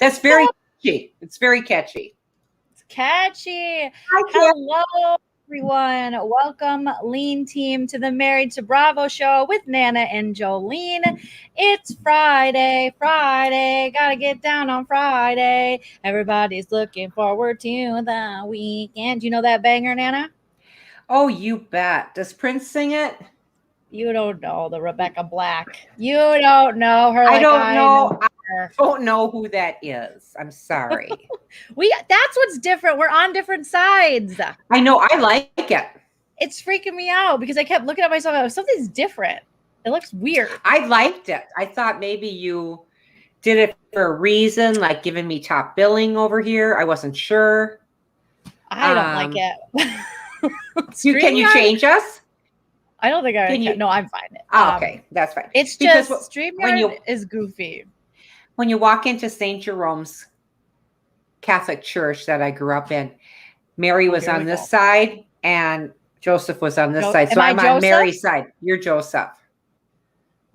That's very catchy. It's very catchy. It's catchy. Hi, Hello, everyone. Welcome, Leen Team, to the Married to Bravo show with Nana and Joleen. It's Friday. Gotta get down on Friday. Everybody's looking forward to the weekend. You know that banger, Nana? Oh, you bet. Does Prince sing it? You don't know the Rebecca Black. You don't know her. I don't know. Her. I don't know who that is. I'm sorry. That's what's different. We're on different sides. I know. I like it. It's freaking me out because I kept looking at myself. Something's different. It looks weird. I liked it. I thought maybe you did it for a reason, like giving me top billing over here. I wasn't sure. I don't like it. Can you change us? I don't think I can. No, I'm fine. Okay, that's fine. It's because just StreamYard is goofy. When you walk into St. Jerome's Catholic Church that I grew up in, Mary was on this side and Joseph was on this side. So I'm on Mary's side. You're Joseph.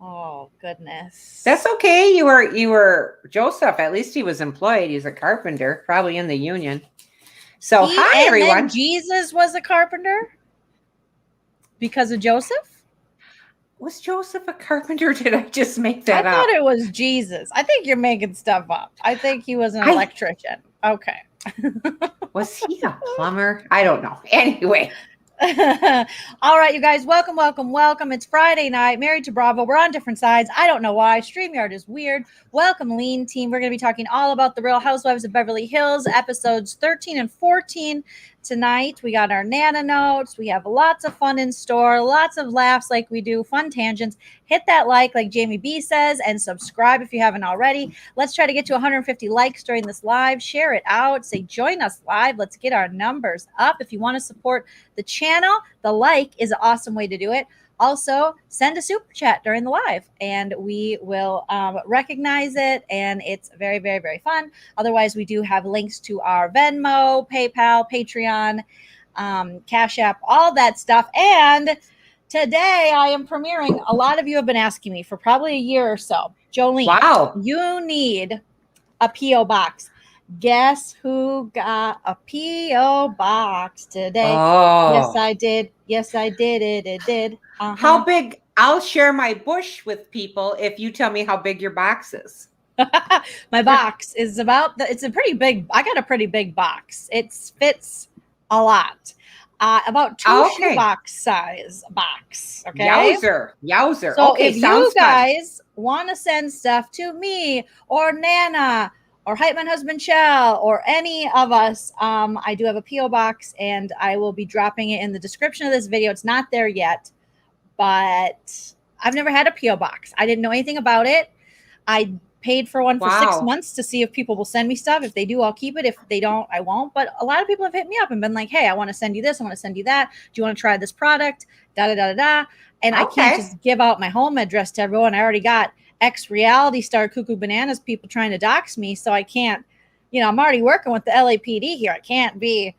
Oh, goodness. That's okay. You were Joseph. At least he was employed. He's a carpenter, probably in the union. So hi, everyone. Jesus was a carpenter because of Joseph? Was Joseph a carpenter? Did I just make that up? I thought it was Jesus. I think you're making stuff up. I think he was an electrician. Okay. Was he a plumber? I don't know. Anyway. All right, you guys. Welcome. It's Friday night. Married to Bravo. We're on different sides. I don't know why. StreamYard is weird. Welcome, Leen Team. We're going to be talking all about the Real Housewives of Beverly Hills, episodes 13 and 14 tonight. We got our Nana notes. We have lots of fun in store, lots of laughs like we do, fun tangents. Hit that like Jamie B says, and subscribe if you haven't already. Let's try to get to 150 likes during this live. Share it out. Say, join us live. Let's get our numbers up. If you want to support the channel, the like is an awesome way to do it. Also, send a super chat during the live, and we will recognize it, and it's very, very, very fun. Otherwise, we do have links to our Venmo, PayPal, Patreon, Cash App, all that stuff. And today, I am premiering. A lot of you have been asking me for probably a year or so. Joleen, wow, you need a P.O. box. Guess who got a P.O. box today? Oh. Yes, I did. It did. Uh-huh. How big? I'll share my bush with people if you tell me how big your box is. My box is it's a pretty big. I got a pretty big box. It fits a lot. About two shoebox size box. Okay. Yowzer. So okay, if you guys want to send stuff to me or Nana or Hype Man Husband Shell or any of us, I do have a P.O. box, and I will be dropping it in the description of this video. It's not there yet, but I've never had a P.O. box. I didn't know anything about it. I paid for one for 6 months to see if people will send me stuff. If they do, I'll keep it. If they don't, I won't. But a lot of people have hit me up and been like, hey, I want to send you this. I want to send you that. Do you want to try this product? And I can't just give out my home address to everyone. I already got ex-reality star Cuckoo Bananas people trying to dox me, so I can't, I'm already working with the LAPD here. I can't be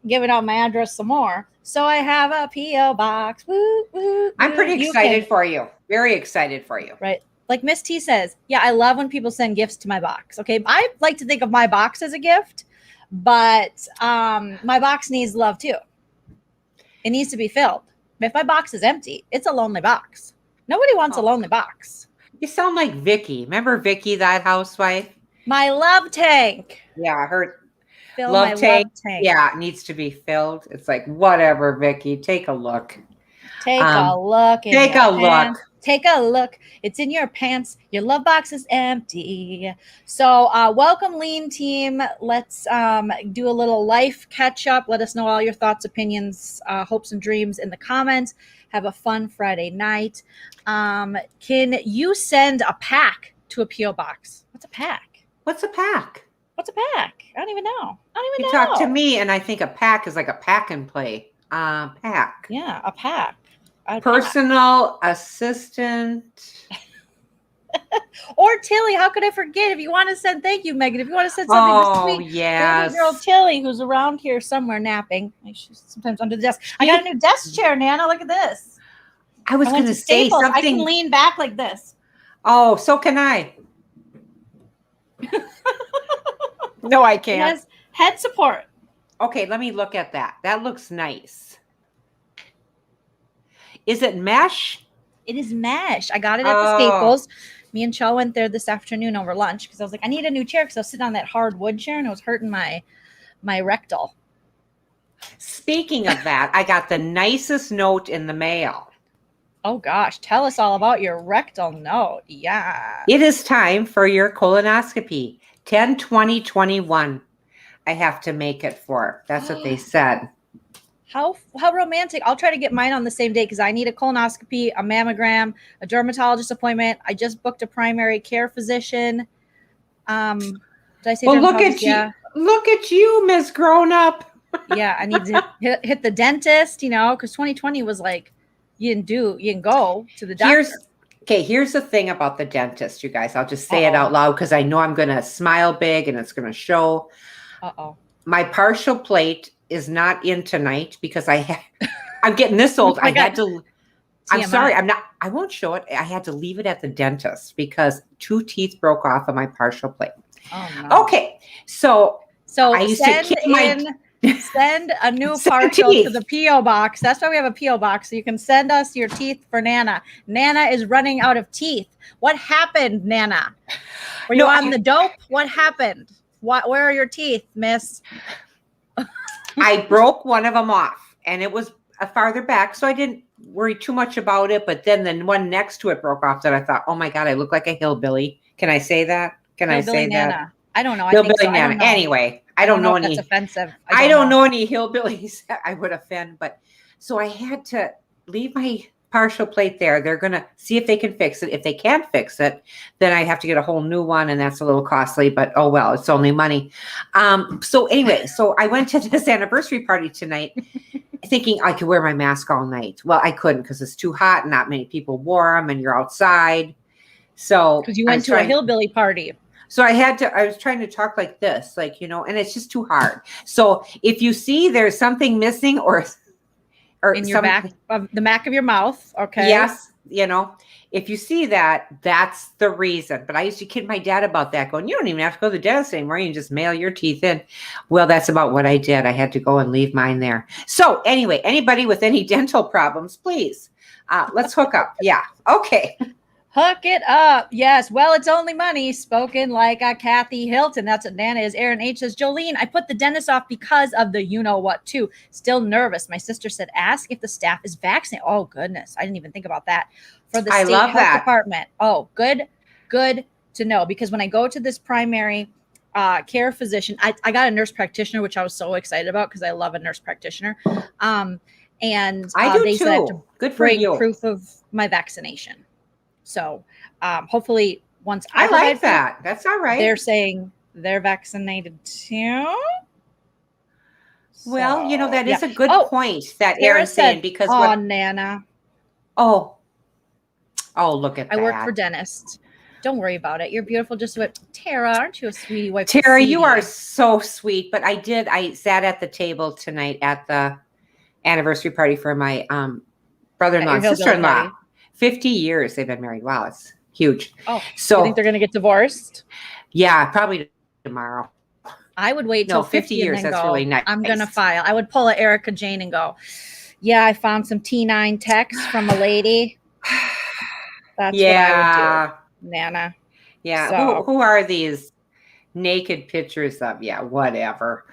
giving out my address some more. So I have a P.O. box. Woo, woo, I'm pretty excited for you. Very excited for you. Right. Like Miss T says, yeah, I love when people send gifts to my box. Okay. I like to think of my box as a gift, but my box needs love too. It needs to be filled. If my box is empty, it's a lonely box. Nobody wants a lonely box. You sound like Vicky. Remember Vicky, that housewife? My love tank. Yeah, her love tank. Yeah, it needs to be filled. It's like, whatever, Vicky. Take a look. Take a look. Take a look. Take a look. It's in your pants. Your love box is empty. So welcome, Leen Team. Let's do a little life catch up. Let us know all your thoughts, opinions, hopes, and dreams in the comments. Have a fun Friday night. Can you send a pack to a P.O. box? What's a pack? What's a pack? What's a pack? I don't even know. You talk to me, and I think a pack is like a pack and play. Pack. Yeah, a pack. Personal assistant. Or Tilly. How could I forget? If you want to send, thank you, Megan. If you want to send something this week, yes. baby girl Tilly, who's around here somewhere napping. She's sometimes under the desk. I got a new desk chair, Nana. Look at this. I was going to say something. I can lean back like this. Oh, so can I. No, I It can't. has head support. Okay, let me look at that. That looks nice. Is it mesh? It is mesh. I got it at the Staples. Me and Chell went there this afternoon over lunch because I was like, I need a new chair because I was sitting on that hard wood chair and it was hurting my rectal. Speaking of that, I got the nicest note in the mail. Oh gosh, tell us all about your rectal note. Yeah. It is time for your colonoscopy. 10/20/21. I have to make it for. That's what they said. How romantic. I'll try to get mine on the same day because I need a colonoscopy, a mammogram, a dermatologist appointment. I just booked a primary care physician. Did I say well, look at yeah. you. Look at you, Miss Grown Up. Yeah, I need to hit the dentist, because 2020 was like, you didn't go to the doctor. Here's the thing about the dentist, you guys. I'll just say it out loud because I know I'm going to smile big and it's going to show. My partial plate is not in tonight because I'm getting this old. I had to. I'm sorry. I won't show it. I had to leave it at the dentist because 2 teeth broke off of my partial plate. Oh, no. Okay. So I used send a new partial to the P.O. box. That's why we have a P.O. box. So you can send us your teeth for Nana. Nana is running out of teeth. What happened, Nana? Were you on the dope? What happened? Where are your teeth, miss? I broke one of them off and it was farther back. So I didn't worry too much about it. But then the one next to it broke off that I thought, oh my God, I look like a hillbilly. Can I say that? I say Nana. that? I don't know. Hillbilly Nana. Anyway, I don't know any. That's offensive. I don't know any hillbillies that I would offend. But so I had to leave my partial plate there. They're going to see if they can fix it. If they can't fix it, then I have to get a whole new one. And that's a little costly, but oh, well, it's only money. So anyway, so I went to this anniversary party tonight thinking I could wear my mask all night. Well, I couldn't because it's too hot. And not many people wore them and you're outside. So because you went to a hillbilly party. So I was trying to talk like this, and it's just too hard. So if you see there's something missing or in your back of the back of your mouth. Okay. Yes. If you see that, that's the reason. But I used to kid my dad about that going, you don't even have to go to the dentist anymore. You can just mail your teeth in. Well, that's about what I did. I had to go and leave mine there. So anyway, anybody with any dental problems, please, let's hook up. Yeah. Okay. Hook it up. Yes. Well, it's only money. Spoken like a Kathy Hilton. That's what Nana is. Aaron H says, Joleen, I put the dentist off because of the you-know-what, too. Still nervous. My sister said, ask if the staff is vaccinated. Oh, goodness. I didn't even think about that. For the state health department. Oh, good to know. Because when I go to this primary care physician, I got a nurse practitioner, which I was so excited about because I love a nurse practitioner. And I do they too. said to good for bring you. Proof of my vaccination. So hopefully once I like that. That's all right. They're saying they're vaccinated too. Well, that is a good point that Aaron's saying because Nana. Oh, look at that. I work for dentists. Don't worry about it. You're beautiful. Just what Tara, aren't you a sweetie wife? Tara, you are so sweet. But I sat at the table tonight at the anniversary party for my brother-in-law and sister-in-law. 50 years they've been married. Wow, it's huge. Oh, so you think they're going to get divorced? Yeah, probably tomorrow. I would wait till 50 years. That's really nice. I'm going to file. I would pull a Erica Jane and go, yeah, I found some T9 texts from a lady. That's what I would do, Nana. Yeah. So, who are these naked pictures of? Yeah, whatever.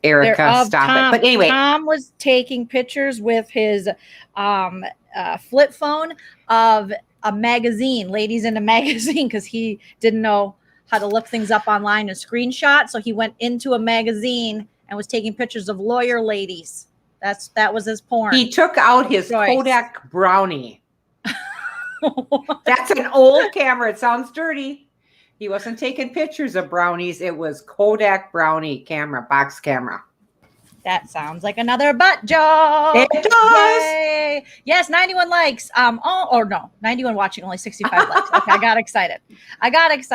Erica, stop it. But anyway, Tom was taking pictures with his flip phone of a magazine, Ladies in a Magazine, because he didn't know how to look things up online and screenshot. So he went into a magazine and was taking pictures of lawyer ladies. That was his porn. He took out his Kodak Brownie. That's an old camera. It sounds dirty. He wasn't taking pictures of brownies. It was Kodak Brownie camera, box camera. That sounds like another butt joke. It does. Yay. Yes, 91 likes. 91 watching, only 65 likes. Okay, I got excited.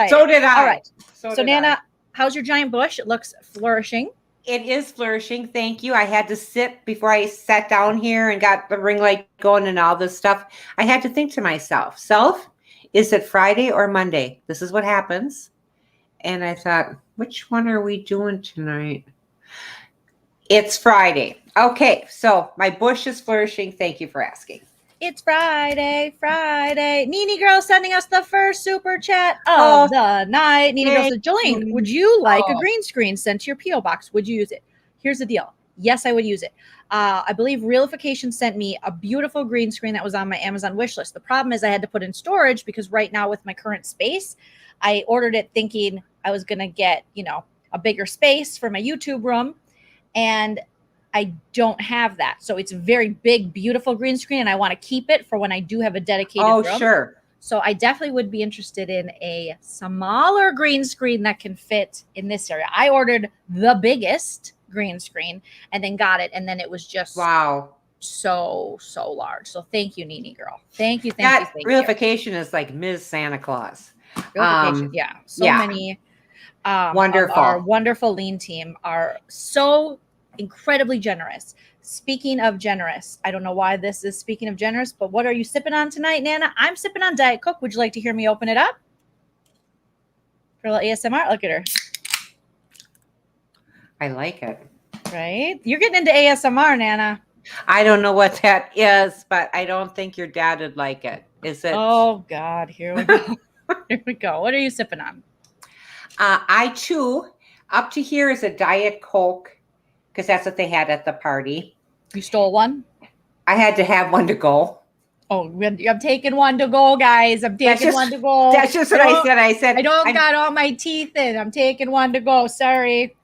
So did I. All right. So Nana, how's your giant bush? It looks flourishing. It is flourishing. Thank you. I had to sit before I sat down here and got the ring light going and all this stuff. I had to think to myself, is it Friday or Monday? This is what happens. And I thought, Which one are we doing tonight? It's Friday. Okay, so my bush is flourishing. Thank you for asking. It's Friday. Nene Girl sending us the first super chat of the night. Nene Girl says, Joleen, would you like a green screen sent to your P.O. box? Would you use it? Here's the deal. Yes, I would use it. I believe Realification sent me a beautiful green screen that was on my Amazon wish list. The problem is I had to put in storage because right now with my current space, I ordered it thinking I was going to get, a bigger space for my YouTube room. And I don't have that. So it's a very big, beautiful green screen. And I want to keep it for when I do have a dedicated room. Oh, sure. So I definitely would be interested in a smaller green screen that can fit in this area. I ordered the biggest green screen and then got it. And then it was just so large. So thank you, Nene Girl. Thank you. Realification is like Ms. Santa Claus. Yeah. So many wonderful. Our wonderful Leen team are so incredibly generous. Speaking of generous, I don't know why this is speaking of generous, but what are you sipping on tonight, Nana? I'm sipping on Diet Coke. Would you like to hear me open it up? For a little ASMR? Look at her. I like it. Right? You're getting into ASMR, Nana. I don't know what that is, but I don't think your dad would like it. Is it? Oh, God. Here we go. Here we go. What are you sipping on? I, too, up to here is a Diet Coke, because that's what they had at the party. You stole one? I had to have one to go. Oh, I'm taking one to go, guys. I'm taking one to go. That's just what I said. I said, I don't got all my teeth in. I'm taking one to go. Sorry.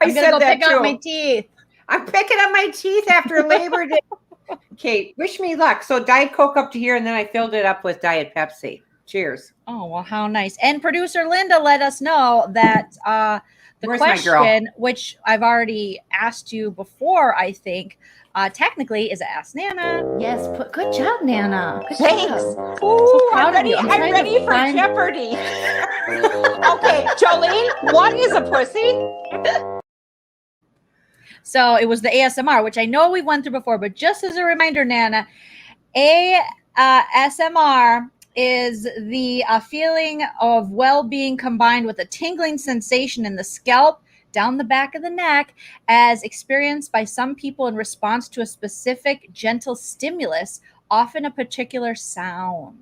I'm going to go pick up my teeth. I'm picking up my teeth after Labor Day. Okay, wish me luck. So Diet Coke up to here, and then I filled it up with Diet Pepsi. Cheers. Oh, well, how nice. And producer Linda let us know that the Where's question, which I've already asked you before, I think, technically is Ask Nana. Yes, good job, Nana. Good Thanks. Job. Ooh, So I'm ready for Jeopardy. Okay, Joleen, what is a pussy? So it was the ASMR, which I know we went through before, but just as a reminder, Nana, ASMR is the feeling of well-being combined with a tingling sensation in the scalp, down the back of the neck, as experienced by some people in response to a specific gentle stimulus, often a particular sound.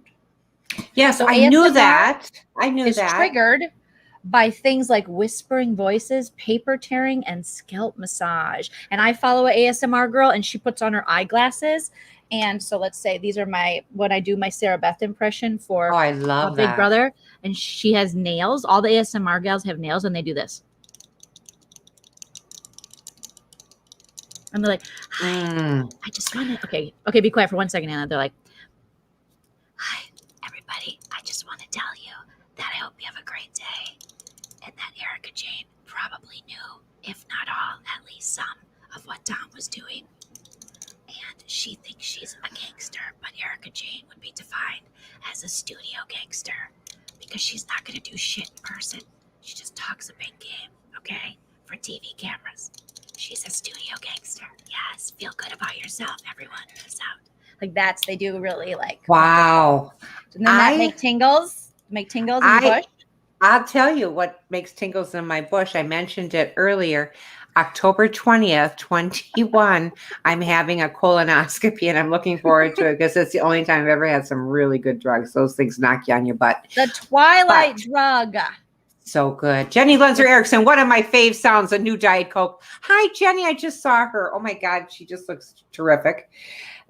Yes, so I knew that. It's triggered by things like whispering voices, paper tearing, and scalp massage. And I follow an ASMR girl, and she puts on her eyeglasses. And so let's say these are when I do my Sarah Beth impression for I love Big Brother, and she has nails. All the ASMR gals have nails, and they do this. And they're like, hi, I just want to, okay, be quiet for 1 second, Anna. They're like, hi, everybody. I just want to tell you that I hope you have a great day. And that Erica Jane probably knew, if not all, at least some of what Tom was doing. And she thinks she's a gangster, but Erica Jane would be defined as a studio gangster because she's not going to do shit in person. She just talks a big game, okay, for TV cameras. She's a studio gangster. Yes, feel good about yourself, everyone. Peace out. Like they do really like. Wow. Doesn't that make tingles? Make tingles in the bush? I'll tell you what makes tingles in my bush. I mentioned it earlier. October 20th, 21, I'm having a colonoscopy, and I'm looking forward to it because it's the only time I've ever had some really good drugs. Those things knock you on your butt. The Twilight drug. So good. Jenny Lunzer Erickson, one of my fave sounds, a new Diet Coke. Hi, Jenny. I just saw her. Oh, my God. She just looks terrific.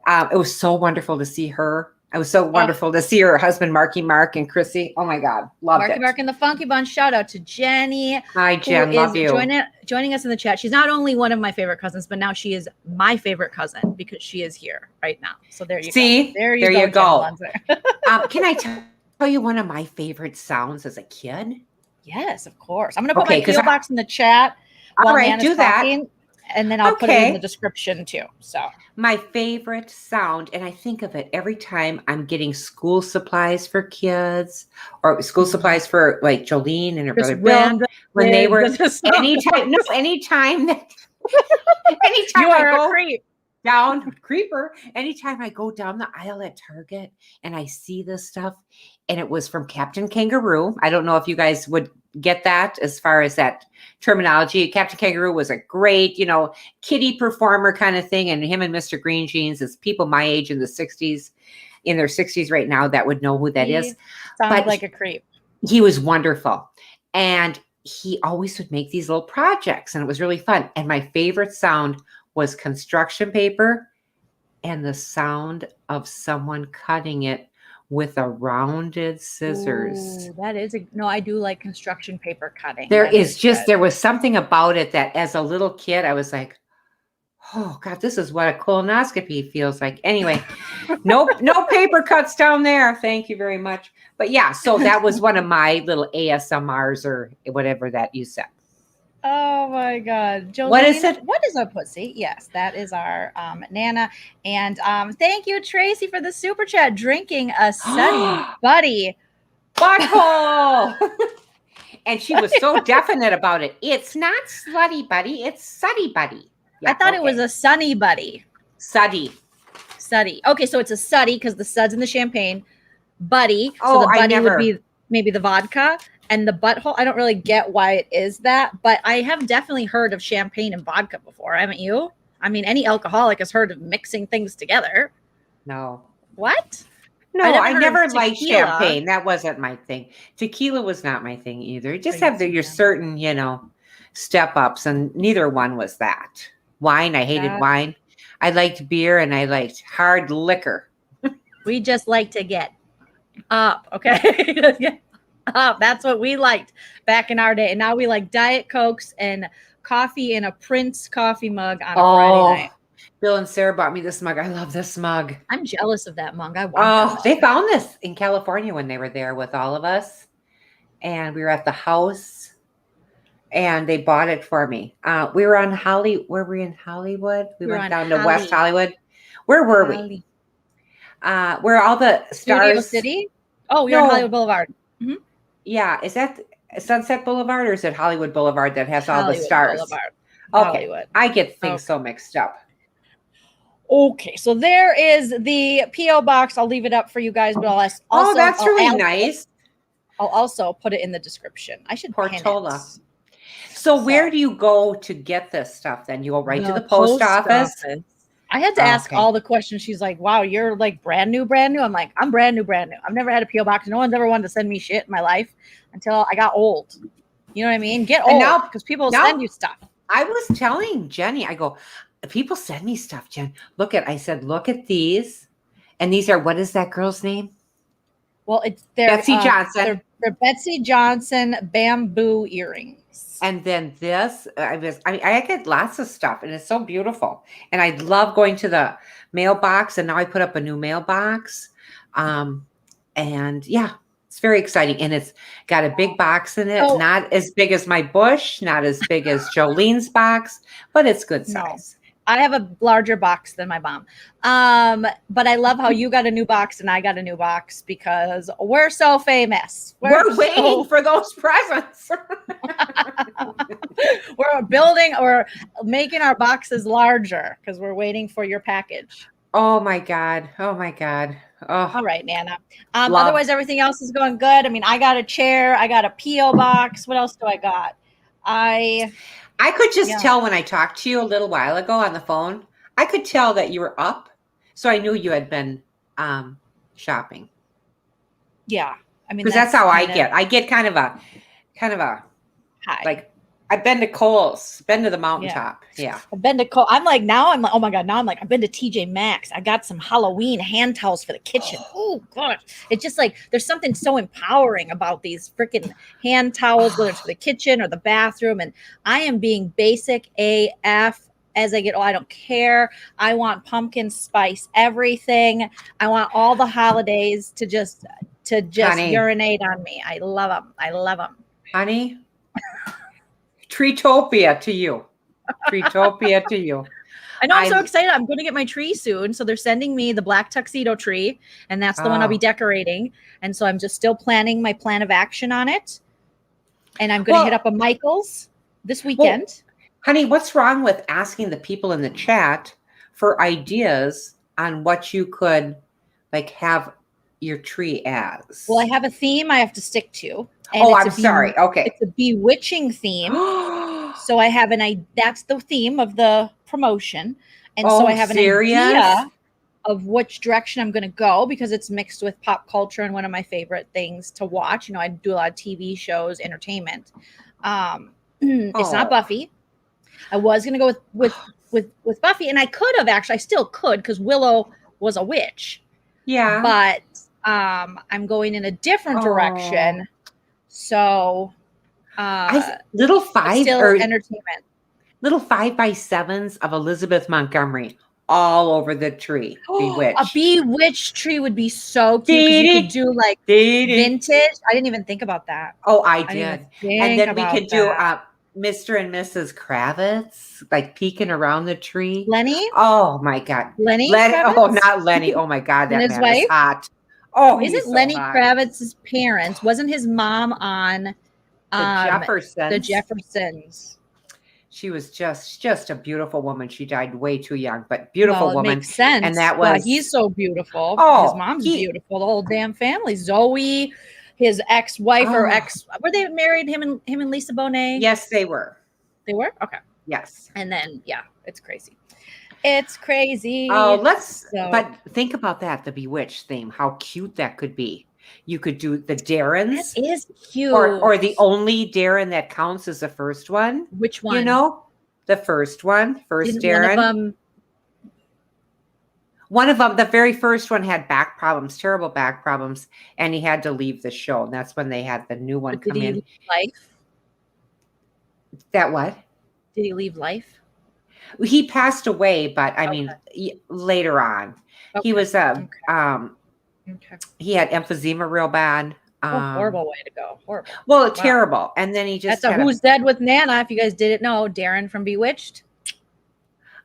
It was so wonderful to see her. It was so wonderful to see her husband, Marky Mark, and Chrissy. Oh, my God. Loved it. Marky Mark and the Funky Bunch. Shout out to Jenny. Hi, Jen. Love you. Joining us in the chat. She's not only one of my favorite cousins, but now she is my favorite cousin because she is here right now. So there you go. There you go. Can I tell you one of my favorite sounds as a kid? Yes, of course. I'm going to put my PO box in the chat. All right, do that. And then I'll put it in the description too. So my favorite sound, and I think of it every time I'm getting school supplies for kids or school supplies for like Joleen and her brother Bill, when they were anytime you are a creep. Anytime I go down the aisle at Target and I see this stuff, and it was from Captain Kangaroo. I don't know if you guys would get that as far as that terminology. Captain Kangaroo was a great, kiddie performer kind of thing. And him and Mr. Green Jeans is people my age in their 60s right now that would know who that is. Sounds like a creep. He was wonderful. And he always would make these little projects and it was really fun. And my favorite sound was construction paper and the sound of someone cutting it with a rounded scissors. Ooh, that is I do like construction paper cutting. There was something about it that as a little kid, I was like, oh God, this is what a colonoscopy feels like. Anyway, no paper cuts down there. Thank you very much. But yeah, so that was one of my little ASMRs or whatever that you said. Oh my God. Joleen, what is it? What is a pussy? Yes, that is our Nana. And thank you, Tracy, for the super chat. Drinking a Sunny Buddy. Butthole. And she was so definite about it. It's not Slutty Buddy. It's Suddy Buddy. Yeah, I thought it was a Sunny Buddy. Suddy. Okay, so it's a Suddy because the Sud's in the champagne. Buddy. Oh, so the Buddy would be maybe the vodka. And the butthole, I don't really get why it is that, but I have definitely heard of champagne and vodka before, haven't you? I mean, any alcoholic has heard of mixing things together. No. What? No, I never liked champagne. That wasn't my thing. Tequila was not my thing either. You just have your certain, step ups, and neither one was that. Wine, I hated wine. I liked beer and I liked hard liquor. We just like to get up, okay? That's what we liked back in our day. And now we like Diet Cokes and coffee in a Prince coffee mug on a Friday night. Bill and Sarah bought me this mug. I love this mug. I'm jealous of that mug. I want they found this in California when they were there with all of us. And we were at the house and they bought it for me. We were on Hollywood. Were we in Hollywood? We went down to West Hollywood. Where were we? Where all the stars. Studio City? Oh, you're on Hollywood Boulevard. Mm-hmm. Yeah, is that Sunset Boulevard or is it Hollywood Boulevard that has all the stars? Boulevard. Okay, Hollywood. I get things so mixed up. Okay, so there is the P.O. box. I'll leave it up for you guys, but that's really nice. I'll also put it in the description. I should Portola. So where do you go to get this stuff then? You go right to the post office? I had to ask all the questions. She's like, wow, you're like brand new. I'm like, I'm brand new. I've never had a P.O. box. No one's ever wanted to send me shit in my life until I got old. You know what I mean? Get old because people send you stuff. I was telling Jenny, I go, people send me stuff, Jen. Look at these. And these are, what is that girl's name? Well, they're Betsy Johnson. They're Betsy Johnson bamboo earrings. And then this, I get lots of stuff and it's so beautiful. And I love going to the mailbox and now I put up a new mailbox. And yeah, it's very exciting. And it's got a big box in it, not as big as my bush, not as big as Jolene's box, but it's good size. I have a larger box than my mom. But I love how you got a new box and I got a new box because we're so famous. We're waiting for those presents. We're making our boxes larger because we're waiting for your package. Oh my God. Oh. All right, Nana. Otherwise, everything else is going good. I mean, I got a chair. I got a P.O. box. What else do I got? I could just tell when I talked to you a little while ago on the phone, I could tell that you were up. So I knew you had been shopping. Yeah. I mean, because that's how I get. I get kind of a high. Like I've been to Kohl's, been to the mountaintop. Yeah. I've been to Kohl's. I'm like, oh my God. Now I'm like, I've been to TJ Maxx. I got some Halloween hand towels for the kitchen. Oh God. It's just like, there's something so empowering about these freaking hand towels, whether it's for the kitchen or the bathroom. And I am being basic AF as I get old. I don't care. I want pumpkin spice everything. I want all the holidays to just Honey, urinate on me. I love them. Honey. Treetopia to you. Treetopia to you. I know. I'm so excited. I'm going to get my tree soon. So they're sending me the black tuxedo tree, and that's the one I'll be decorating. And so I'm just still planning my plan of action on it. And I'm going to hit up a Michael's this weekend. Well, honey, what's wrong with asking the people in the chat for ideas on what you could like have your tree as? Well, I have a theme I have to stick to. And I'm sorry. Okay. It's a bewitching theme. So I have that's the theme of the promotion. And so I have an idea of which direction I'm going to go because it's mixed with pop culture and one of my favorite things to watch. You know, I do a lot of TV shows, entertainment. It's not Buffy. I was going to go with Buffy, and I could have actually, I still could because Willow was a witch. Yeah. But I'm going in a different direction. So little 5 still or entertainment. Little 5x7s of Elizabeth Montgomery all over the tree. Bewitched. A bewitched tree would be so cute because you could do like vintage. I didn't even think about that. Oh, I did. And then we could do Mr. and Mrs. Kravitz, like peeking around the tree. Lenny? Oh my God. Lenny? Oh, not Lenny. Oh my God, that man is hot. Oh, isn't Lenny Kravitz's parents? Wasn't his mom on the Jeffersons? She was just a beautiful woman. She died way too young, but beautiful woman. Makes sense. And that was he's so beautiful. Oh, his mom's beautiful. The whole damn family. Zoe, his ex-wife or were they married? Him and Lisa Bonet? Yes, they were. They were? Okay. Yes. And then it's crazy. It's crazy. Oh, but think about that, the Bewitched theme, how cute that could be. You could do the Darrens. That is cute. Or the only Darren that counts as the first one. Which one? You know, the first one. First Darren. One of them, the very first one had back problems, terrible back problems, and he had to leave the show. And that's when they had the new one come in. Did he leave life? That what? Did he leave life? He passed away, but I mean, later on. He was he had emphysema real bad. Horrible way to go. Horrible. Well, terrible. And then he just that's Who's Dead with Nana. If you guys didn't know, Darren from Bewitched.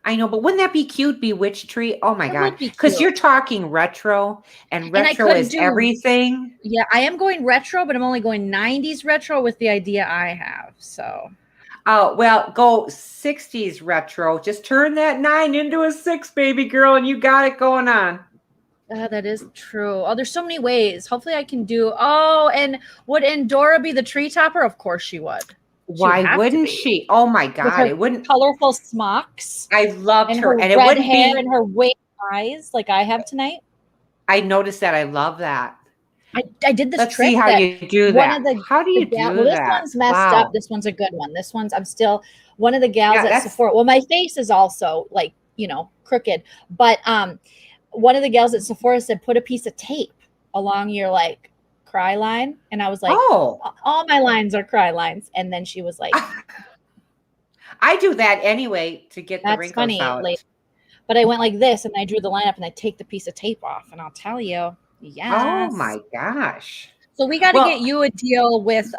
I know, but wouldn't that be cute? Bewitched tree. Oh my God. Because you're talking retro, and retro is everything. Yeah, I am going retro, but I'm only going 90s retro with the idea I have. So oh, well, go 60s retro. Just turn that 9 into a 6, baby girl, and you got it going on. That is true. Oh, there's so many ways. Hopefully I can do. Oh, and would Endora be the tree topper? Of course she would. Why wouldn't she? Oh my God, it wouldn't. Colorful smocks. I loved her. And it red wouldn't hair be. And her wavy eyes like I have tonight. I noticed that. I love that. I did this Let's trick. See how you do that. How do you do that? Well, this one's messed up. This one's a good one. This one's, I'm still one of the gals at Sephora. Well, my face is also like, crooked. But one of the gals at Sephora said, put a piece of tape along your like cry line. And I was like, all my lines are cry lines. And then she was like, I do that anyway to get the wrinkles out. But I went like this and I drew the line up and I take the piece of tape off. And I'll tell you. Yes. Oh my gosh. So we got to get you a deal with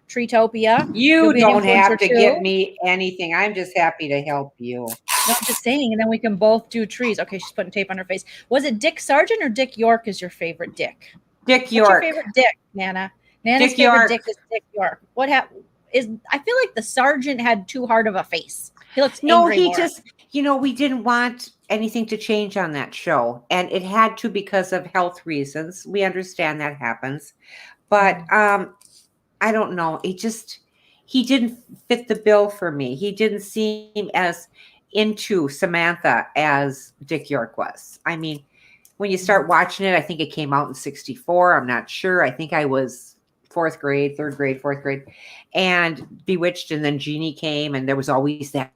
Treetopia. You don't have to give me anything. I'm just happy to help you. No, I'm just saying, and then we can both do trees. Okay, she's putting tape on her face. Was it Dick Sargent or Dick York is your favorite Dick? Dick York. What's your favorite Dick, Nana? Nana's favorite Dick is Dick York. What happened? I feel like the Sergeant had too hard of a face. He looks angry more. Just, we didn't want anything to change on that show, and it had to because of health reasons. We understand that happens, but I don't know. He didn't fit the bill for me. He didn't seem as into Samantha as Dick York was. I mean, when you start watching it, I think it came out in 1964. I'm not sure. I think I was 4th grade, 3rd grade, 4th grade, and Bewitched, and then Jeannie came, and there was always that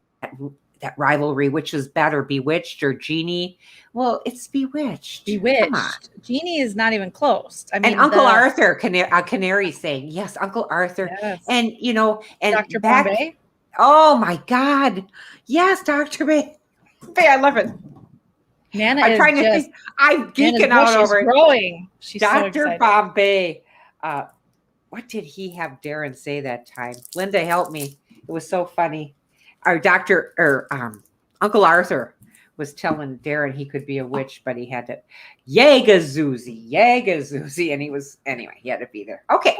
rivalry, which is better, Bewitched or Jeannie? Well, it's Bewitched. Come on. Jeannie is not even close. I mean, and Uncle Arthur, Canary saying, yes, Uncle Arthur. Yes. And, and Dr. Bombay. Oh my God. Yes, Dr. Bombay. I love it. Nana I'm geeking out over it. Growing. She's Dr. So Bombay. What did he have Darren say that time? Linda, help me. It was so funny. Our Uncle Arthur was telling Darren he could be a witch, but he had to Yagazoozy, and he had to be there. Okay.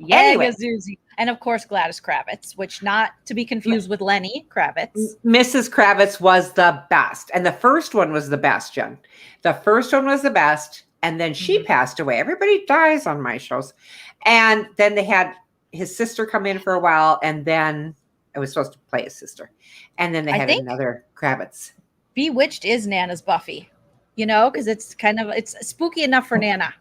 Yagazoozy. And of course, Gladys Kravitz, which not to be confused with Lenny Kravitz. Mrs. Kravitz was the best. And the first one was the best, Jen. The first one was the best. And then she passed away. Everybody dies on my shows. And then they had his sister come in for a while, and then I was supposed to play his sister. And then they had another Kravitz. Bewitched is Nana's Buffy, because it's spooky enough for Nana.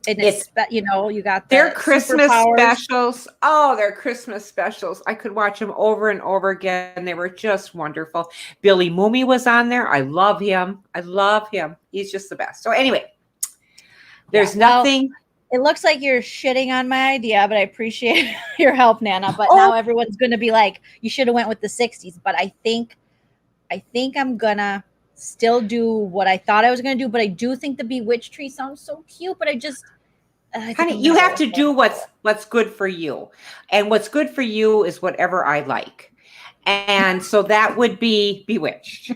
And it's you got their Christmas specials. Oh, their Christmas specials. I could watch them over and over again. They were just wonderful. Billy Mooney was on there. I love him. He's just the best. So anyway, there's nothing. It looks like you're shitting on my idea, but I appreciate your help, Nana. But now everyone's going to be like, you should have went with the 60s. But I think I'm going to still do what I thought I was going to do. But I do think the Bewitched tree sounds so cute. But honey, you have to do what's good for you. And what's good for you is whatever I like. And so that would be Bewitched.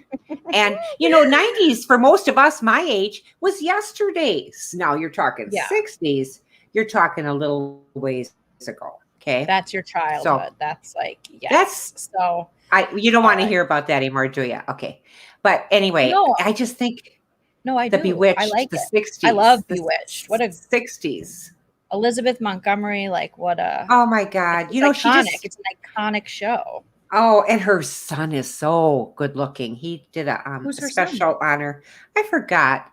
And, 90s for most of us, my age, was yesterday's. Now you're talking 60s. You're talking a little ways ago. Okay. That's your childhood. So, that's like, yes. You don't want to hear about that anymore, do you? Okay. But anyway, I just think. No, I do. Bewitched, I like the it. 60s. I love Bewitched. What a 60s. Elizabeth Montgomery, what a. Oh my God. It's an iconic show. Oh, and her son is so good looking. He did a special honor. I forgot.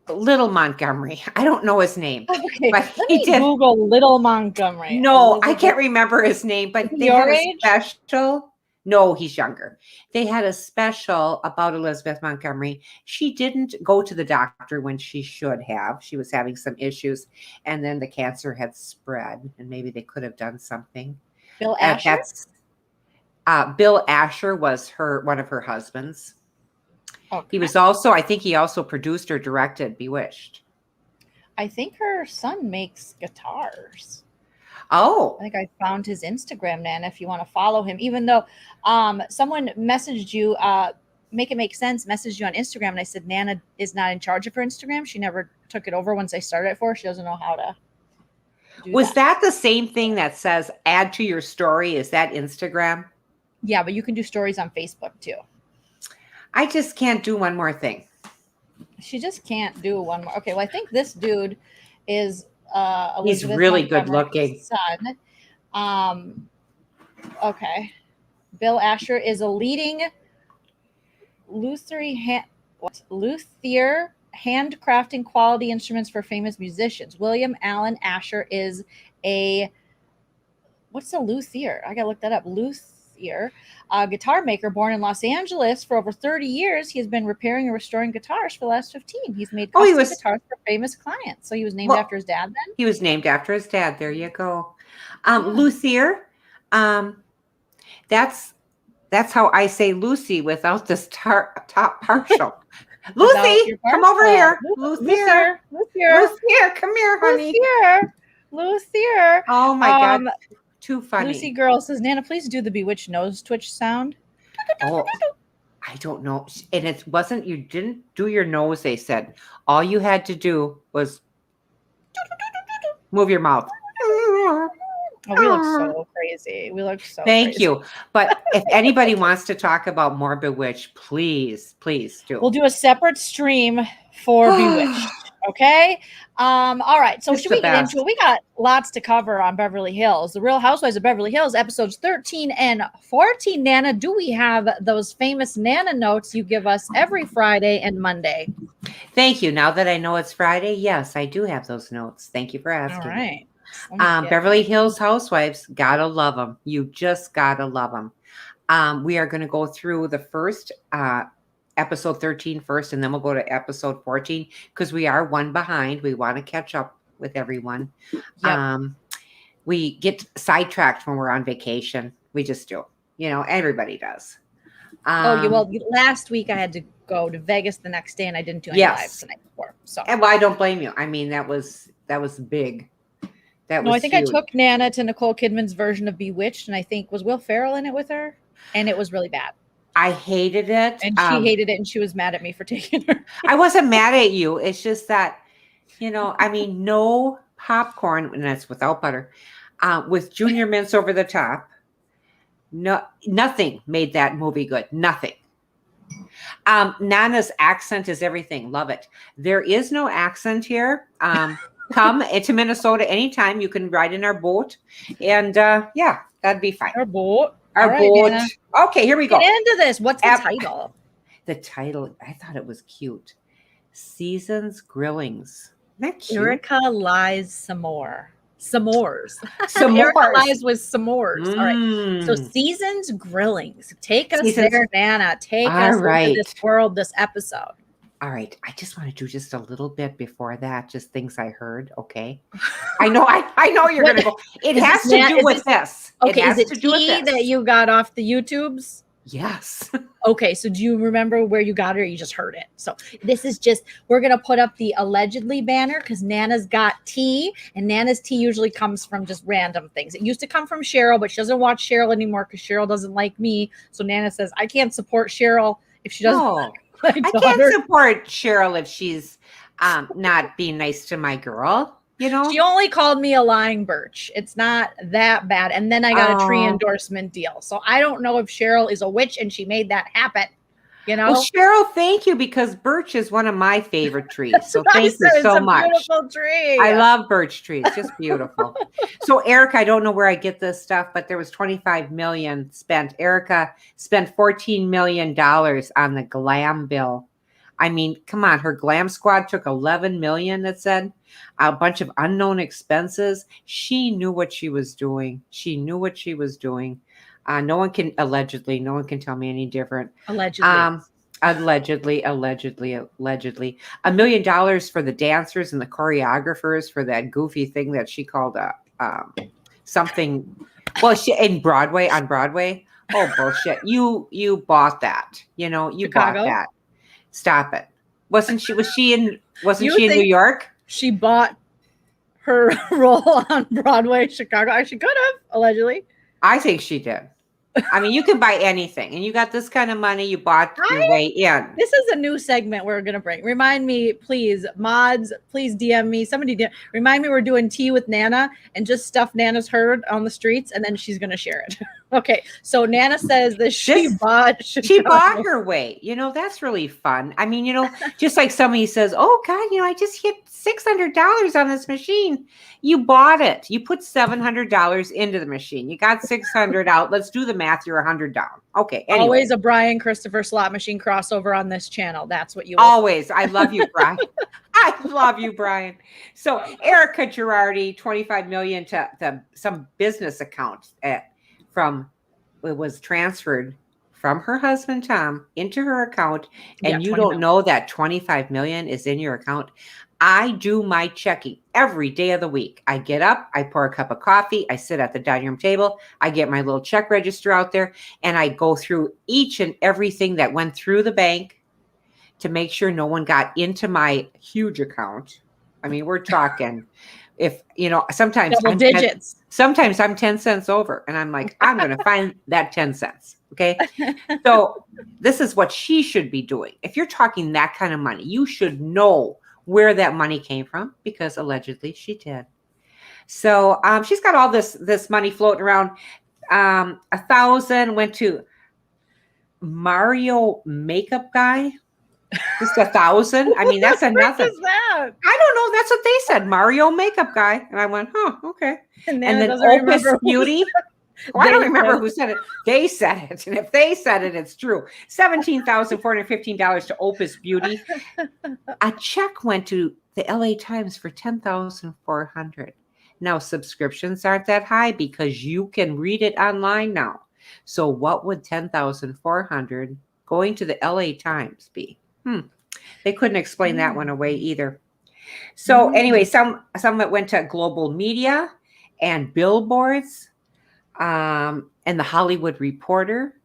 Little Montgomery. I don't know his name. Okay, but let me Google Little Montgomery. No, Elizabeth. I can't remember his name, but they had a special. No, he's younger. They had a special about Elizabeth Montgomery. She didn't go to the doctor when she should have. She was having some issues, and then the cancer had spread, and maybe they could have done something. Bill Asher? Bill Asher was one of her husbands. Okay. He was also, I think he also produced or directed Bewitched. I think her son makes guitars. Oh. I think I found his Instagram, Nana, if you want to follow him. Even though someone messaged you, Make It Make Sense, messaged you on Instagram, and I said Nana is not in charge of her Instagram. She never took it over once I started it for her. She doesn't know how to do Was that the same thing that says add to your story? Is that Instagram? Yeah, but you can do stories on Facebook too. I just can't do one more thing. She just can't do one more. Okay, well, I think this dude is he's really good looking. Son. Okay. Bill Asher is a leading luthier handcrafting quality instruments for famous musicians. William Allen Asher is what's a luthier? I gotta look that up. Luthier, a guitar maker born in Los Angeles for over 30 years. He has been repairing and restoring guitars for the last 15. He's made custom guitars for famous clients. So he was named after his dad then? He was named after his dad. There you go. Luthier, that's how I say Lucy without this top partial. Lucy, come over here. Luthier, come here, honey. Luthier. Oh my God. Too funny. Lucy Girl says, Nana, please do the Bewitched nose twitch sound. Oh, I don't know. And it wasn't, you didn't do your nose, they said. All you had to do was move your mouth. Oh, we look so crazy. Thank you. But if anybody wants to talk about more Bewitched, please do. We'll do a separate stream for Bewitched. Okay. All right. So should we get into it? We got lots to cover on Beverly Hills. The Real Housewives of Beverly Hills, episodes 13 and 14. Nana, do we have those famous Nana notes you give us every Friday and Monday? Thank you. Now that I know it's Friday, yes, I do have those notes. Thank you for asking. All right. Beverly Hills Housewives, gotta love them. You just gotta love them. We are going to go through the first episode 13 first, and then we'll go to episode 14 because we are one behind. We want to catch up with everyone. Yep. We get sidetracked when we're on vacation. We just do. Everybody does. Last week I had to go to Vegas the next day, and I didn't do any lives the night before. So, I don't blame you. I mean, that was big. I think huge. I took Nana to Nicole Kidman's version of Bewitched, and I think was Will Ferrell in it with her, and it was really bad. I hated it. And she hated it, and she was mad at me for taking her. I wasn't mad at you. It's just that, no popcorn, and that's without butter, with junior mints over the top. No, nothing made that movie good. Nothing. Nana's accent is everything. Love it. There is no accent here. Come to Minnesota anytime. You can ride in our boat. And yeah, that'd be fine. Our boat. Our right, boat. Nana. Okay, here we go. Get into this. What's the title? The title, I thought it was cute. Seasons Grillings. Isn't that cute? Erica lies some more. S'mores. S'mores. Erica lies with s'mores. All right. So Seasons Grillings. Take us there, Nana. Take us into this world, this episode. All right. I just want to do just a little bit before that, just things I heard. Okay. I know you're going to go. It has to do with this. Okay. Is it tea that you got off the YouTubes? Yes. Okay. So do you remember where you got it or you just heard it? So this is just, we're going to put up the allegedly banner because Nana's got tea, and Nana's tea usually comes from just random things. It used to come from Cheryl, but she doesn't watch Cheryl anymore because Cheryl doesn't like me. So Nana says, I can't support Cheryl if she doesn't. I can't support Cheryl if she's not being nice to my girl. You know, she only called me a lying birch. It's not that bad. And then I got a tree endorsement deal. So I don't know if Cheryl is a witch and she made that happen. You know, well, Cheryl, thank you, because birch is one of my favorite trees. So thank you so much. Beautiful tree. I love birch trees, just beautiful. So Erica, I don't know where I get this stuff, but there was 25 million spent. Erica spent $14 million on the glam bill. I mean, come on, her glam squad took 11 million. It said a bunch of unknown expenses. She knew what she was doing. She knew what she was doing. No one can no one can tell me any different. Allegedly. Allegedly. $1 million for the dancers and the choreographers for that goofy thing that she called something. Well, she on Broadway. Oh, bullshit. You bought that. You know, you Chicago? Bought that. Stop it. Was she in New York? She bought her role on Broadway, Chicago. She could have, allegedly. I think she did. I mean, you can buy anything, and you got this kind of money, you bought your way in. This is a new segment we're going to bring. Remind me, please, mods, please DM me. Remind me we're doing tea with Nana and just stuff Nana's heard on the streets, and then she's going to share it. Okay, so Nana says that she bought her way. You know, that's really fun. I mean, you know, just like somebody says, oh, God, you know, I just hit $600 on this machine. You bought it. You put $700 into the machine. You got 600 out. Let's do the math. You're 100 down. Okay. Anyway. Always a Brian Christopher slot machine crossover on this channel. That's what you always. I love you, Brian. I love you, Brian. So Erica Girardi, 25 million to some business account it was transferred from her husband Tom into her account, and you don't know that 25 million is in your account. I do my checking every day of the week. I get up, I pour a cup of coffee, I sit at the dining room table, I get my little check register out there, and I go through each and everything that went through the bank to make sure no one got into my huge account. I mean, we're talking, if you know, sometimes double digits. Sometimes I'm 10 cents over, and I'm like, I'm going to find that 10 cents. Okay. So this is what she should be doing. If you're talking that kind of money, you should know where that money came from, because allegedly she did. So she's got all this money floating around. 1,000 went to Mario makeup guy. Just 1,000. I mean, that's nothing. What is that? I don't know. That's what they said. Mario makeup guy. And I went, okay. And then Opus Beauty. I don't remember who said it. They said it. And if they said it, it's true. $17,415 to Opus Beauty. A check went to the LA Times for $10,400. Now, subscriptions aren't that high because you can read it online now. So what would $10,400 going to the LA Times be? They couldn't explain that one away either. So anyway, some that went to global media and billboards. And the Hollywood Reporter.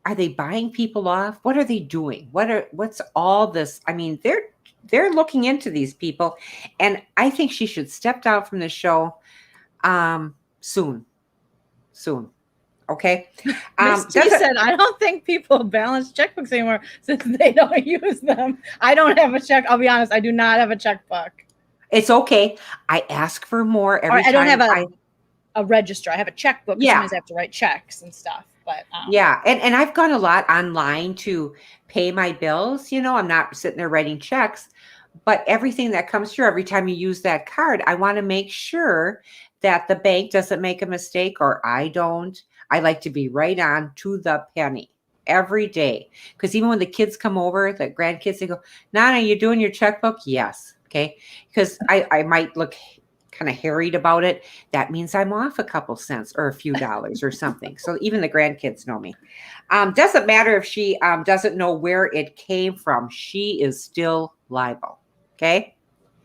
Are they buying people off? What are they doing? What's all this? I mean, they're looking into these people, and I think she should step down from the show soon. Okay. She said, I don't think people balance checkbooks anymore since they don't use them. I don't have a check. I'll be honest. I do not have a checkbook. It's okay. I ask for more every time. I don't have a register. I have a checkbook. Yeah. Sometimes I have to write checks and stuff. but yeah. And I've gone a lot online to pay my bills. I'm not sitting there writing checks, but everything that comes through every time you use that card, I want to make sure that the bank doesn't make a mistake or I don't. I like to be right on to the penny every day. Because even when the kids come over, the grandkids, they go, Nana, you doing your checkbook? Yes. Okay. Because I might look kind of harried about it. That means I'm off a couple cents or a few dollars or something. So even the grandkids know me. Doesn't matter if she doesn't know where it came from. She is still liable. Okay.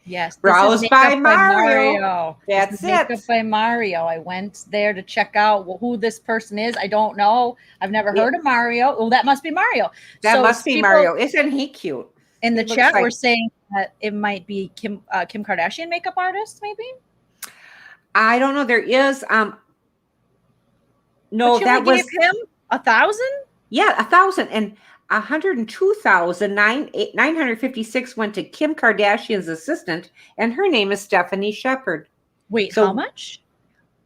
yes, Browsed by Mario. That's makeup it. by Mario. I went there to check out who this person is. I don't know. I've never heard of Mario. Oh, that must be Mario. That must be Mario. Isn't he cute? In the chat, we're saying that it might be Kim Kardashian makeup artist, maybe. I don't know. There is no, that was gave him 1,000. Yeah, 1,000 and 102,956 went to Kim Kardashian's assistant, and her name is Stephanie Shepard. Wait, so how much?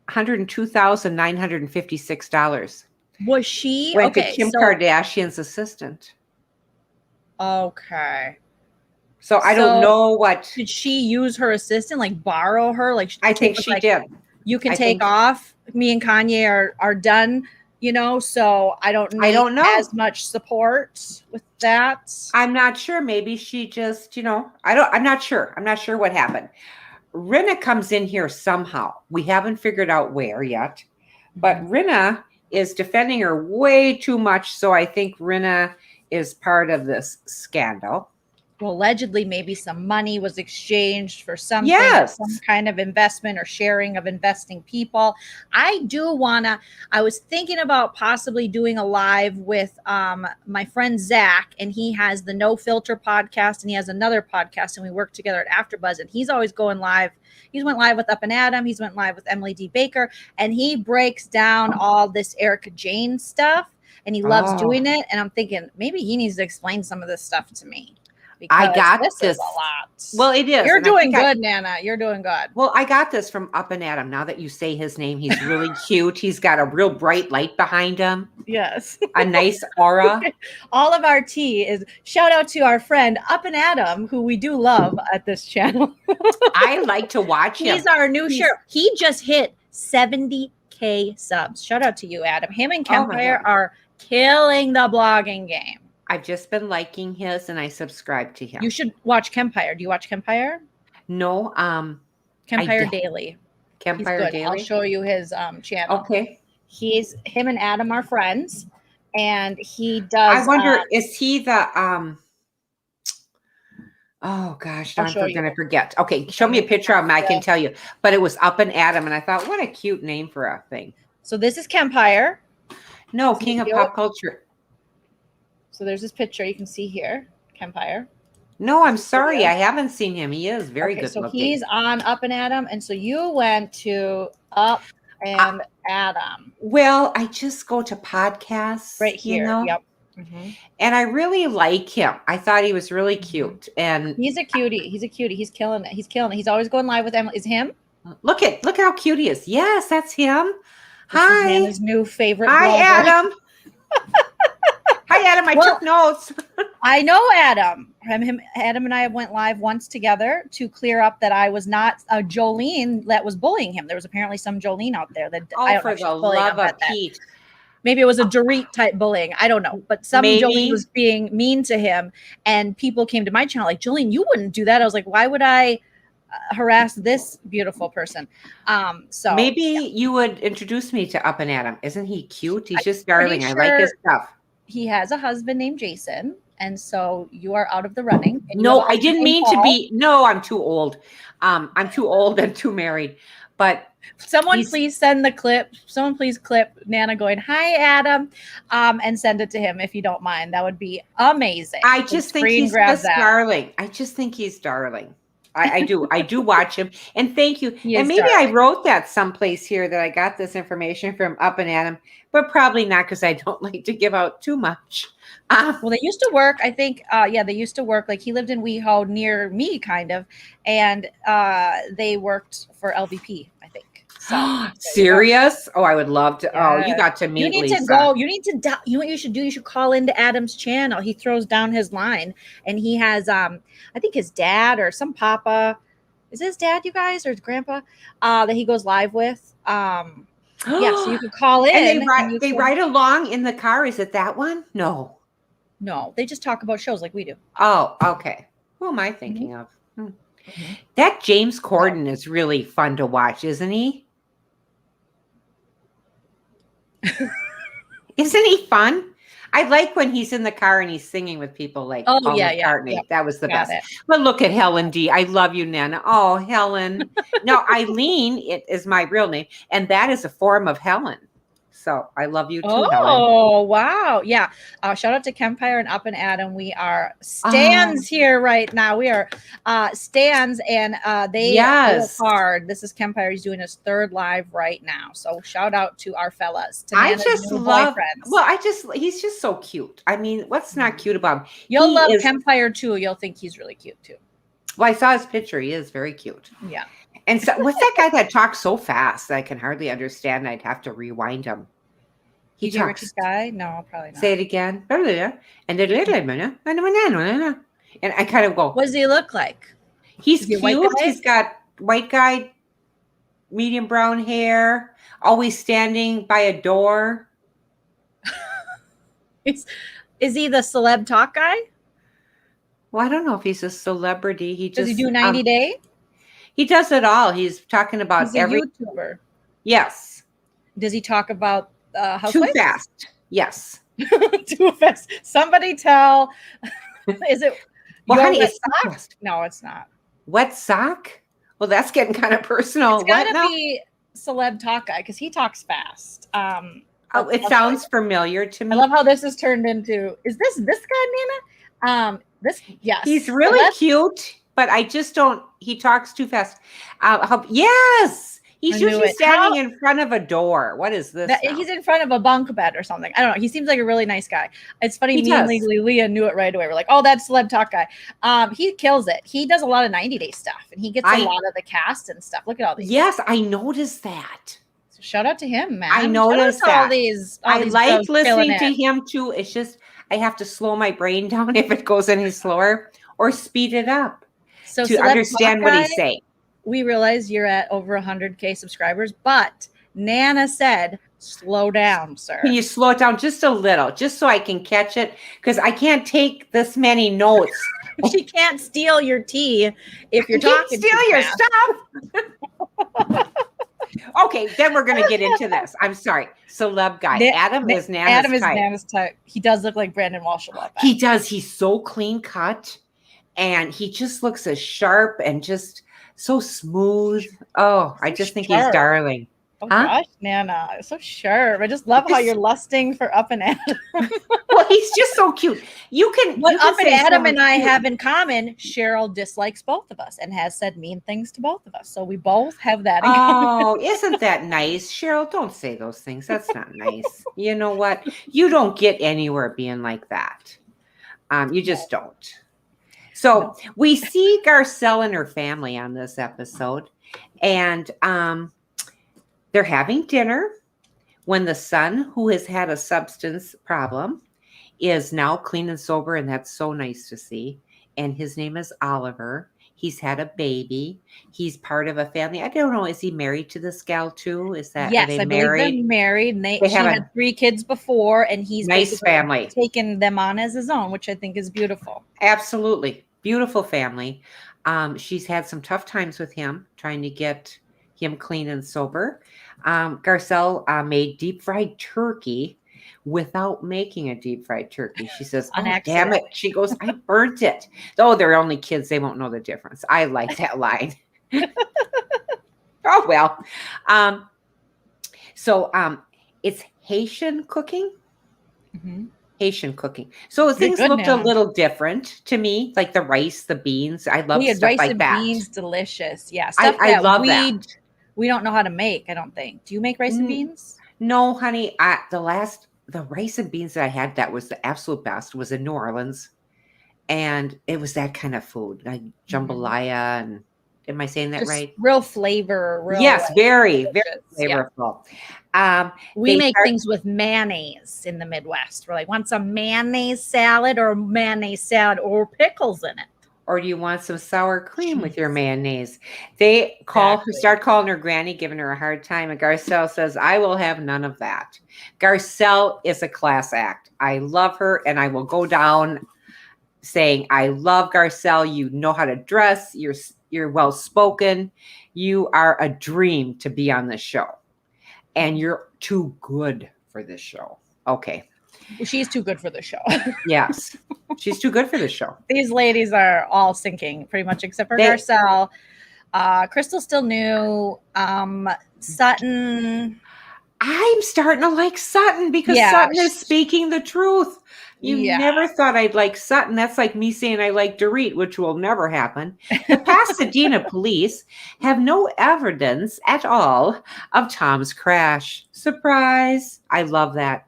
$102,956. Was she went to Kim Kardashian's assistant? Okay. So I don't know what. Did she use her assistant, like borrow her? Like I think she did. You can take off. Me and Kanye are done. So I don't know as much support with that. I'm not sure. Maybe she just, I'm not sure. I'm not sure what happened. Rinna comes in here somehow. We haven't figured out where yet, but Rinna is defending her way too much. So I think Rinna is part of this scandal. Well, allegedly, maybe some money was exchanged for something, some kind of investment or sharing of investing people. I was thinking about possibly doing a live with my friend Zach, and he has the No Filter podcast, and he has another podcast, and we work together at AfterBuzz, and he's always going live. He's went live with Up and Adam. He's went live with Emily D. Baker, and he breaks down all this Erica Jane stuff, and he loves doing it. And I'm thinking maybe he needs to explain some of this stuff to me. I got this is a lot. Well, it is. You're doing good, Nana. You're doing good. Well, I got this from Up and Adam. Now that you say his name, he's really cute. He's got a real bright light behind him. Yes. A nice aura. All of our tea is shout out to our friend Up and Adam, who we do love at this channel. I like to watch him. He's our new share. He just hit 70K subs. Shout out to you, Adam. Him and Kempire are killing the blogging game. I've just been liking his, and I subscribe to him. You should watch Kempire. Do you watch Kempire? No. Kempire Daily. Kempire Daily. I'll show you his channel. Okay. Him and Adam are friends, and he does. I wonder, is he the Oh gosh, I'm going to forget. Okay, show me a picture of him. I can tell you. But it was Up and Adam, and I thought, what a cute name for a thing. So this is Kempire. No, King of Pop Culture. So there's this picture you can see here, Kempire. No, I'm sorry. I haven't seen him. He is very good looking. So he's on Up and Adam. And so you went to Up and Adam. Well, I just go to podcasts. Right here. Yep. Mm-hmm. And I really like him. I thought he was really cute. And he's a cutie. He's killing it. He's always going live with Emily. Is him? Look how cute he is. Yes, that's him. Hi. His new favorite. Hi, Adam. Hi, Adam. I took notes. I know Adam. Adam and I went live once together to clear up that I was not a Joleen that was bullying him. There was apparently some Joleen out there that for the love of Pete. Maybe it was a Dorit type bullying. I don't know. But some Joleen was being mean to him, and people came to my channel like, Joleen, you wouldn't do that. I was like, why would I harass this beautiful person? So maybe you would introduce me to Up and Adam. Isn't he cute? He's just darling. I like his stuff. He has a husband named Jason, and so you are out of the running. No, I didn't mean to be. No, I'm too old. I'm too old and too married. But someone please send the clip. Someone please clip Nana going, "Hi, Adam," and send it to him if you don't mind. That would be amazing. I just think he's just darling. I just think he's darling. I do. I do watch him. And thank you. And maybe I wrote that someplace here that I got this information from Up and Adam, but probably not because I don't like to give out too much. Well, they used to work, I think. They used to work. Like he lived in WeHo near me, kind of. And they worked for LVP, I think. So serious? Oh, I would love to. Yeah. Oh, you got to meet You need Lisa. to go. You need to. You know what you should do? You should call into Adam's channel. He throws down his line, and he has I think his dad or some papa. Is his dad, you guys, or his grandpa? That he goes live with. Yeah, so you could call in. And they ride along in the car. Is it that one? No. No, they just talk about shows like we do. Oh, okay. Who am I thinking of? That James Corden is really fun to watch, isn't he? Isn't he fun? I like when he's in the car and he's singing with people like Paul McCartney. Yeah. That was the best. But look at Helen D. I love you, Nana. Oh, Helen. No, Eileen it is my real name, and that is a form of Helen. So I love you too, Helen. Oh, wow. Yeah. Shout out to Kempire and Up and Adam. We are stands here right now. We are stands, and they work hard. This is Kempire. He's doing his 3rd live right now. So shout out to our fellas. To I just love, he's just so cute. I mean, what's not cute about him? You'll love Kempire too. You'll think he's really cute too. Well, I saw his picture. He is very cute. Yeah. And so, what's that guy that talks so fast that I can hardly understand? I'd have to rewind him. He talks. Rich's guy? No, probably not. Say it again. And I kind of go. What does he look like? He's cute. He's got white guy, medium brown hair, always standing by a door. Is he the celeb talk guy? Well, I don't know if he's a celebrity. Does he do 90 Day? He does it all. He's talking about he's every YouTuber. Yes. Does he talk about Housewives? Too fast. Yes. Too fast. Somebody tell. Is it? Well, honey, it's sock? No, it's not. Wet sock? Well, that's getting kind of personal. It's gotta be celeb talk guy because he talks fast. It sounds familiar to me. I love how this is turned into. Is this guy, Nana? Yes. He's really cute, but I just don't. He talks too fast. Yes. He's usually standing in front of a door. What is this? He's in front of a bunk bed or something. I don't know. He seems like a really nice guy. It's funny. Me and Leah knew it right away. We're like, oh, that's celeb talk guy. He kills it. He does a lot of 90 Day stuff, and he gets a lot of the cast and stuff. Look at all these. Yes, I noticed that. So shout out to him, man. I noticed that. All these I like listening to him too. It's just I have to slow my brain down if it goes any slower, or speed it up to understand what he's saying. We realize you're at over 100K subscribers, but Nana said, slow down, sir. Can you slow it down just a little, just so I can catch it? Because I can't take this many notes. She can't steal your tea if you're talking. Steal your stuff. Okay, then we're going to get into this. I'm sorry. Celeb guy. Adam is Nana's type. He does look like Brandon Walsh a lot. He does. He's so clean cut, and he just looks as sharp and just so smooth. Oh, I just think he's darling. Oh gosh, Nana, so sharp. I just love how you're lusting for Up and Adam. Well, he's just so cute. What Up and Adam and I have in common, Cheryl dislikes both of us and has said mean things to both of us. So we both have that in common. Oh, isn't that nice? Cheryl, don't say those things. That's not nice. You know what? You don't get anywhere being like that. You just don't. So we see Garcelle and her family on this episode, and they're having dinner when the son, who has had a substance problem, is now clean and sober, and that's so nice to see. And his name is Oliver. He's had a baby. He's part of a family. I don't know. Is he married to this gal too? Is that yes? I believe they're married. And she had 3 kids before, and he's nice family taken them on as his own, which I think is beautiful. Absolutely. Beautiful family. She's had some tough times with him, trying to get him clean and sober. Garcelle made deep fried turkey without making a deep fried turkey. She says, oh, damn it. She goes, I burnt it. Oh, they're only kids. They won't know the difference. I like that line. Oh, well. So it's Haitian cooking. Mm-hmm. Haitian cooking. So things looked a little different to me, like the rice, the beans. I love stuff rice like and that. Beans, delicious. Yeah, I love that. We don't know how to make, I don't think. Do you make rice and beans? No, honey. The rice and beans that I had that was the absolute best was in New Orleans. And it was that kind of food, like jambalaya and Am I saying that Just right? real flavor. Yes, very, very delicious. flavorful. We make things with mayonnaise in the Midwest. We're like, want some mayonnaise salad or pickles in it? Or do you want some sour cream with your mayonnaise? They start calling her granny, giving her a hard time. And Garcelle says, I will have none of that. Garcelle is a class act. I love her, and I will go down saying, I love Garcelle. You know how to dress. You're well-spoken. You are a dream to be on this show. And you're too good for this show. Okay. Well, she's too good for the show. Yes. She's too good for this show. These ladies are all sinking pretty much except for Garcelle. Crystal's still new. Sutton. I'm starting to like Sutton because Sutton is speaking the truth. You never thought I'd like Sutton. That's like me saying I like Dorit, which will never happen. The Pasadena police have no evidence at all of Tom's crash. Surprise. I love that.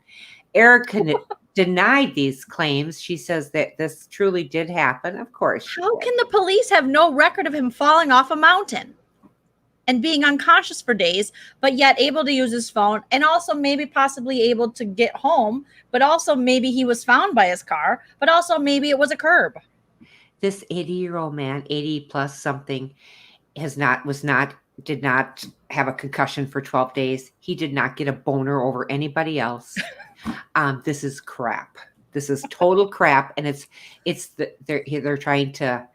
Erica denied these claims. She says that this truly did happen. Of course. How can the police have no record of him falling off a mountain and being unconscious for days, but yet able to use his phone and also maybe possibly able to get home, but also maybe he was found by his car, but also maybe it was a curb. This 80-year-old man, 80 plus something, did not have a concussion for 12 days. He did not get a boner over anybody else. This is crap. This is total crap. And they're trying to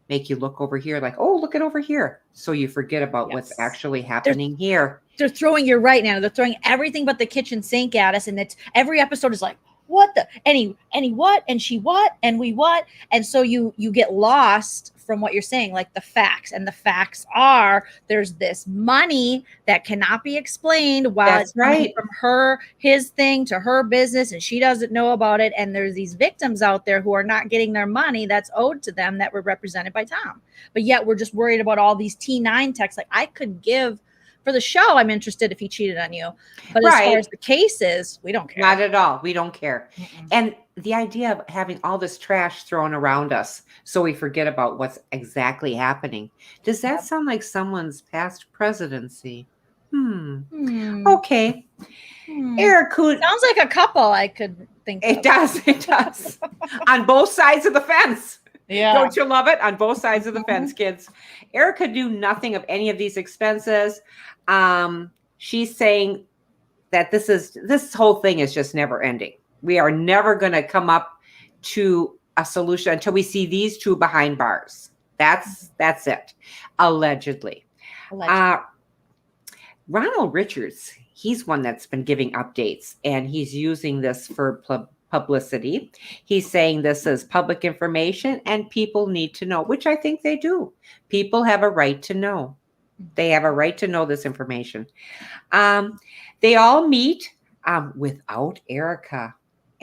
make you look over here like, oh, look at over here. So you forget about what's actually happening here. They're throwing, you're right, Nana. They're throwing everything but the kitchen sink at us. And every episode is like, what the, any what, and she what, and we what. And so you get lost from what you're saying, like the facts. And the facts are there's this money that cannot be explained while it's coming from his thing to her business, and she doesn't know about it. And there's these victims out there who are not getting their money that's owed to them that were represented by Tom. But yet we're just worried about all these T9 texts. Like I could give for the show, I'm interested if he cheated on you. But as far as the cases, we don't care. Not at all. We don't care. And the idea of having all this trash thrown around us so we forget about what's exactly happening. Does that sound like someone's past presidency? Okay. Eric, sounds like a couple I could think of. It does. On both sides of the fence. Yeah. Don't you love it? On both sides of the fence, kids. Erica do nothing of any of these expenses. She's saying that this whole thing is just never ending. We are never going to come up to a solution until we see these two behind bars. That's it. Allegedly. Ronald Richards, he's one that's been giving updates, and he's using this for publicity. He's saying this is public information and people need to know, which I think they do. People have a right to know. They have a right to know this information. They all meet without Erica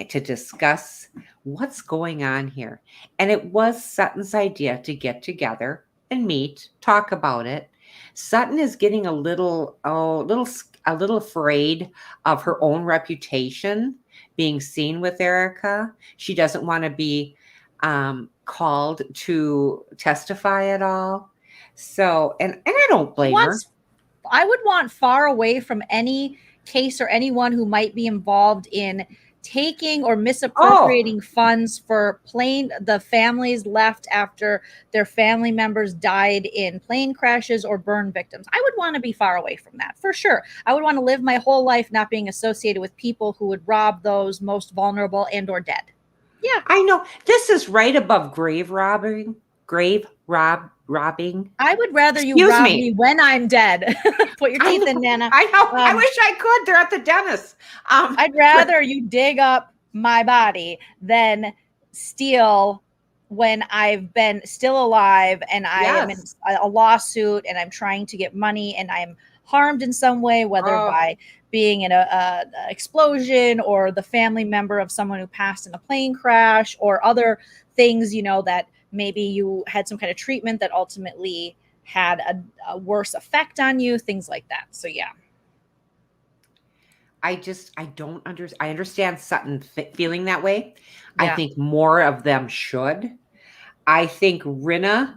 to discuss what's going on here. And it was Sutton's idea to get together and meet, talk about it. Sutton is getting a little afraid of her own reputation being seen with Erica. She doesn't want to be called to testify at all. So, and I don't blame her. I would want far away from any case or anyone who might be involved in taking or misappropriating funds for the families left after their family members died in plane crashes or burn victims. I would want to be far away from that for sure. I would want to live my whole life not being associated with people who would rob those most vulnerable and or dead. Yeah, I know. This is right above grave robbing. I would rather you rob me when I'm dead. Put your teeth in, Nana. I know. I wish I could. They're at the dentist. I'd rather you dig up my body than steal when I've been still alive and I am in a lawsuit and I'm trying to get money and I'm harmed in some way, whether by being in a explosion or the family member of someone who passed in a plane crash or other things, that maybe you had some kind of treatment that ultimately had a worse effect on you, things like that. So, yeah. I don't understand. I understand Sutton feeling that way. Yeah. I think more of them should. I think Rinna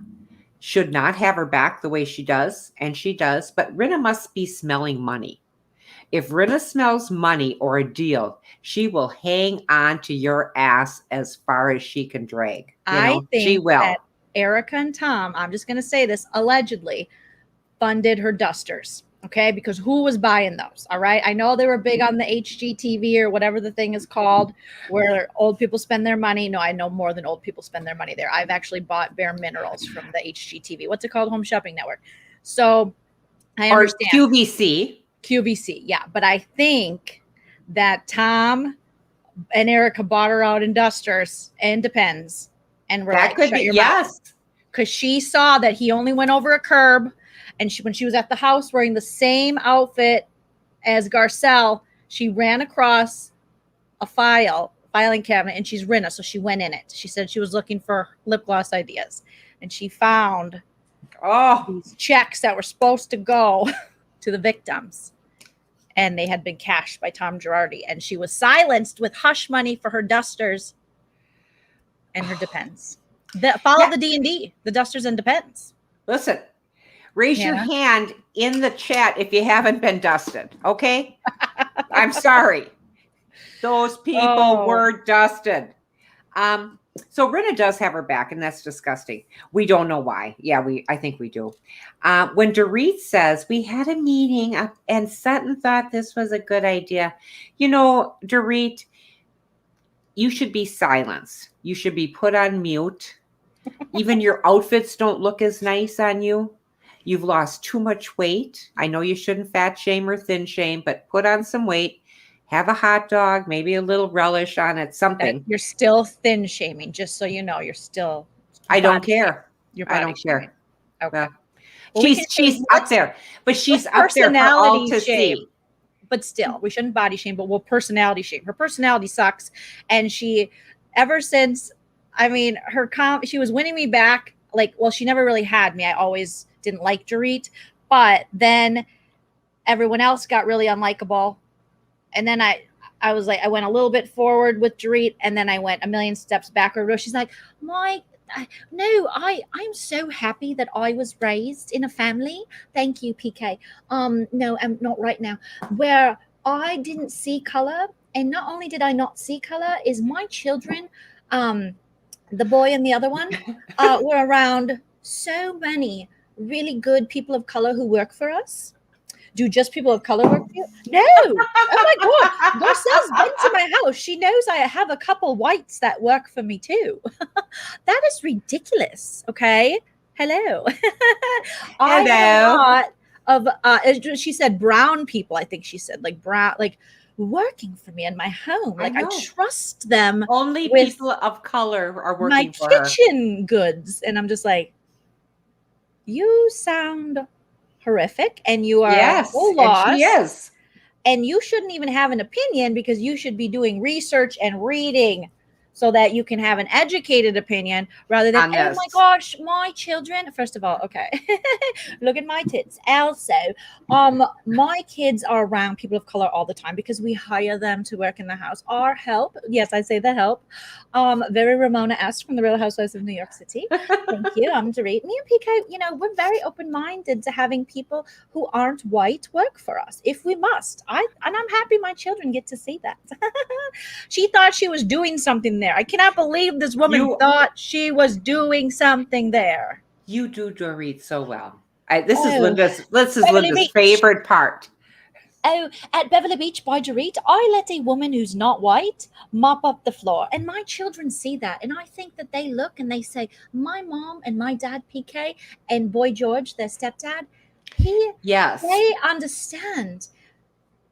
should not have her back the way she does, and she does, but Rinna must be smelling money. If Rinna smells money or a deal, she will hang on to your ass as far as she can drag. I think she will. that Erica and Tom, I'm just going to say this, allegedly funded her dusters. Okay, because who was buying those? All right. I know they were big on the HGTV or whatever the thing is called, where old people spend their money. No, I know more than old people spend their money there. I've actually bought Bare Minerals from the HGTV. What's it called? Home Shopping Network. So I understand. Or QVC. QVC, yeah. But I think that Tom and Erica bought her out in dusters and Depends. And we're that like, could shut be, your yes. mouth. Because she saw that he only went over a curb. And when she was at the house wearing the same outfit as Garcelle, she ran across a filing cabinet, and she's Rinna, so she went in it. She said she was looking for lip gloss ideas, and she found these checks that were supposed to go to the victims, and they had been cashed by Tom Girardi, and she was silenced with hush money for her dusters and her Depends. Follow the D&D, the dusters and Depends. Listen. Raise your hand in the chat if you haven't been dusted, okay? I'm sorry. Those people were dusted. So Rinna does have her back, and that's disgusting. We don't know why. Yeah, I think we do. When Dorit says, we had a meeting and Sutton thought this was a good idea. Dorit, you should be silenced. You should be put on mute. Even your outfits don't look as nice on you. You've lost too much weight. I know you shouldn't fat shame or thin shame, but put on some weight. Have a hot dog, maybe a little relish on it, something. You're still thin shaming, just so you know. You're still. I don't care. I don't care. Okay. She's up there, but she's up there for all to see. But still, we shouldn't body shame, but we'll personality shame. Her personality sucks, and ever since, she was winning me back. She never really had me. I always didn't like Dorit, but then everyone else got really unlikable. And then I was like, I went a little bit forward with Dorit, and then I went a million steps backward. She's like, I'm so happy that I was raised in a family. Thank you, PK. No, I'm not right now. Where I didn't see color, and not only did I not see color, is my children, the boy and the other one, were around so many really good people of color who work for us. Do just people of color work for you? No. Oh my God. Marcel's been to my house. She knows I have a couple whites that work for me too. That is ridiculous. Okay. Hello. I have a lot of, she said brown people. I think she said brown, working for me in my home. I trust them. Only people of color are working for her. My kitchen goods. And I'm just like, you sound horrific, and you are full lost. And she is. And you shouldn't even have an opinion, because you should be doing research and reading so that you can have an educated opinion rather than, oh my gosh, my children. First of all, okay, look at my tits. Also, my kids are around people of color all the time because we hire them to work in the house. Our help, yes, I say the help. Very Ramona-esque from the Real Housewives of New York City. Thank you. I'm Dorit. Me and PK, we're very open-minded to having people who aren't white work for us if we must. And I'm happy my children get to see that. She thought she was doing something there. I cannot believe this woman thought she was doing something there. You do Dorit so well. This is Linda's favorite part. Oh, at Beverly Beach by Dorit, I let a woman who's not white mop up the floor. And my children see that. And I think that they look and they say, my mom and my dad, PK, and Boy George, their stepdad, they understand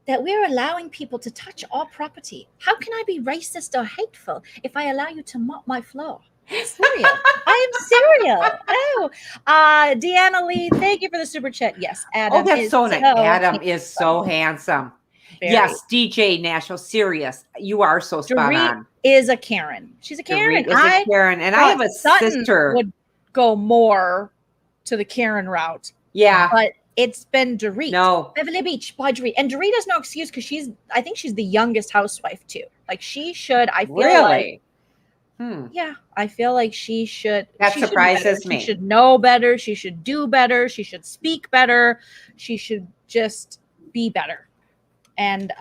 that we're allowing people to touch our property. How can I be racist or hateful if I allow you to mop my floor? I'm serious. I am serious. Oh, Deanna Lee, thank you for the super chat. Yes, Adam. Oh, that's so nice. Adam is so handsome. Very. Yes, DJ Nashville, serious. You are so spot on. Is a Karen. She's a Karen. Dorit is a Karen, and I have a sister. Would go more to the Karen route. Yeah, but it's been Dorit. No. Beverly Beach by Dorit. And Dorit has no excuse because I think she's the youngest housewife too. She should, I feel like, Yeah, I feel like she should. That she surprises should me. She should know better. She should do better. She should speak better. She should just be better. And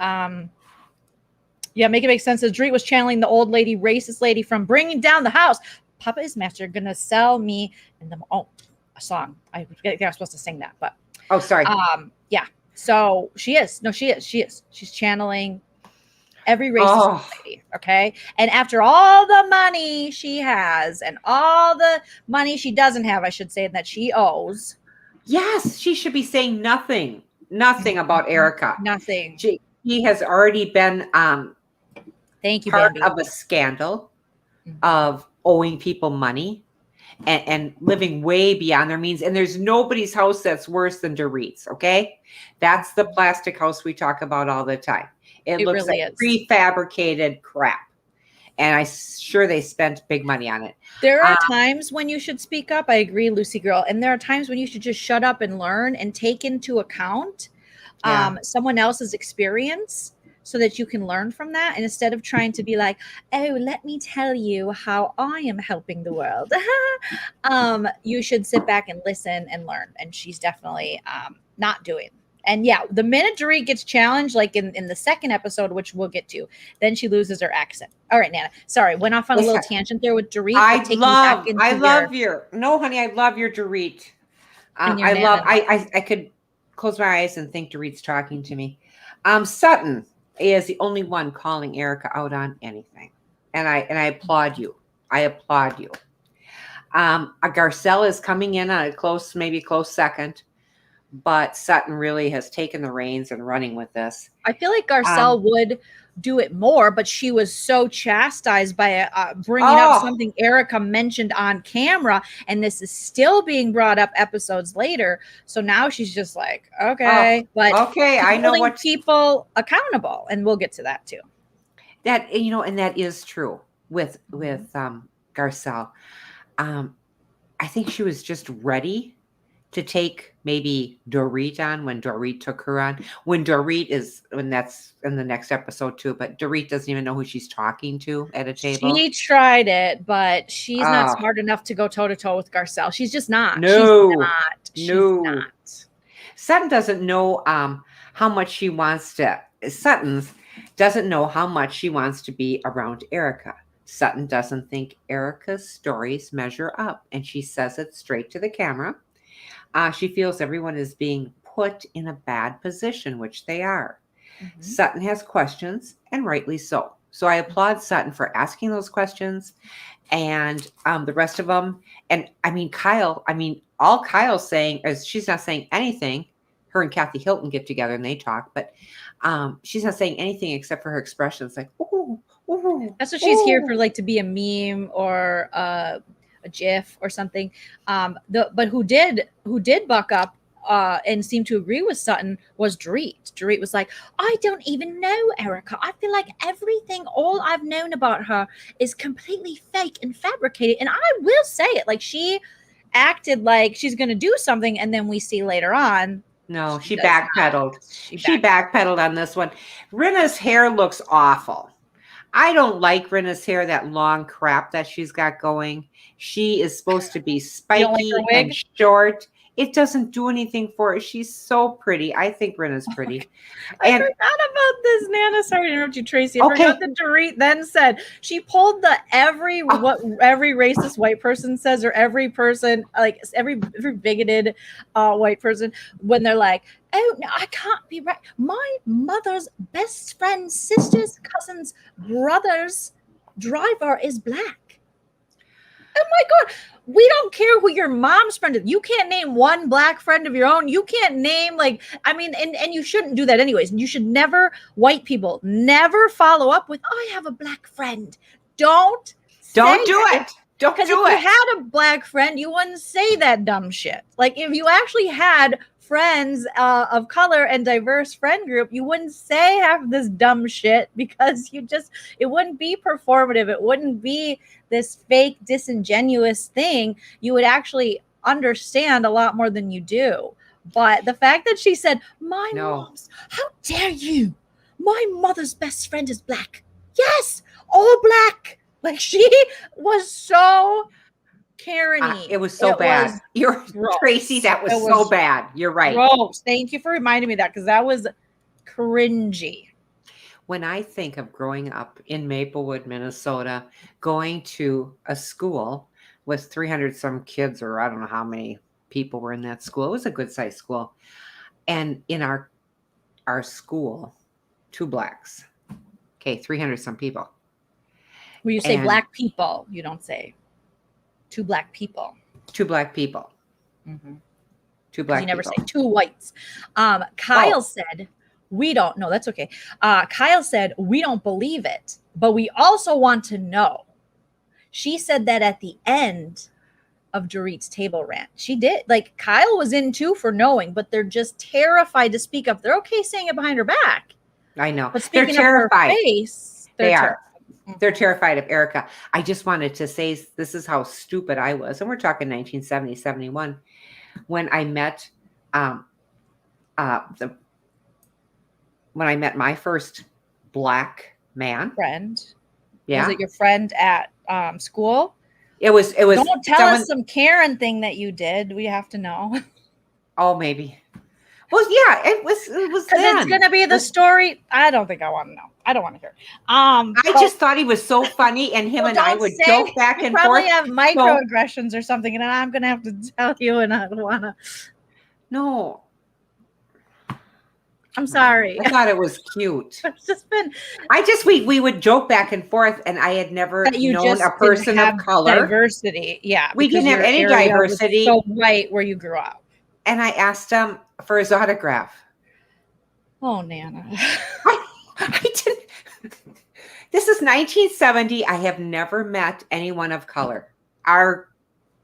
yeah, make it make sense. As Dorit was channeling the old lady, racist lady from bringing down the house. Papa is master, gonna sell me and them. Oh, a song. I was supposed to sing that, but Oh, sorry. Yeah. So she is. No, she is. She is. She's channeling every racist lady. Okay. And after all the money she has and all the money she doesn't have, I should say, that she owes. Yes, she should be saying nothing about Erica. Nothing. He has already been thank you, part Bambi. of a scandal of owing people money and living way beyond their means. And there's nobody's house that's worse than Dorit's. Okay, that's the plastic house we talk about all the time. It looks really like is prefabricated crap. And I'm sure they spent big money on it. There are times when you should speak up. I agree, Lucy girl. And there are times when you should just shut up and learn and take into account someone else's experience so that you can learn from that. And instead of trying to be like, oh, let me tell you how I am helping the world. You should sit back and listen and learn. And she's definitely not doing. And yeah, the minute Dorit gets challenged, like in the second episode, which we'll get to, then she loses her accent. All right, Nana. Sorry, went off on a little tangent there with Dorit. I love your Dorit. I could close my eyes and think Dorit's talking to me. Sutton is the only one calling Erica out on anything. And I applaud you. I applaud you. Garcelle is coming in on a close second. But Sutton really has taken the reins and running with this. I feel like Garcelle would do it more, but she was so chastised by bringing up something Erica mentioned on camera, and this is still being brought up episodes later. So now she's just like, okay, I know what people accountable, and we'll get to that too. That and that is true with Garcelle. I think she was just ready to take maybe Dorit on when Dorit took her on. When that's in the next episode too, but Dorit doesn't even know who she's talking to at a table. She tried it, but she's not smart enough to go toe to toe with Garcelle. She's just not. No. She's not. Sutton doesn't know how much she wants to. Sutton doesn't know how much she wants to be around Erica. Sutton doesn't think Erica's stories measure up, and she says it straight to the camera. She feels everyone is being put in a bad position, which they are. Mm-hmm. Sutton has questions, and rightly so. So I applaud Sutton for asking those questions, and the rest of them. And Kyle, all Kyle's saying is she's not saying anything. Her and Kathy Hilton get together and they talk, but she's not saying anything except for her expressions, like, ooh, ooh. That's what she's here for, like to be a meme or a GIF or something. But who did buck up and seem to agree with Sutton was Dorit. Dorit was like, I don't even know Erica. I feel like all I've known about her is completely fake and fabricated. And I will say it, like she acted like she's going to do something, and then we see later on. No, she backpedaled. She backpedaled on this one. Rinna's hair looks awful. I don't like Rinna's hair, that long crap that she's got going. She is supposed to be spiky and short. It doesn't do anything for her. She's so pretty. I think Rinna's pretty. I forgot about this, Nana. Sorry to interrupt you, Tracy. I forgot that Dorit then said she pulled the what every racist white person says, or every person, like every bigoted white person, when they're like, oh, no, I can't be right. My mother's best friend's sister's cousin's brother's driver is black. Oh my God. We don't care who your mom's friend is. You can't name one black friend of your own. You can't name and you shouldn't do that anyways. You should never, white people, never follow up with, I have a black friend. Don't do it. Don't do it. Because if you had a black friend, you wouldn't say that dumb shit. Like if you actually had friends of color and diverse friend group, you wouldn't say half this dumb shit, because it wouldn't be performative. It wouldn't be this fake disingenuous thing. You would actually understand a lot more than you do. But the fact that she said, mom's, how dare you? My mother's best friend is black. Yes, all black. Like she was so Karen-y. It was so bad. You're gross. Tracy. That was so bad. You're right. Gross. Thank you for reminding me of that because that was cringy. When I think of growing up in Maplewood, Minnesota, going to a school with 300 some kids, or I don't know how many people were in that school. It was a good sized school. And in our school, 2 blacks. Okay, 300 some people. When you say black people, you don't say 2 black people. 2 black people. Mm-hmm. 2 black you never people. say 2 whites. Kyle said, we don't know. That's okay. Kyle said, we don't believe it, but we also want to know. She said that at the end of Dorit's table rant. She did. Like Kyle was in too for knowing, but they're just terrified to speak up. They're okay saying it behind her back. I know. But speaking they're terrified. Of her face, they are. Terrified. They're terrified of Erica. I just wanted to say this is how stupid I was. And we're talking 1970, 71. When I met when I met my first black man. Friend. Yeah. Was it your friend at school? It was. Don't tell us some Karen thing that you did. We have to know. Oh, maybe. Well, yeah, it was because it's gonna be the story. I don't think I want to know. I don't want to hear. I just thought he was so funny, and him and I would joke back and forth. Probably have microaggressions or something, and I'm gonna have to tell you, and I don't want to. No, I'm sorry. I thought it was cute. It's just been. We would joke back and forth, and I had never known a person of color. Diversity, yeah. We didn't have any diversity. So white where you grew up. And I asked him for his autograph. Oh, Nana. I didn't. This is 1970. I have never met anyone of color. Our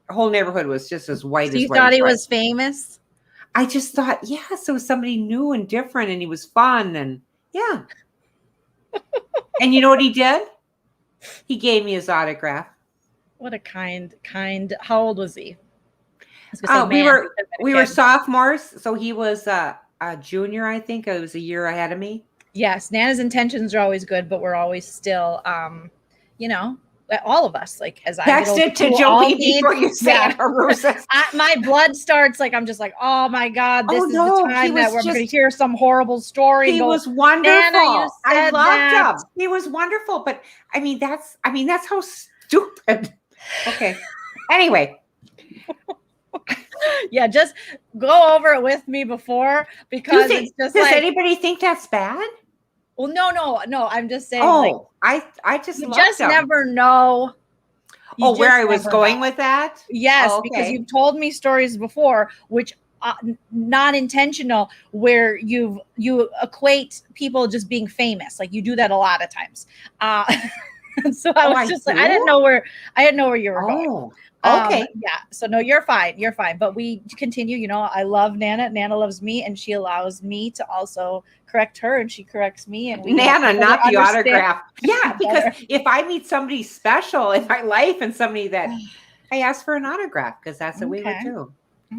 whole neighborhood was just as white as white. You thought he was famous? I just thought, yes, it was somebody new and different, and he was fun, and yeah. And you know what he did? He gave me his autograph. What a kind. How old was he? We were sophomores, so he was a junior, I think. It was a year ahead of me. Yes, Nana's intentions are always good, but we're always still, all of us, like as I text it to Joleen before you say it. My blood starts like I'm just like, oh my God, this is the time that we're going to hear some horrible story. He was wonderful. I loved him. He was wonderful, but I mean that's how stupid. Okay. Anyway. Yeah, just go over it with me before because it's just does anybody think that's bad? Well, no. I'm just saying. Oh, I just never know. Where I was going with that? Yes, because you've told me stories before, which not intentional, where you equate people just being famous. Like you do that a lot of times. So I was just like, I didn't know where you were going. Okay. Yeah. So no, you're fine. You're fine. But we continue. You know, I love Nana. Nana loves me, and she allows me to also correct her, and she corrects me. And we Nana, not the autograph. Yeah, because if I meet somebody special in my life and somebody that I ask for an autograph, because that's what we would do.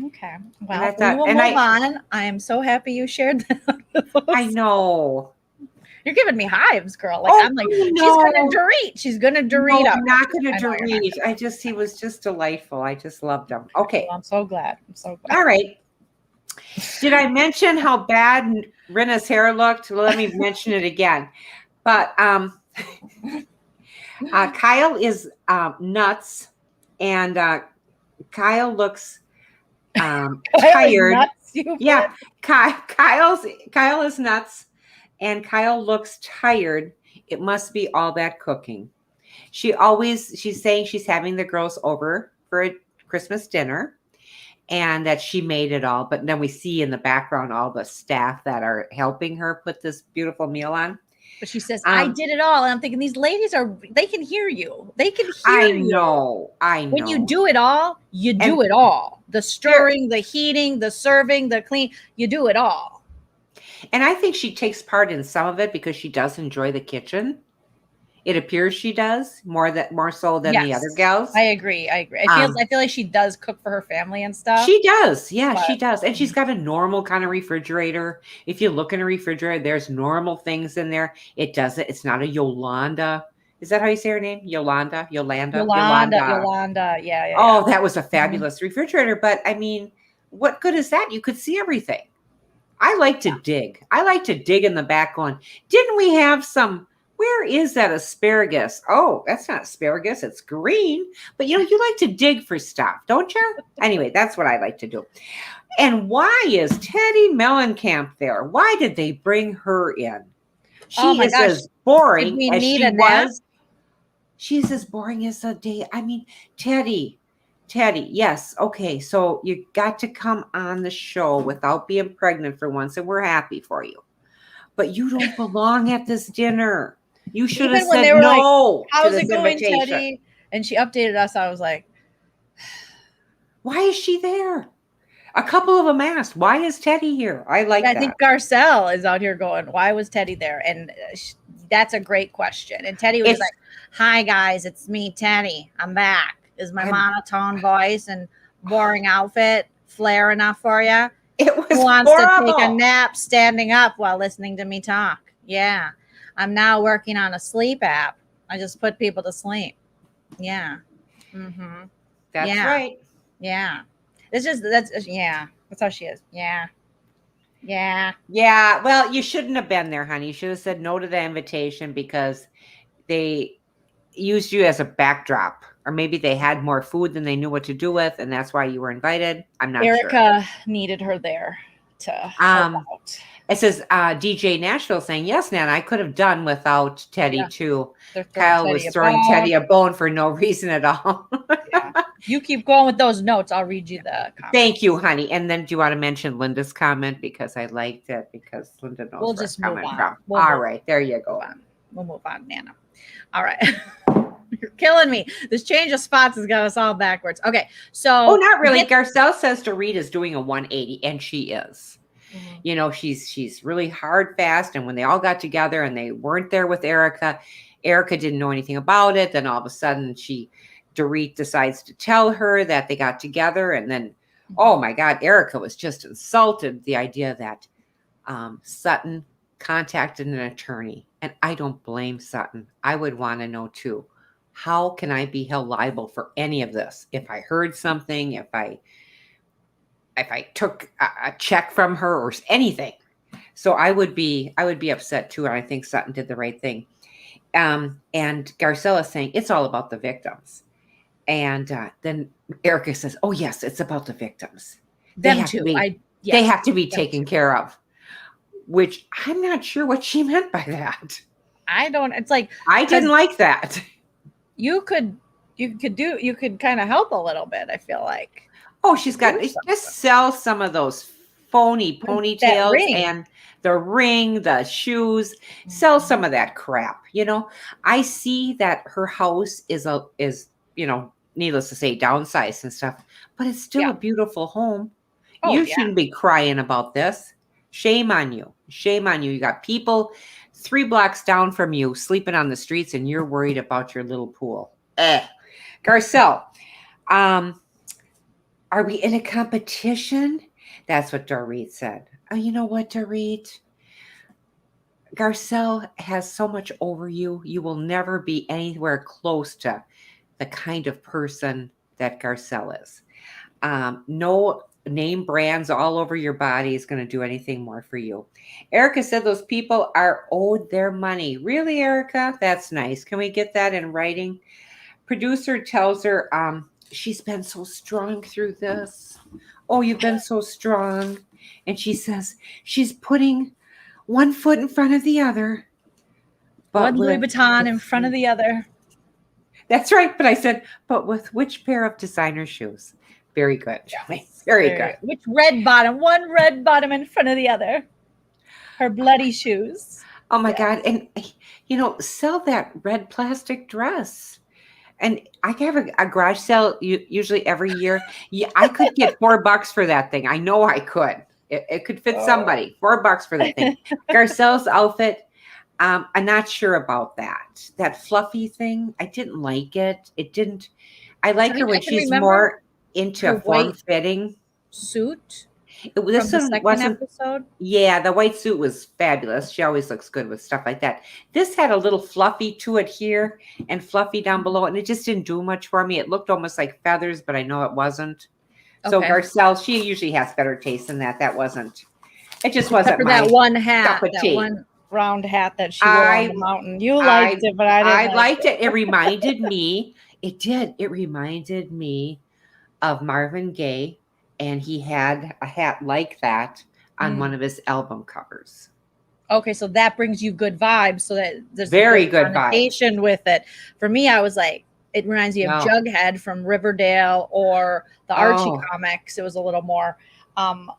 Okay. Well, we will move on. I am so happy you shared that. I know. You're giving me hives, girl. Like I'm like, she's gonna Dorit. She's gonna Dorit. No, I'm not gonna Dorit. He was just delightful. I just loved him. Okay. Well, I'm so glad. All right. Did I mention how bad Rinna's hair looked? Let me mention it again. But Kyle is nuts, and Kyle looks tired. Yeah, Kyle is nuts. And Kyle looks tired. It must be all that cooking. She's saying she's having the girls over for a Christmas dinner and that she made it all. But then we see in the background all the staff that are helping her put this beautiful meal on. But she says, I did it all. And I'm thinking these ladies they can hear you. They can hear you. I know. When you do it all, you do it all. The stirring, the heating, the serving, the clean, you do it all. And I think she takes part in some of it because she does enjoy the kitchen. It appears she does more so than the other gals. I agree. I feel like she does cook for her family and stuff. She does. Yeah, she does. And she's got a normal kind of refrigerator. If you look in a refrigerator, there's normal things in there. It's not a Yolanda. Is that how you say her name? Yolanda. Yolanda. Yeah. Oh, that was a fabulous refrigerator. But I mean, what good is that? You could see everything. I like to dig. I like to dig in the back going, didn't we have some, where is that asparagus? Oh, that's not asparagus. It's green. But you like to dig for stuff, don't you? Anyway, that's what I like to do. And why is Teddy Mellencamp there? Why did they bring her in? She is as boring as she was. She's as boring as a day. I mean, Teddy, yes. Okay. So you got to come on the show without being pregnant for once, and we're happy for you. But you don't belong at this dinner. You should have said no. How's it going, Teddy? And she updated us. I was like, why is she there? A couple of them asked, why is Teddy here? I like that. I think Garcelle is out here going, why was Teddy there? And that's a great question. And Teddy was like, hi, guys, it's me, Teddy. I'm back. Is my monotone voice and boring outfit flare enough for you? It was Who wants horrible. to take a nap standing up while listening to me talk? Yeah. I'm now working on a sleep app. I just put people to sleep. Yeah. Mm-hmm. That's right. Yeah. That's how she is. Yeah. Well, you shouldn't have been there, honey. You should have said no to the invitation because they used you as a backdrop, or maybe they had more food than they knew what to do with, and that's why you were invited. I'm not sure. Erica needed her there to help out. It says DJ Nashville saying, yes, Nana, I could have done without Teddy too. Kyle was throwing Teddy a bone for no reason at all. Yeah. You keep going with those notes. I'll read you the comment. Thank you, honey. And then do you want to mention Linda's comment? Because I liked it because Linda knows we'll where just it's coming move from. We'll all right, there you go. We'll move on, Nana. All right. You're killing me. This change of spots has got us all backwards. Okay. So oh, not really. Garcelle says Dorit is doing a 180, and she is. Mm-hmm. She's really hard, fast. And when they all got together and they weren't there with Erica didn't know anything about it. Then all of a sudden Dorit decides to tell her that they got together. And then, oh my God, Erica was just insulted. The idea that Sutton contacted an attorney. And I don't blame Sutton. I would want to know too. How can I be held liable for any of this? If I heard something, if I took a check from her or anything. So I would be upset too. And I think Sutton did the right thing. And Garcelle is saying it's all about the victims. And then Erica says, oh yes, it's about the victims. They have to be taken care of, which I'm not sure what she meant by that. It's like, I didn't like that. You could kind of help a little bit. I feel like. Oh, she's got just sell some of those phony ponytails and the ring, the shoes, sell some of that crap. I see that her house is needless to say, downsized and stuff, but it's still a beautiful home. You shouldn't be crying about this. Shame on you. Shame on you. You got people 3 blocks down from you sleeping on the streets and you're worried about your little pool. Garcelle, are we in a competition? That's what Dorit said. Oh, you know what, Dorit? Garcelle has so much over you. You will never be anywhere close to the kind of person that Garcelle is. No name brands all over your body is going to do anything more for you. Erica said those people are owed their money. Really, Erica? That's nice. Can we get that in writing? Producer tells her she's been so strong through this. Oh, you've been so strong. And she says she's putting one foot in front of the other. One Louis Vuitton in front of the other. That's right. But I said, but with which pair of designer shoes? Very good, Joey. Very good. Which red bottom? One red bottom in front of the other. Her bloody shoes. Oh, my God. And, sell that red plastic dress. And I have a garage sale usually every year. Yeah, I could get $4 for that thing. I know I could. It could fit somebody. $4 for that thing. Garcelle's outfit. I'm not sure about that. That fluffy thing. I didn't like it. I like her when she's more into form-fitting suit. From the second episode? Yeah, the white suit was fabulous. She always looks good with stuff like that. This had a little fluffy to it here and fluffy down below, and it just didn't do much for me. It looked almost like feathers, but I know it wasn't. So Garcelle, she usually has better taste than that. That wasn't. It just wasn't for that one hat, that one round hat that she wore on the mountain. You liked it, but I didn't. I liked it. It reminded me. It did. It reminded me of Marvin Gaye, and he had a hat like that on one of his album covers. Okay, so that brings you good vibes. So that there's very good connotation with it. For me, I was like, it reminds me of Jughead from Riverdale or the Archie comics. It was a little more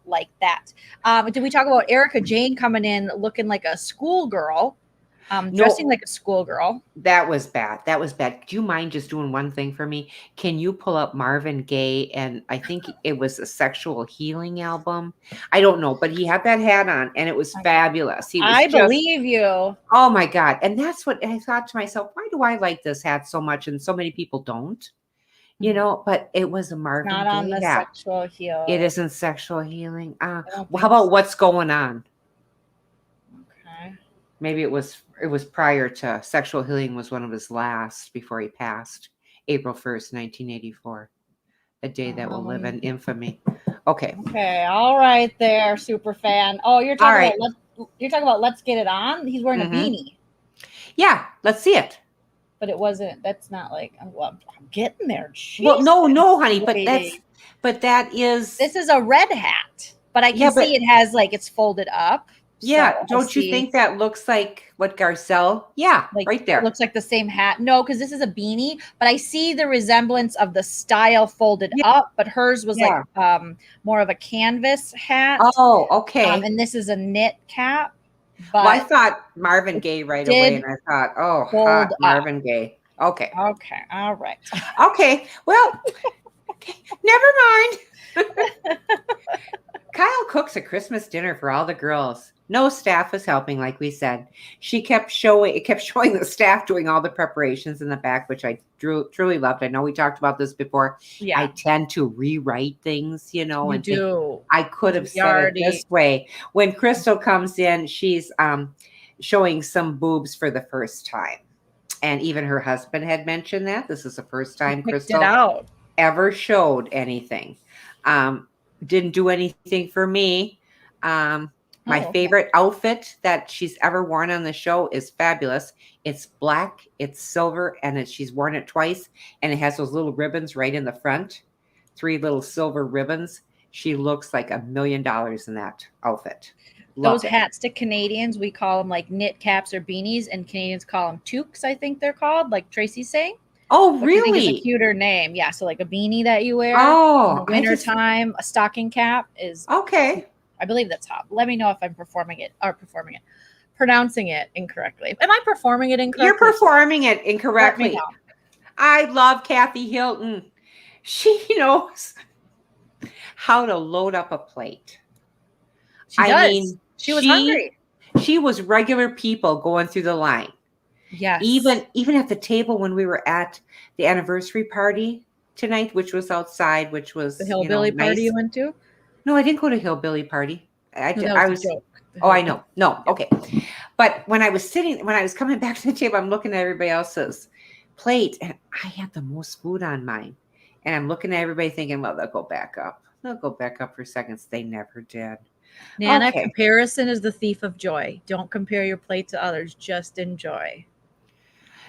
like that. Did we talk about Erica Jane coming in looking like a schoolgirl? Dressing like a schoolgirl. That was bad. That was bad. Do you mind just doing one thing for me? Can you pull up Marvin Gaye? And I think it was a sexual healing album. I don't know, but he had that hat on and it was fabulous. I believe you. Oh my God. And that's what I thought to myself. Why do I like this hat so much? And so many people don't, you know, but it was a Marvin Gaye hat. Not on the sexual healing. It isn't sexual healing. How about What's Going On? Okay. Maybe it was prior to Sexual Healing was one of his last before he passed, April 1st, 1984. A day that will live in infamy. Okay. Okay. All right there, super fan. Oh, you're talking about Let's Get It On? He's wearing a beanie. Yeah, let's see it. But it wasn't, that's not like, I'm getting there. Jesus. Well, no, honey, but that is. This is a red hat, but I can see it has like, it's folded up. Yeah, so don't you think that looks like what Garcelle? Yeah, like, right there. It looks like the same hat. No, because this is a beanie, but I see the resemblance of the style folded up, but hers was like more of a canvas hat. Oh, okay. And this is a knit cap. But I thought Marvin Gaye right away, and I thought, oh, hot Marvin Gaye. Okay. Okay. All right. Okay. Well, never mind. Kyle cooks a Christmas dinner for all the girls. No staff was helping, like we said. It kept showing the staff doing all the preparations in the back, which I truly loved. I know we talked about this before. Yeah. I tend to rewrite things, you know, I could have said it this way. When Crystal comes in, she's showing some boobs for the first time. And even her husband had mentioned that. This is the first time Crystal ever showed anything. Didn't do anything for me. My favorite outfit that she's ever worn on the show is fabulous. It's black, it's silver, and she's worn it twice. And it has those little ribbons right in the front. 3 little silver ribbons. She looks like $1 million in that outfit. Those hats to Canadians, we call them like knit caps or beanies, and Canadians call them toques, I think they're called, like Tracy's saying. Oh, really? I think it's a cuter name. Yeah, so like a beanie that you wear in the wintertime, a stocking cap is okay. I believe that's hot. Let me know if I'm pronouncing it incorrectly. Am I performing it incorrectly? You're performing it incorrectly. I love Kathy Hilton. She knows how to load up a plate. She does. She was hungry. She was regular people going through the line. Yes. Even at the table when we were at the anniversary party tonight, which was outside, which was the hillbilly party you went to? No, I didn't go to hillbilly party. I was. Oh, I know. No, okay. But when I was coming back to the table, I'm looking at everybody else's plate, and I had the most food on mine. And I'm looking at everybody thinking, well, they'll go back up. They'll go back up for seconds. They never did. Nana, comparison is the thief of joy. Don't compare your plate to others. Just enjoy.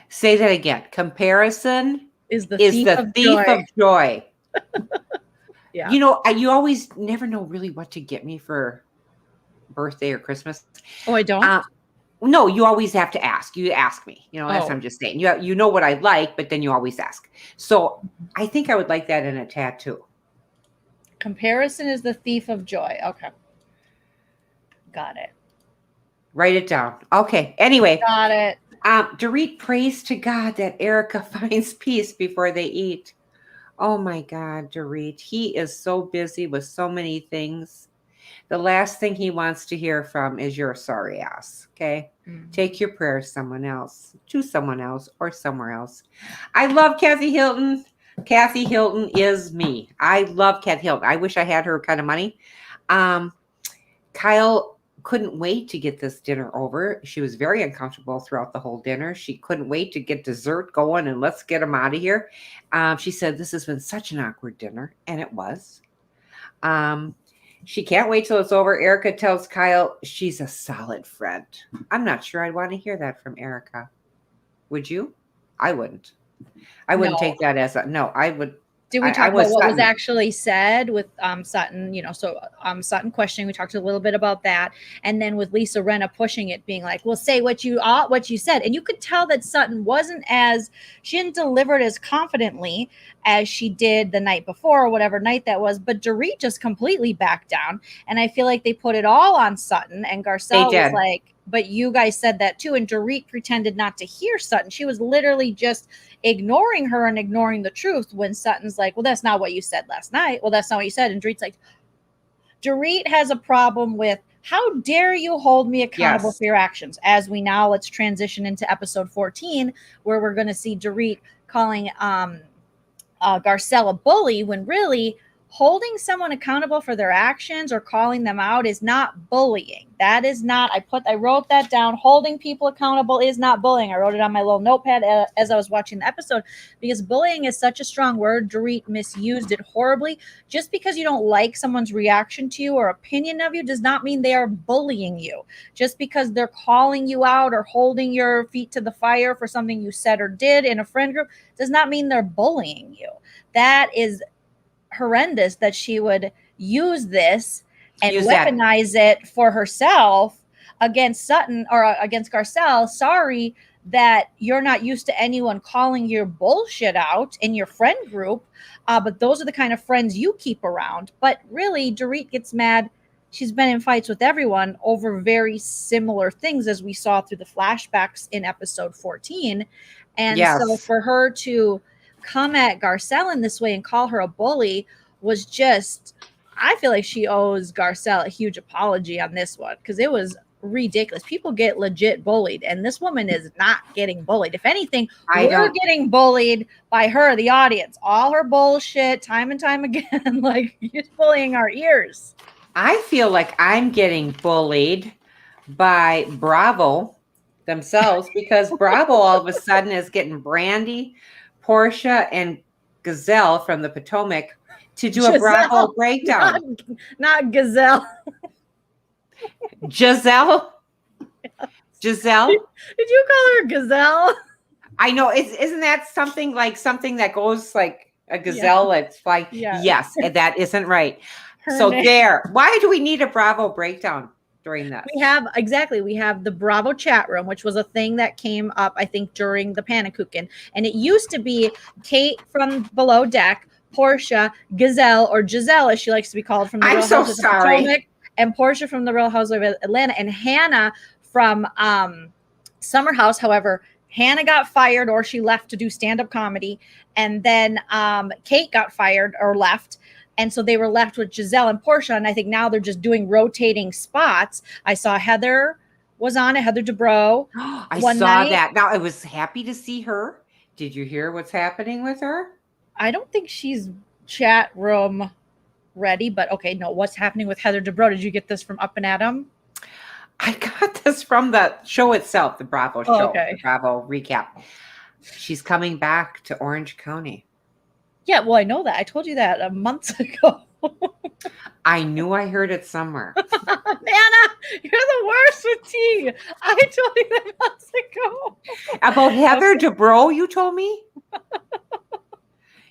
Say that again. Comparison is the thief of joy. Yeah. You know, you always never know really what to get me for birthday or Christmas. Oh, I don't? No, you always have to ask. You ask me. You know, that's what I'm just saying. You know what I like, but then you always ask. So I think I would like that in a tattoo. Comparison is the thief of joy. Okay. Got it. Write it down. Okay. Anyway. Got it. Dorit prays to God that Erica finds peace before they eat. Oh my God, Dorit. He is so busy with so many things. The last thing he wants to hear from is your sorry ass. Okay. Mm-hmm. Take your prayers to someone else, or somewhere else. I love Kathy Hilton. Kathy Hilton is me. I love Kathy Hilton. I wish I had her kind of money. Kyle couldn't wait to get this dinner over. She was very uncomfortable throughout the whole dinner. She couldn't wait to get dessert going and let's get them out of here. She said, this has been such an awkward dinner. And it was. She can't wait till it's over. Erica tells Kyle she's a solid friend. I'm not sure I'd want to hear that from Erica. Would you? I wouldn't. I wouldn't take that as a no. I would. Did we talk about what was actually said with Sutton? Sutton questioning. We talked a little bit about that, and then with Lisa Rinna pushing it, being like, "Well, say what you said," and you could tell that Sutton she didn't deliver it as confidently as she did the night before or whatever night that was. But Dorit just completely backed down, and I feel like they put it all on Sutton, and Garcelle was like, "But you guys said that too," and Dorit pretended not to hear Sutton. She was literally just ignoring her and ignoring the truth when Sutton's like, well, that's not what you said last night. Well, that's not what you said. And Dorit's like, Dorit has a problem with, how dare you hold me accountable for your actions? As we now, let's transition into episode 14, where we're going to see Dorit calling Garcelle a bully, when really holding someone accountable for their actions or calling them out is not bullying. That is not, I wrote that down. Holding people accountable is not bullying. I wrote it on my little notepad as I was watching the episode, because bullying is such a strong word. Dorit misused it horribly. Just because you don't like someone's reaction to you or opinion of you does not mean they are bullying you. Just because they're calling you out or holding your feet to the fire for something you said or did in a friend group does not mean they're bullying you. That is horrendous that she would use this and weaponize it for herself against Sutton or against Garcelle. Sorry that you're not used to anyone calling your bullshit out in your friend group, but those are the kind of friends you keep around. But really, Dorit gets mad. She's been in fights with everyone over very similar things, as we saw through the flashbacks in episode 14. And so for her to come at Garcelle in this way and call her a bully was just, I feel like she owes Garcelle a huge apology on this one, because it was ridiculous. People get legit bullied, and this woman is not getting bullied. If anything, we're getting bullied by her, the audience. All her bullshit, time and time again, like, it's bullying our ears. I feel like I'm getting bullied by Bravo themselves, because Bravo all of a sudden is getting Brandy, Portia, and Gazelle from the Potomac to do a Bravo breakdown. Not Gazelle. Giselle? Giselle? Did you call her Gazelle? I know. Isn't that something that goes like a gazelle? Yeah. It's like, yes, that isn't right. So there. Why do we need a Bravo breakdown during this? We have the Bravo chat room, which was a thing that came up, I think, during the Panakuchen. And it used to be Kate from Below Deck, Portia, Gazelle, or Giselle, as she likes to be called, from the Real Housewives of Potomac, and Portia from the Real Housewives of Atlanta, and Hannah from Summer House. However, Hannah got fired, or she left to do stand-up comedy, and then Kate got fired or left. And so they were left with Giselle and Portia. And I think now they're just doing rotating spots. I saw Heather was on it, Heather Dubrow. I saw that. Now, I was happy to see her. Did you hear what's happening with her? I don't think she's chat room ready, but okay, no. What's happening with Heather Dubrow? Did you get this from Up and Adam? I got this from the show itself, the Bravo show, the Bravo recap. She's coming back to Orange County. Yeah, well, I know that. I told you that a month ago. I knew I heard it somewhere. Nana, you're the worst with tea. I told you that months ago. About Heather Dubrow, you told me?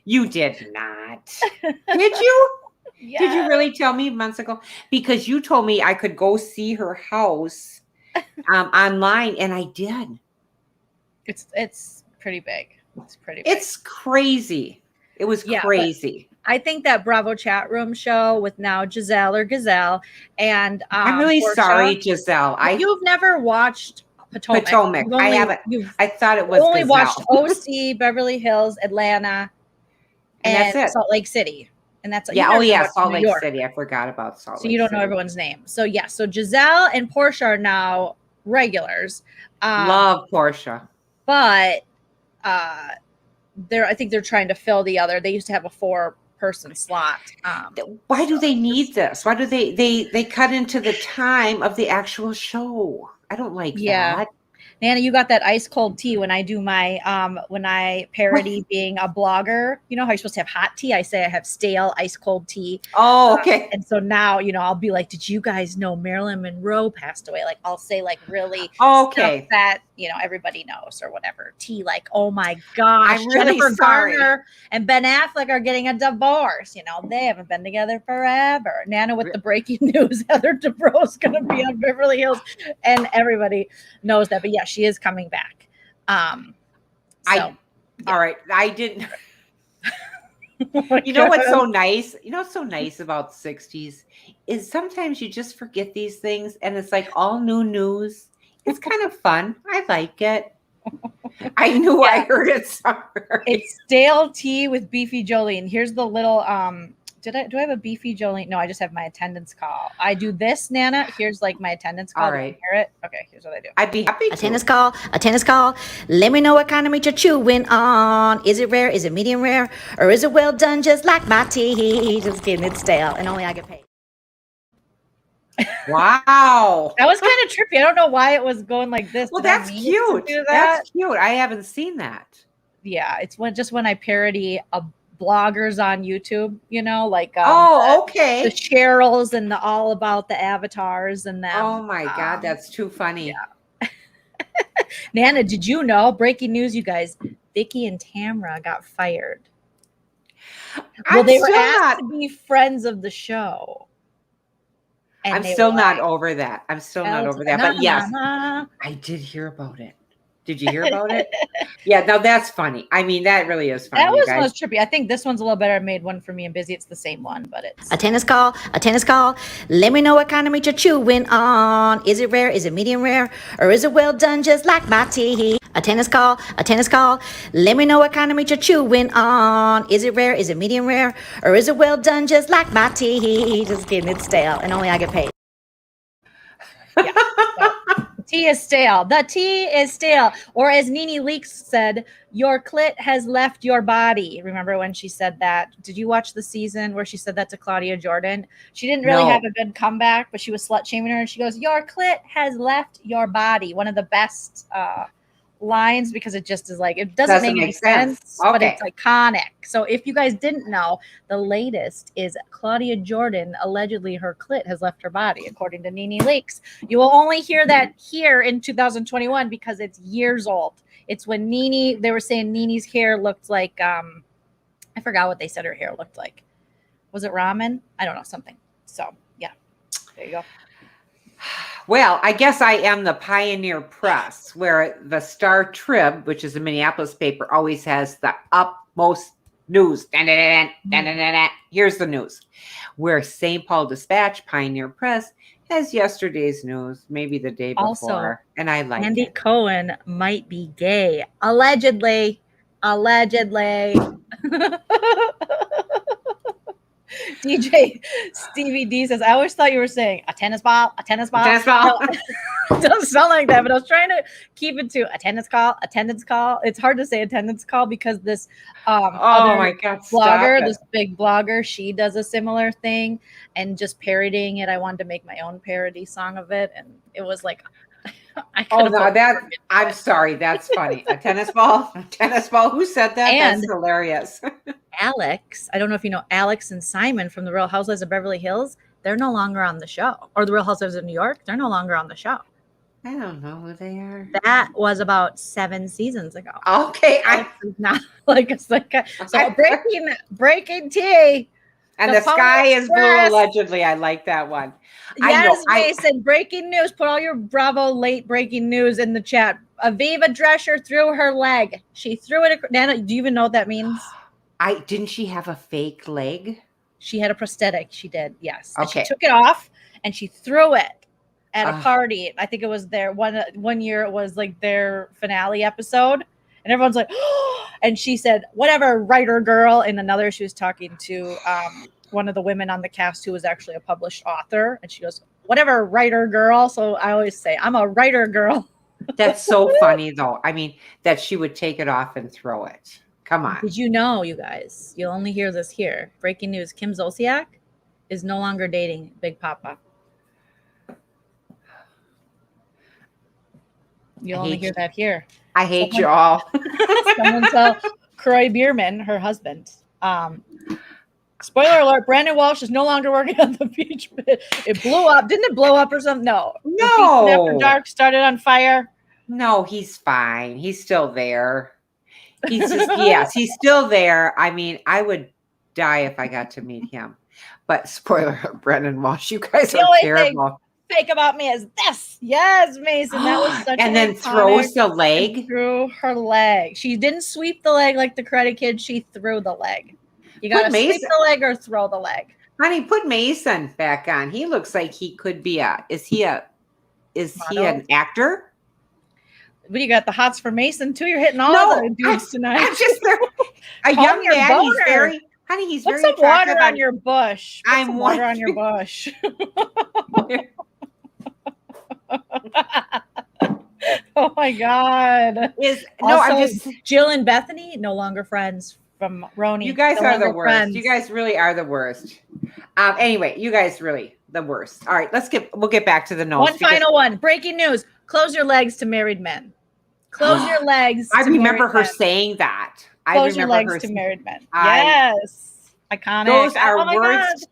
You did not. Did you? Yeah. Did you really tell me months ago? Because you told me I could go see her house online, and I did. It's pretty big. It's pretty big. It's crazy. It was crazy. I think that Bravo chat room show with now Giselle or Gazelle and I'm really Portia, sorry, Giselle. You've never watched Potomac. I haven't. I thought it was only Gazelle. Watched OC, Beverly Hills, Atlanta, and Salt Lake City. And that's Salt Lake City. I forgot about Salt Lake City. So you don't know everyone's name. So so Giselle and Portia are now regulars. Love Portia. But I think they're trying to fill the other. They used to have a 4 person slot. Why do they need this? Why do they cut into the time of the actual show? I don't like that. Nana, you got that ice cold tea. When I do my when I parody being a blogger, you know how you're supposed to have hot tea? I say I have stale ice cold tea. Oh, okay. And so now, I'll be like, did you guys know Marilyn Monroe passed away? Like, I'll say like really stuff that everybody knows or whatever. Tea, like, oh my gosh, I'm really Jennifer sorry. Garner and Ben Affleck are getting a divorce. They haven't been together forever. Nana with the breaking news: Heather Dubrow's gonna be on Beverly Hills, and everybody knows that. But yeah, she is coming back. All right. I didn't. What's so nice? What's so nice about 60s is sometimes you just forget these things and it's like all new news. It's kind of fun. I like it. I knew I heard it somewhere. It's stale tea with beefy Joleen. Here's the little do I have a beefy Joleen? No, I just have my attendance call. I do this, Nana. Here's like my attendance call. All right. Hear it? Okay, here's what I do. I'd be happy to. Attendance call. Let me know what kind of meat you're chewing on. Is it rare? Is it medium rare? Or is it well done just like my tea? Just kidding, it's stale and only I get paid. Wow. That was kind of trippy. I don't know why it was going like this. Well, that's cute. That's cute. I haven't seen that. Yeah, it's when I parody bloggers on YouTube, okay. The Cheryls and the all about the avatars and them. Oh my God, that's too funny. Yeah. Nana, did you know? Breaking news, you guys. Vicky and Tamra got fired. Well, they were asked to be friends of the show. I'm still not over that. But yes, I did hear about it. Did you hear about it? Yeah, no, that's funny. I mean, that really is funny. That was most trippy. I think this one's a little better. I made one for me and Busy. It's the same one, but it's attendance call. Let me know what kind of meat you're chewing on. Is it rare? Is it medium rare? Or is it well done just like my tea? Attendance call. Let me know what kind of meat you're chewing on. Is it rare? Is it medium rare? Or is it well done just like my tea? Just kidding, it's stale and only I get paid. Yeah. Tea is stale. The tea is stale. Or as Nene Leakes said, your clit has left your body. Remember when she said that? Did you watch the season where she said that to Claudia Jordan? She didn't really have a good comeback, but she was slut shaming her. And she goes, your clit has left your body. One of the best lines, because it just is like, it doesn't make any sense, but it's iconic. So if you guys didn't know, the latest is Claudia Jordan, allegedly her clit has left her body, according to Nene Leakes. You will only hear that here in 2021 because it's years old. It's when they were saying Nene's hair looked like, I forgot what they said her hair looked like. Was it ramen? I don't know, something. So yeah, there you go. Well, I guess I am the Pioneer Press, where the Star Trib, which is a Minneapolis paper, always has the upmost news. Here's the news. Where St. Paul Dispatch, Pioneer Press, has yesterday's news, maybe the day before. Also, and I like Andy it. Cohen might be gay. Allegedly. DJ Stevie D says, I always thought you were saying a tennis ball. No, it doesn't sound like that, but I was trying to keep it to attendance call. It's hard to say attendance call because this my God, blogger, this big blogger, she does a similar thing, and just parodying it. I wanted to make my own parody song of it, and it was like, I'm sorry, that's funny. A tennis ball. Who said that? And that's hilarious. Alex, I don't know if you know Alex and Simon from the Real Housewives of Beverly Hills. They're no longer on the show. Or the Real Housewives of New York. They're no longer on the show. I don't know who they are. That was about 7 seasons ago. Okay, not like it's like so breaking tea. And the sky is blue. Allegedly, I like that one. Yes, Mason. Breaking news. Put all your Bravo late breaking news in the chat. Aviva Drescher threw her leg. She threw it. Nana, do you even know what that means? Didn't she have a fake leg? She had a prosthetic. She did, yes. Okay. And she took it off and she threw it at a party. I think it was their one year. It was like their finale episode, and everyone's like, oh, and she said, "Whatever, writer girl." And another, she was talking to one of the women on the cast who was actually a published author, and she goes, "Whatever, writer girl." So I always say, "I'm a writer girl." That's so funny, though. I mean, that she would take it off and throw it. Come on. Did you know, you guys? You'll only hear this here. Breaking news: Kim Zolciak is no longer dating Big Papa. You'll only hear that here. I hate you all. Someone tell Croy Bierman, her husband. Spoiler alert, Brandon Walsh is no longer working on the beach. It blew up. Didn't it blow up or something? No. No. After dark started on fire. No, he's fine. He's still there. He's just, yes, he's still there. I mean, I would die if I got to meet him. But spoiler alert, Brendan Walsh, you guys are terrible. Fake about me is this. Yes, Mason. That was such and then throws the leg. Threw her leg. She didn't sweep the leg like the credit kid. She threw the leg. You got to sweep the leg or throw the leg. Honey, put Mason back on. He looks like he could be is he an actor? But you got the hots for Mason too. You're hitting all the dudes tonight. I'm just a young man. He's very, honey. He's very attractive. Put some water on your bush. I'm water on your bush. Oh my God! I'm just Jill and Bethany no longer friends from Roni. You guys are the worst. Friends. You guys really are the worst. Anyway, you guys really the worst. All right, we'll get back to the notes. One final one. Breaking news: close your legs to married men. Close your legs. I remember her saying that. Close your legs to married men. Yes, iconic. Those are words.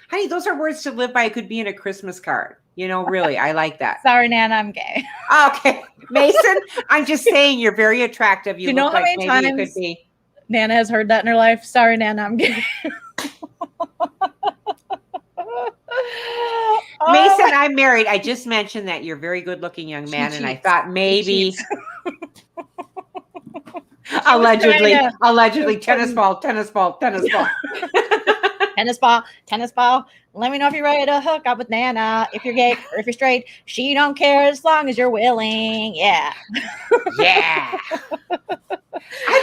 Honey, those are words to live by. It could be in a Christmas card. You know, really, I like that. Sorry, Nana, I'm gay. Okay, Mason, I'm just saying you're very attractive. You know look how like many maybe times you could be. Nana has heard that in her life? Sorry, Nana, I'm gay. Mason, I'm married. I just mentioned that you're a very good-looking young man, and I thought maybe allegedly tennis ball. Tennis ball. Let me know if you're ready to hook up with Nana. If you're gay or if you're straight, she don't care as long as you're willing. Yeah. Yeah.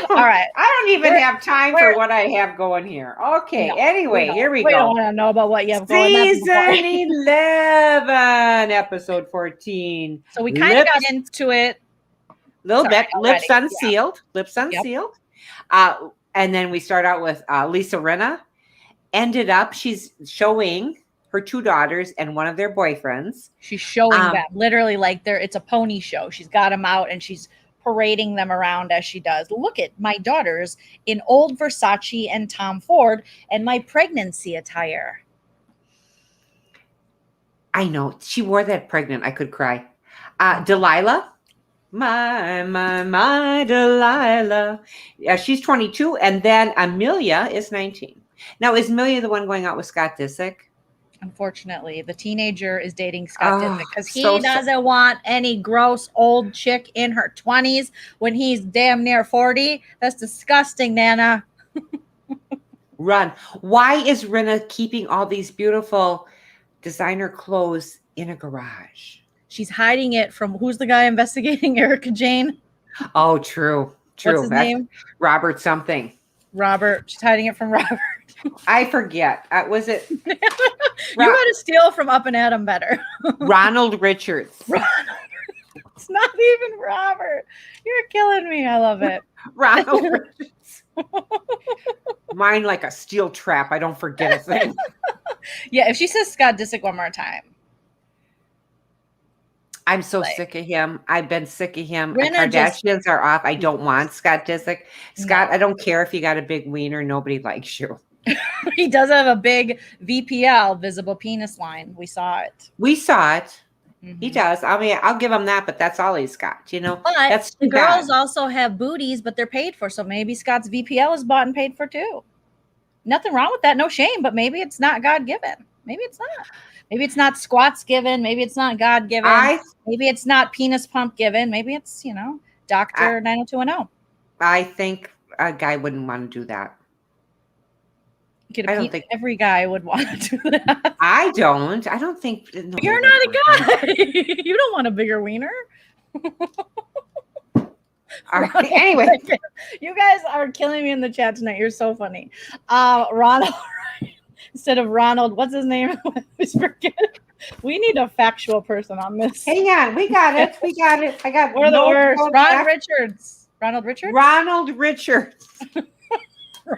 All right. I don't even have time for what I have going here. Okay. No, anyway, here we go. We don't want to know about what you have going on. Season 11, episode 14. So we kind of got into it. A little bit. Lips unsealed. Yeah. Lips unsealed. Yep. And then we start out with Lisa Rinna. Ended up, she's showing her two daughters and one of their boyfriends. She's showing them literally like it's a pony show. She's got them out and she's parading them around as she does. Look at my daughters in old Versace and Tom Ford and my pregnancy attire. I know. She wore that pregnant. I could cry. Delilah. My Delilah. Yeah, she's 22. And then Amelia is 19. Now, is Amelia the one going out with Scott Disick? Unfortunately, the teenager is dating Scott Disick because he doesn't want any gross old chick in her 20s when he's damn near 40. That's disgusting, Nana. Run. Why is Rinna keeping all these beautiful designer clothes in a garage? She's hiding it from who's the guy investigating Erica Jane? Oh, true. What's his name? Robert something. Robert. She's hiding it from Robert. I forget. Was it? You got to steal from Up and Adam better. Ronald Richards. It's not even Robert. You're killing me. I love it. Ronald Richards. Mine like a steel trap. I don't forget a thing. Yeah, if she says Scott Disick one more time. I'm so sick of him. I've been sick of him. The Kardashians are off. I don't want Scott Disick. Scott, I don't care if you got a big wiener. Nobody likes you. He does have a big VPL, visible penis line. We saw it. Mm-hmm. He does. I mean, I'll give him that, but that's all he's got, you know. But that's the girls also have booties, but they're paid for. So maybe Scott's VPL is bought and paid for too. Nothing wrong with that. No shame, but maybe it's not God given. Maybe it's not. Maybe it's not squats given. Maybe it's not God given. Maybe it's not penis pump given. Maybe it's, Dr. 90210. I think a guy wouldn't want to do that. I don't think every guy would want to do that. I don't think. No, you're not a guy. You don't want a bigger wiener. All right. Anyway, you guys are killing me in the chat tonight. You're so funny. Ronald, instead of Ronald, what's his name? I always forget. We need a factual person on this. Hang on. We got it. I got We're the worst. Ron Richards. Ronald Richards? Ronald Richards.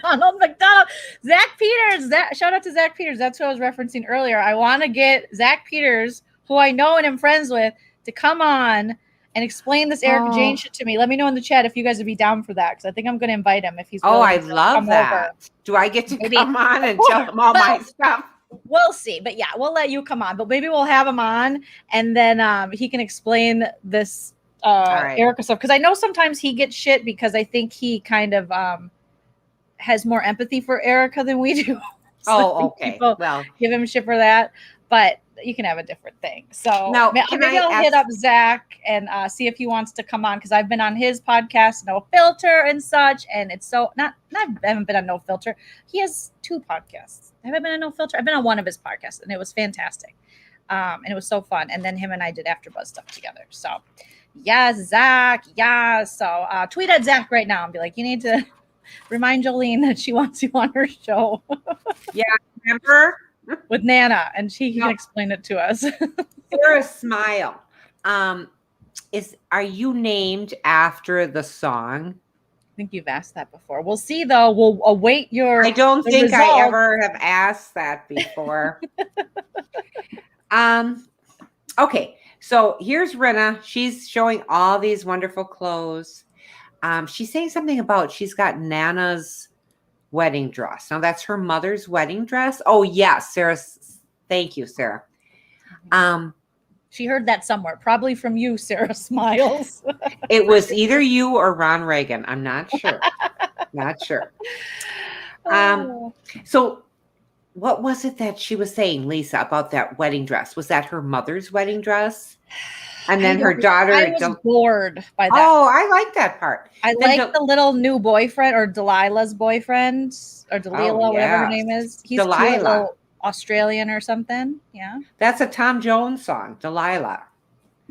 Ronald McDonald. Zach Peters. Shout out to Zach Peters. That's who I was referencing earlier. I want to get Zach Peters, who I know and am friends with, to come on and explain this Erica Jane shit to me. Let me know in the chat if you guys would be down for that, because I think I'm going to invite him if he's willing I to love come that. over. Do I get to come on and tell him all my stuff? We'll see. But yeah, we'll let you come on. But maybe we'll have him on, and then he can explain this Erica stuff. Because I know sometimes he gets shit because I think he kind of has more empathy for Erica than we do. So okay. People give him shit for that. But you can have a different thing. So now, maybe I'll hit up Zach and see if he wants to come on, because I've been on his podcast, No Filter and such, and it's so I haven't been on No Filter. He has 2 podcasts. Have I been on No Filter? I've been on one of his podcasts, and it was fantastic. And it was so fun. And then him and I did AfterBuzz stuff together. So yes, Zach, yeah. So tweet at Zach right now and be like, you need to remind Joleen that she wants you on her show. Yeah, remember? With Nana, and she can explain it to us. Sarah Smile. Are you named after the song? I think you've asked that before. We'll see, though. We'll await your. I don't think result. I ever have asked that before. Okay, so here's Rena. She's showing all these wonderful clothes. She's saying something about she's got Nana's wedding dress. Now that's her mother's wedding dress. Oh yes, Sarah. Thank you, Sarah. She heard that somewhere, probably from you, Sarah Smiles. It was either you or Ron Reagan. I'm not sure. Not sure. So what was it that she was saying, Lisa, about that wedding dress? Was that her mother's wedding dress? And then her daughter. I was bored by that. Oh, I like that part. I like the little new boyfriend, or Delilah's boyfriend, or Delilah, whatever her name is. He's Delilah. Cute, little Australian or something. Yeah. That's a Tom Jones song, Delilah.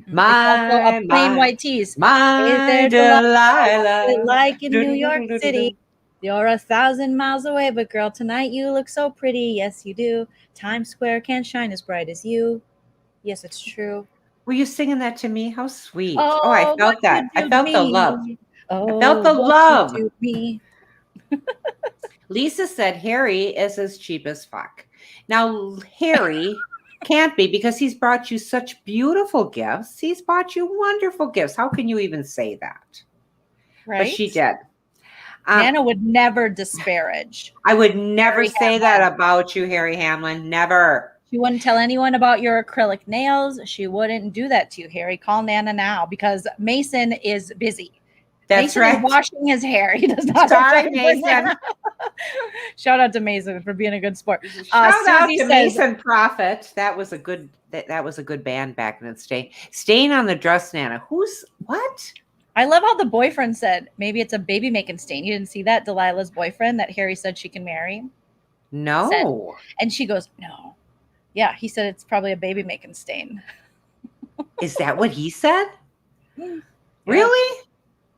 My plain white tees. My Delilah. Like in New York City. You're 1,000 miles away, but girl, tonight you look so pretty. Yes, you do. Times Square can't shine as bright as you. Yes, it's true. Were you singing that to me? How sweet. Oh, I felt that. I felt the love. Oh, I felt the love. Me. Lisa said Harry is as cheap as fuck. Now, Harry can't be, because he's brought you such beautiful gifts. He's bought you wonderful gifts. How can you even say that? Right. But she did. Nana would never disparage. I would never say that about you, Harry Hamlin. Never. She wouldn't tell anyone about your acrylic nails. She wouldn't do that to you, Harry. Call Nana now, because Mason is busy. That's Mason right. is washing his hair. He does not. Sorry, Mason. Shout out to Mason for being a good sport. Shout out to Mason Prophet. That was a good band back in its day. Staying on the dress, Nana. Who's what? I love how the boyfriend said maybe it's a baby making stain. You didn't see that? Delilah's boyfriend that Harry said she can marry. No. Said, and she goes, no. Yeah, he said it's probably a baby making stain. Is that what he said? Really?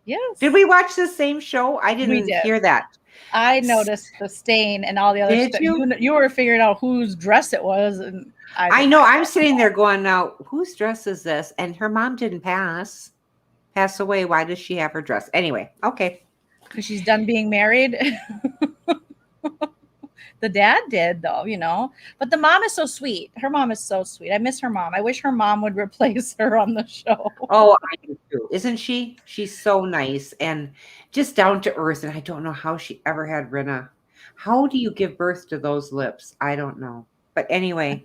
Yes. Did we watch the same show? I didn't hear that. I noticed the stain and all the other stuff. You were figuring out whose dress it was. And I know. I'm sitting there going, now, whose dress is this? And her mom didn't pass away. Why does she have her dress? Anyway, okay. Because she's done being married. The dad did, though, But the mom is so sweet. Her mom is so sweet. I miss her mom. I wish her mom would replace her on the show. Oh, I do too. Isn't she? She's so nice and just down to earth. And I don't know how she ever had Rena. How do you give birth to those lips? I don't know. But anyway.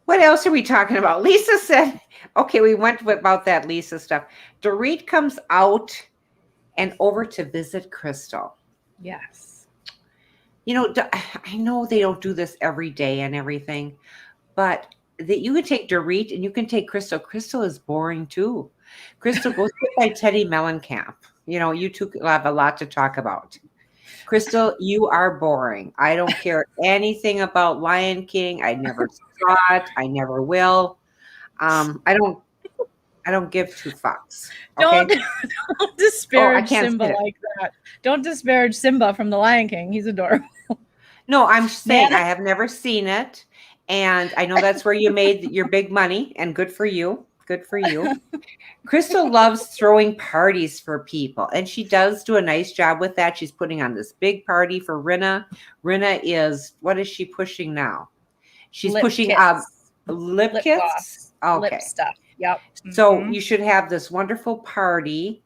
What else are we talking about? Lisa said, okay, we went about that Lisa stuff. Dorit comes out and over to visit Crystal. Yes. I know they don't do this every day and everything, but that you can take Dorit and you can take Crystal. Crystal is boring too. Crystal, go sit by Teddy Mellencamp. You two have a lot to talk about. Crystal, you are boring. I don't care anything about Lion King. I never saw it. I never will. I don't give 2 fucks. Okay? Don't disparage Simba like that. Don't disparage Simba from The Lion King. He's adorable. No, I'm saying I have never seen it. And I know that's where you made your big money, and good for you. Good for you. Crystal loves throwing parties for people, and she does do a nice job with that. She's putting on this big party for Rinna. Rinna is, what is she pushing now? She's pushing lip kits. Gloss, okay. Lip stuff. Yep. So you should have this wonderful party.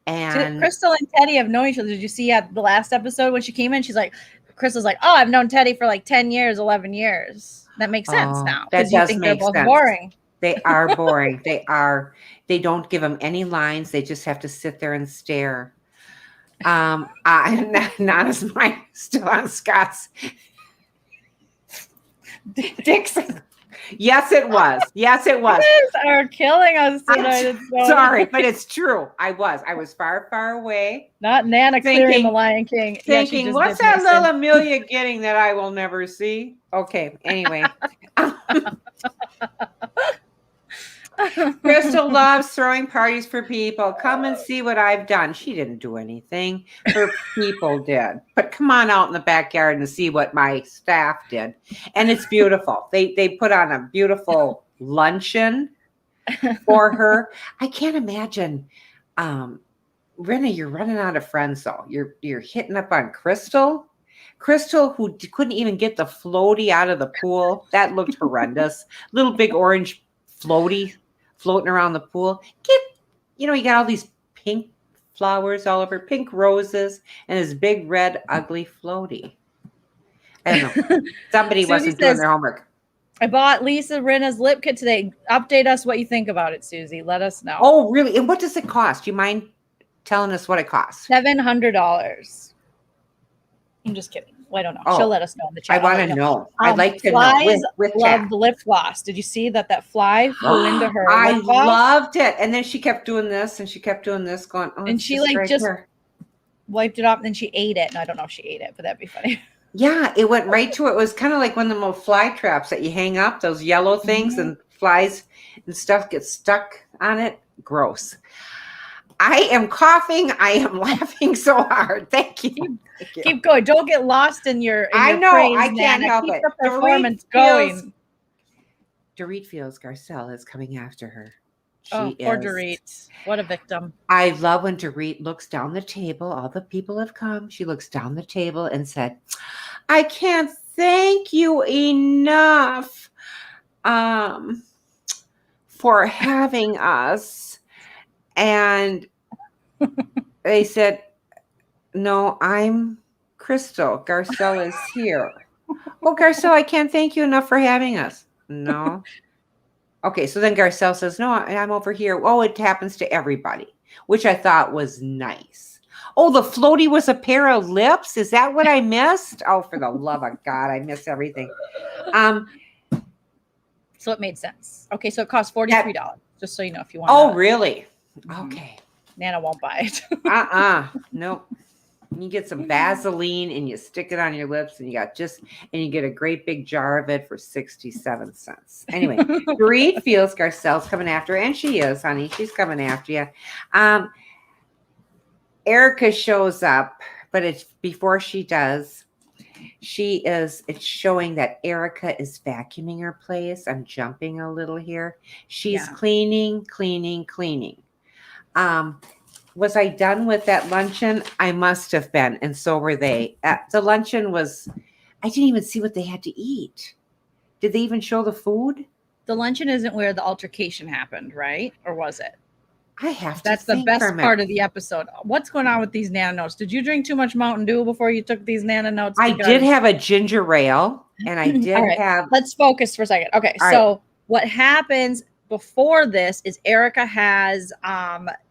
And Crystal and Teddy have known each other. Did you see at the last episode when she came in? She's like, Crystal's like, oh, I've known Teddy for like 10 years, 11 years. That makes sense now. That you think they're both boring. They are boring. They don't give them any lines. They just have to sit there and stare. Nana's mind still on Scott's. Dixon. Yes, it was. Yes, it was. You guys are killing us tonight. Sorry, but it's true. I was far, far away. Not Nana clearing the Lion King. Thinking, what's that little Amelia getting that I will never see? Okay, anyway. Crystal loves throwing parties for people. Come and see what I've done. She didn't do anything. Her people did. But come on out in the backyard and see what my staff did. And it's beautiful. They put on a beautiful luncheon for her. I can't imagine. Rinna, you're running out of friends though. You're hitting up on Crystal. Crystal, who couldn't even get the floaty out of the pool. That looked horrendous. Little big orange floaty floating around the pool. You got all these pink flowers all over, pink roses, and this big red ugly floaty. I don't know. Somebody wasn't doing their homework. I bought Lisa Rinna's lip kit today. Update us what you think about it, Susie. Let us know. Oh, really? And what does it cost? Do you mind telling us what it costs? $700. I'm just kidding. Well, I don't know. She'll let us know in the chat. I want to know. I'd like to know. With love the lip gloss. Did you see that fly flew into her? I loved it. And then she kept doing this and she kept doing this, going, oh, and she just wiped it off. And then she ate it. And I don't know if she ate it, but that'd be funny. Yeah, it went right to it. It was kind of like one of the little fly traps that you hang up, those yellow things, and flies and stuff get stuck on it. Gross. I am coughing. I am laughing so hard. Thank you. Keep going. Don't get lost in your I know. praise, I can't help Keep it. the performance going. Dorit feels Garcelle is coming after her. Poor Dorit. What a victim. I love when Dorit looks down the table. All the people have come. She looks down the table and said, I can't thank you enough for having us. And they said, no, I'm Crystal. Garcelle is here. Oh, Garcelle, I can't thank you enough for having us. No. Okay, so then Garcelle says, no, I'm over here. Oh, it happens to everybody, which I thought was nice. Oh, the floaty was a pair of lips? Is that what I missed? Oh, for the love of God, I miss everything. So it made sense. Okay, so it costs $43, just so you know if you want. Oh, really? Okay. Nana won't buy it. Nope. You get some Vaseline and you stick it on your lips and you get a great big jar of it for 67 cents. Anyway, Dorit feels Garcelle's coming after her, and she is, honey. She's coming after you. Erica shows up, but it's before she does. It's showing that Erica is vacuuming her place. I'm jumping a little here. She's cleaning. Was I done with that luncheon? I must have been, and so were they. The luncheon was, I didn't even see what they had to eat. Did they even show the food? The luncheon isn't where the altercation happened, right? Or was it? That's the best part of the episode. What's going on with these Nana notes? Did you drink too much Mountain Dew before you took these Nana notes? I did have a ginger ale, and I did have. Let's focus for a second. Okay, so what happens before this is Erica has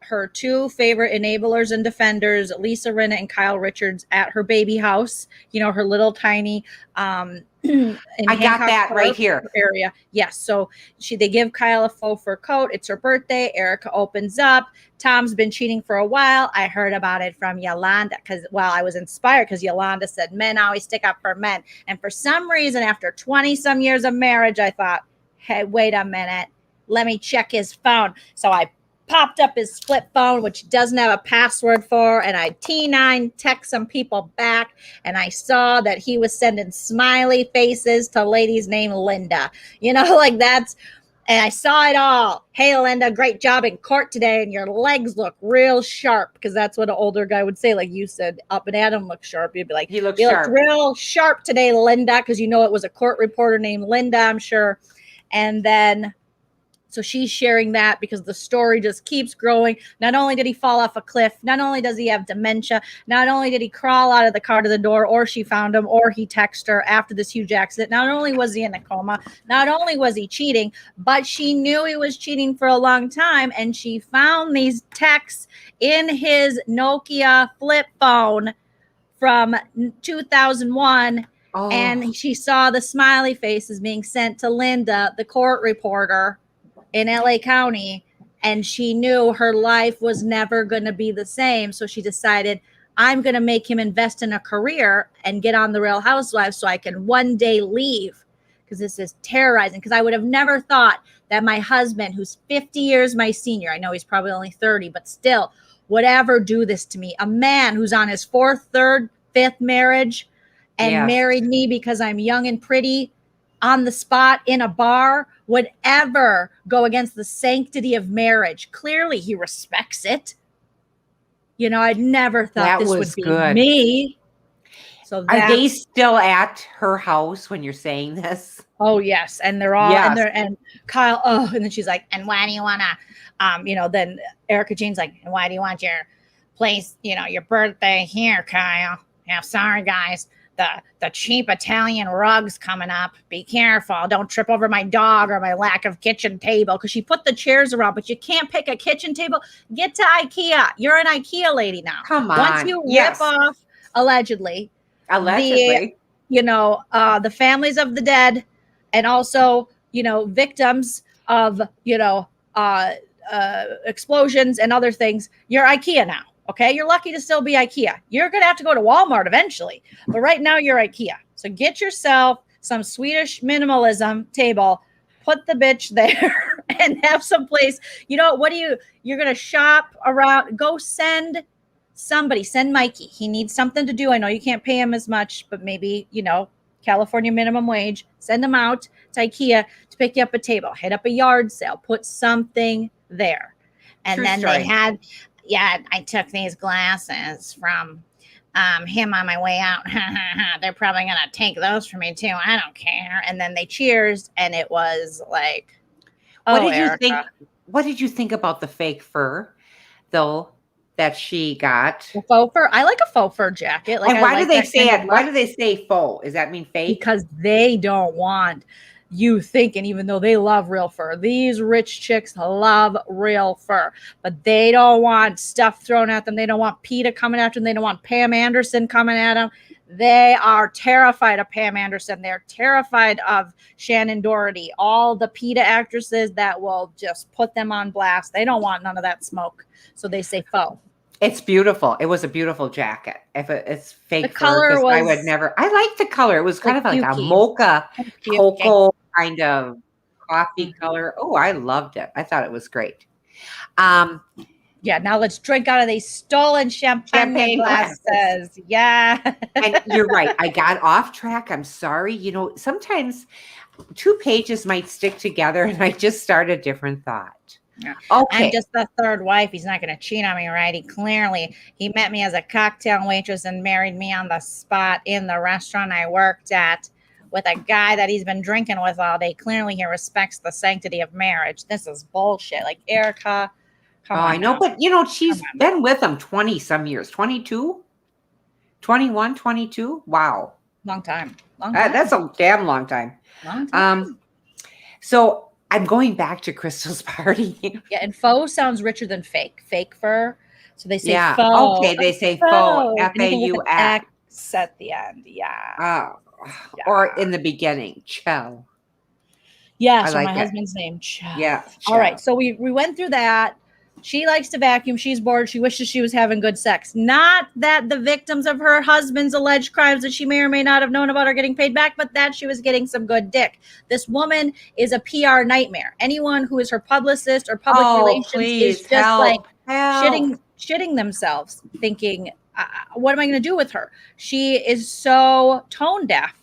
her two favorite enablers and defenders, Lisa Rinna and Kyle Richards, at her baby house. You know, her little tiny I got that right here area. Yes. So they give Kyle a faux fur coat. It's her birthday. Erica opens up. Tom's been cheating for a while. I heard about it from Yolanda I was inspired because Yolanda said men always stick up for men. And for some reason, after 20 some years of marriage, I thought, hey, wait a minute. Let me check his phone. So I popped up his flip phone, which doesn't have a password for, and I T9 text some people back, and I saw that he was sending smiley faces to a lady's named Linda. You know, like that's, And I saw it all. Hey, Linda, great job in court today. And your legs look real sharp. Because that's what an older guy would say. Like you said, up and Adam looks sharp. You'd be like, he looks you sharp. looked real sharp today, Linda. Because you know it was a court reporter named Linda, I'm sure. And then, so she's sharing that because the story just keeps growing. Not only did he fall off a cliff, not only does he have dementia, not only did he crawl out of the car to the door, or she found him, or he texted her after this huge accident. Not only was he in a coma, not only was he cheating, but she knew he was cheating for a long time. And she found these texts in his Nokia flip phone from 2001. Oh. And she saw the smiley faces being sent to Linda, the court reporter in LA County, and she knew her life was never going to be the same. So she decided, I'm going to make him invest in a career and get on the Real Housewives so I can one day leave, because this is terrorizing. Because I would have never thought that my husband, who's 50 years my senior, I know he's probably only 30, but still, would ever do this to me. A man who's on his 4th, 3rd, 5th marriage and married me because I'm young and pretty on the spot in a bar would ever go against the sanctity of marriage. Clearly, he respects it. You know, I'd never thought this would be me. So are they still at her house when you're saying this? Oh, yes. And they're all, and Kyle, and then she's like, and why do you want to, then Erica Jane's like, and why do you want your place, your birthday here, Kyle? Yeah, sorry, guys. The cheap Italian rug's coming up. Be careful. Don't trip over my dog or my lack of kitchen table. Because she put the chairs around, but you can't pick a kitchen table. Get to IKEA. You're an IKEA lady now. Come on. Once you rip off, allegedly, the families of the dead and also, victims of, explosions and other things, you're IKEA now. Okay, you're lucky to still be IKEA. You're going to have to go to Walmart eventually. But right now, you're IKEA. So get yourself some Swedish minimalism table, put the bitch there, and have some place. You're going to shop around. Go send Mikey. He needs something to do. I know you can't pay him as much, but maybe, California minimum wage. Send him out to IKEA to pick you up a table. Hit up a yard sale. Put something there. And True then story. they had... Yeah, I took these glasses from him on my way out. They're probably going to take those from me, too. I don't care. And then they cheersed, and it was like, what did you think? What did you think about the fake fur, though, that she got? The faux fur? I like a faux fur jacket. And why do they say it? Why do they say faux? Does that mean fake? Because they don't want you thinking, even though they love real fur. These rich chicks love real fur, but they don't want stuff thrown at them. They don't want PETA coming after them. They don't want Pam Anderson coming at them. They are terrified of Pam Anderson. They're terrified of Shannon Doherty, all the PETA actresses that will just put them on blast. They don't want none of that smoke. So they say faux. It's beautiful. It was a beautiful jacket. If it's fake the color fur, was, I would never. I like the color. It was kind of like a mocha Yuki. cocoa kind of coffee color. Oh, I loved it. I thought it was great. Yeah, now let's drink out of these stolen champagne glasses. Yeah. And you're right. I got off track. I'm sorry. Sometimes 2 pages might stick together and I just start a different thought. Yeah. Okay. I'm just the 3rd wife. He's not going to cheat on me, right? He met me as a cocktail waitress and married me on the spot in the restaurant I worked at with a guy that he's been drinking with all day. Clearly, he respects the sanctity of marriage. This is bullshit. Like, Erica, come on. I know, but, she's been with him 20 some years. 22? 21, 22? Wow. Long time. That's a damn long time. So I'm going back to Crystal's party. Yeah, and faux sounds richer than fake. Fake fur. So they say faux. Okay, they say faux. F-A-U-X. X at the end. Yeah. Oh. Yeah. Or in the beginning, Cho. Yeah, so my husband's name, Cho. Yeah. Cho. All right, so we went through that. She likes to vacuum. She's bored. She wishes she was having good sex. Not that the victims of her husband's alleged crimes that she may or may not have known about are getting paid back, but that she was getting some good dick. This woman is a PR nightmare. Anyone who is her publicist or public relations is just shitting themselves, thinking, what am I going to do with her? She is so tone deaf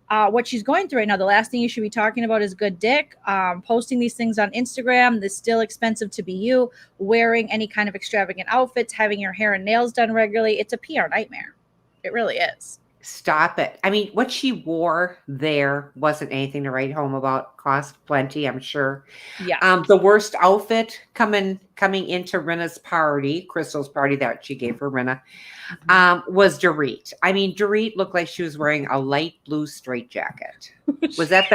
what she's going through right now. The last thing you should be talking about is good dick. Posting these things on Instagram. This still expensive to be you. Wearing any kind of extravagant outfits. Having your hair and nails done regularly. It's a PR nightmare. It really is. Stop it. I mean, what she wore there wasn't anything to write home about. Cost plenty, I'm sure. Yeah. The worst outfit coming into Rinna's party, Crystal's party that she gave for Rinna, was Dorit. I mean, Dorit looked like she was wearing a light blue straitjacket. Was that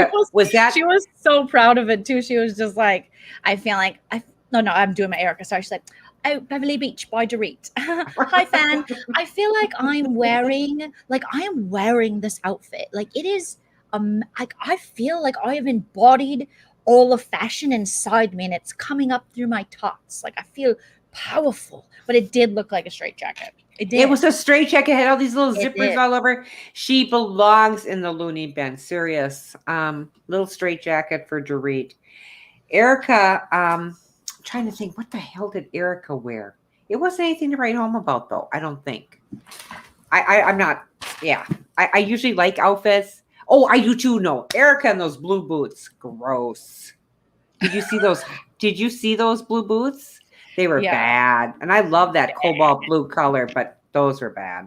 She was so proud of it too. She was just like, I feel like I'm doing my Erica. Sorry, she's like, oh, Beverly Beach by Dorit. Hi, fan. I feel like I am wearing this outfit. Like it is, like I feel like I have embodied all of fashion inside me, and it's coming up through my tots. Like I feel powerful, but it did look like a straitjacket. It did. It was a straitjacket. Had all these little zippers all over. She belongs in the loony bin. Serious. Little straitjacket for Dorit. Erica. Trying to think, what the hell did Erica wear? It wasn't anything to write home about, though. I don't think. I'm not. Yeah, I usually like outfits. Oh, I do too. No, Erica and those blue boots, gross. Did you see those? Did you see those blue boots? They were bad, and I love that cobalt blue color, but those were bad.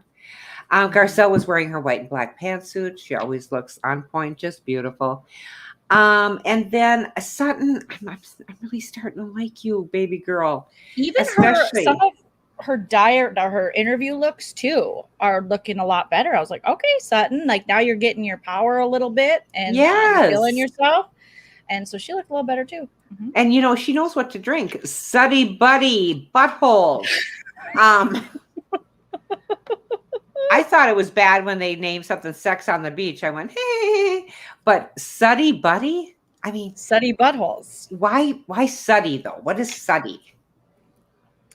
Garcelle was wearing her white and black pantsuit. She always looks on point, just beautiful. And then Sutton, I'm really starting to like you, baby girl. Even some of her interview looks too are looking a lot better. I was like, okay, Sutton, like now you're getting your power a little bit and feeling yourself. And so she looked a little better too. Mm-hmm. And she knows what to drink. Suddy Buddy Butthole. I thought it was bad when they named something Sex on the Beach. I went, hey, but Suddy Buddy? I mean, Suddy Buttholes. Why Suddy though? What is Suddy?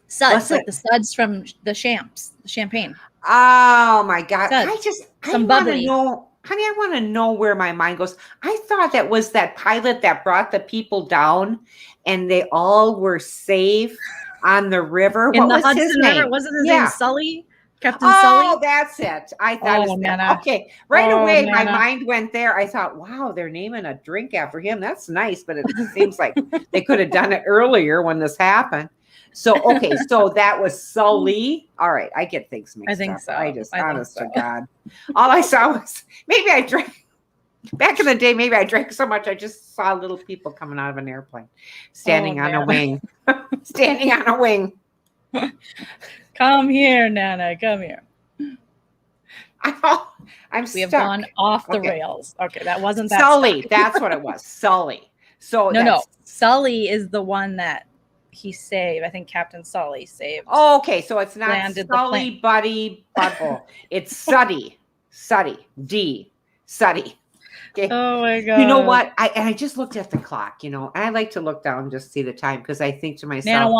Suds, like the suds from the champagne. Oh my God. Suds. I want to know, honey, I want to know where my mind goes. I thought that was that pilot that brought the people down and they all were safe on the river. In what the was Hudson his River. name? Wasn't his name Sully? Captain Sully? Oh, that's it. I thought it was Nana. okay. Right away, Nana. my mind went there. I thought, wow, they're naming a drink after him. That's nice, but it seems like they could have done it earlier when this happened. So, okay, so that was Sully. All right, I get things mixed up. I think so. Honest to God. All I saw was maybe I drank. Back in the day, maybe I drank so much I just saw little people coming out of an airplane, standing on a wing. Standing on a wing. Come here, Nana. Come here. I'm We have stuck. gone off the rails. Okay, that wasn't that Sully. stuck. That's what it was. Sully. So no. Sully is the one that he saved. I think Captain Sully saved. Oh, okay, so it's not Landed the Sully, plane. Buddy, Butthole. It's Suddy. Suddy. Suddy. Okay. Oh my God. You know what? I just looked at the clock, and I like to look down and just see the time because I think to myself, Nana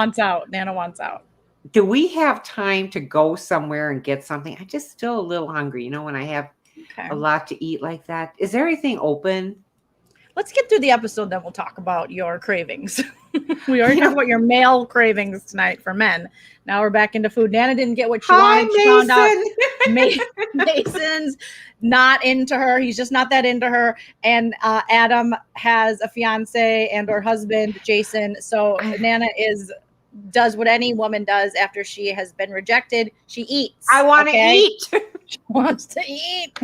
wants out. Do we have time to go somewhere and get something? I'm just still a little hungry, when I have a lot to eat like that. Is there anything open? Let's get through the episode, then we'll talk about your cravings. We already talked about your male cravings tonight for men. Now we're back into food. Nana didn't get what she wanted. She found out Mason's not into her. He's just not that into her. And Adam has a fiance and or husband, Jason. So Nana does what any woman does after she has been rejected. She eats. I want to eat. She wants to eat.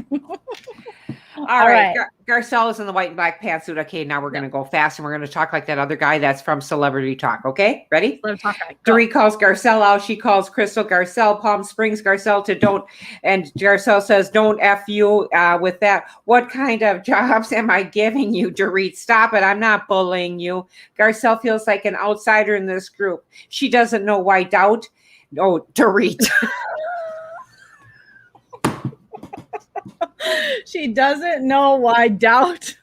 All right. Garcelle is in the white and black pantsuit. Okay, now we're going to go fast and we're going to talk like that other guy that's from Celebrity Talk. Okay, ready? Dorit calls Garcelle out. She calls Crystal Garcelle, Palm Springs Garcelle to don't. And Garcelle says, don't F you with that. What kind of jobs am I giving you, Dorit? Stop it. I'm not bullying you. Garcelle feels like an outsider in this group. She doesn't know why doubt. Oh, Dorit. She doesn't know why doubt.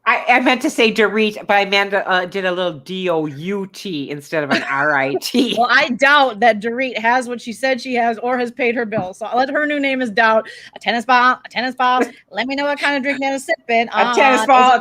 I meant to say Dorit, but Amanda did a little D-O-U-T instead of an R-I-T. Well, I doubt that Dorit has what she said she has or has paid her bill. So I'll let her new name is Doubt. A tennis ball. Let me know what kind of drink Nana's sipping. A tennis ball.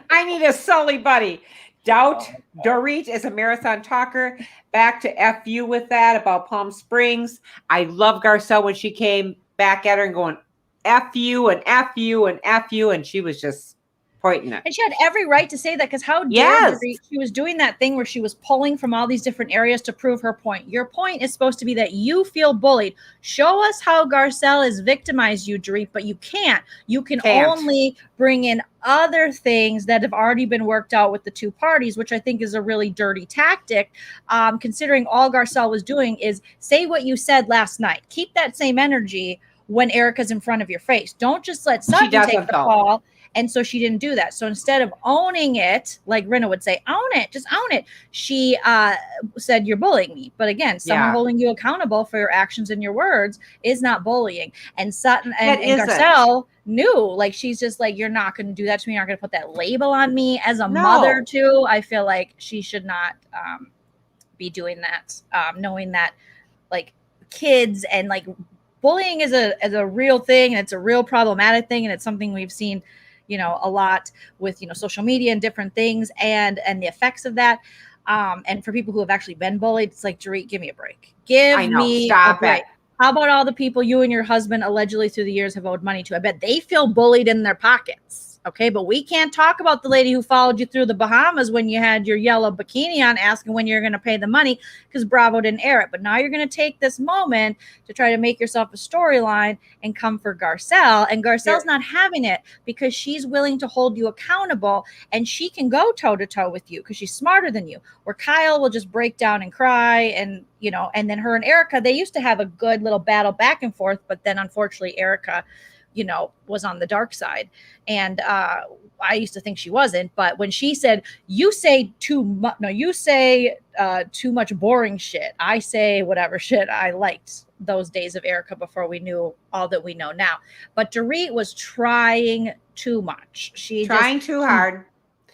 I need a Sully buddy. Doubt. Dorit is a marathon talker. Back to FU with that about Palm Springs. I love Garcelle when she came back at her and going, F you and F you and F you. And she was just pointing it. And she had every right to say that, because how dare she was doing that thing where she was pulling from all these different areas to prove her point. Your point is supposed to be that you feel bullied. Show us how Garcelle has victimized you, Dorit, but you can't. You can only bring in other things that have already been worked out with the two parties, which I think is a really dirty tactic, considering all Garcelle was doing is say what you said last night. Keep that same energy when Erica's in front of your face. Don't just let Sutton take the fall. And so she didn't do that. So instead of owning it, like Rinna would say, own it, just own it. She said, you're bullying me. But again, someone holding you accountable for your actions and your words is not bullying. And Sutton and Garcelle knew, like, she's just like, you're not going to do that to me. You're not going to put that label on me as a mother too. I feel like she should not be doing that, knowing that like kids and like bullying is a real thing, and it's a real problematic thing. And it's something we've seen, you know, a lot with, you know, social media and different things and the effects of that. And for people who have actually been bullied, it's like, Dorit, give me a break. Stop a break. How about all the people you and your husband allegedly through the years have owed money to? I bet they feel bullied in their pockets. Okay, but we can't talk about the lady who followed you through the Bahamas when you had your yellow bikini on, asking when you're going to pay the money because Bravo didn't air it. But now you're going to take this moment to try to make yourself a storyline and come for Garcelle. And Garcelle's not having it because she's willing to hold you accountable, and she can go toe to toe with you because she's smarter than you. Where Kyle will just break down and cry, and you know, and then her and Erica, they used to have a good little battle back and forth, but then unfortunately Erica, you know, was on the dark side. And I used to think she wasn't, but when she said, you say too much, too much boring shit. I say whatever shit. I liked those days of Erica before we knew all that we know now. But Dorit was trying too much. She trying too hard.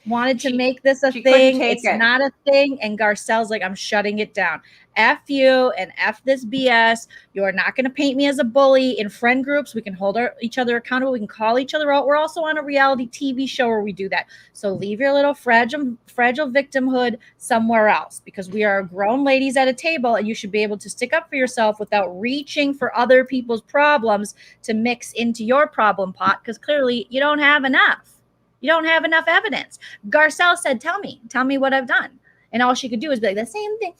Wanted to make this a thing. It's not a thing. And Garcelle's like, I'm shutting it down. F you and F this BS. You're not going to paint me as a bully in friend groups. We can hold each other accountable. We can call each other out. We're also on a reality TV show where we do that. So leave your little fragile victimhood somewhere else, because we are grown ladies at a table, and you should be able to stick up for yourself without reaching for other people's problems to mix into your problem pot, because clearly you don't have enough. You don't have enough evidence. Garcelle said, tell me what I've done. And all she could do is be like, the same thing,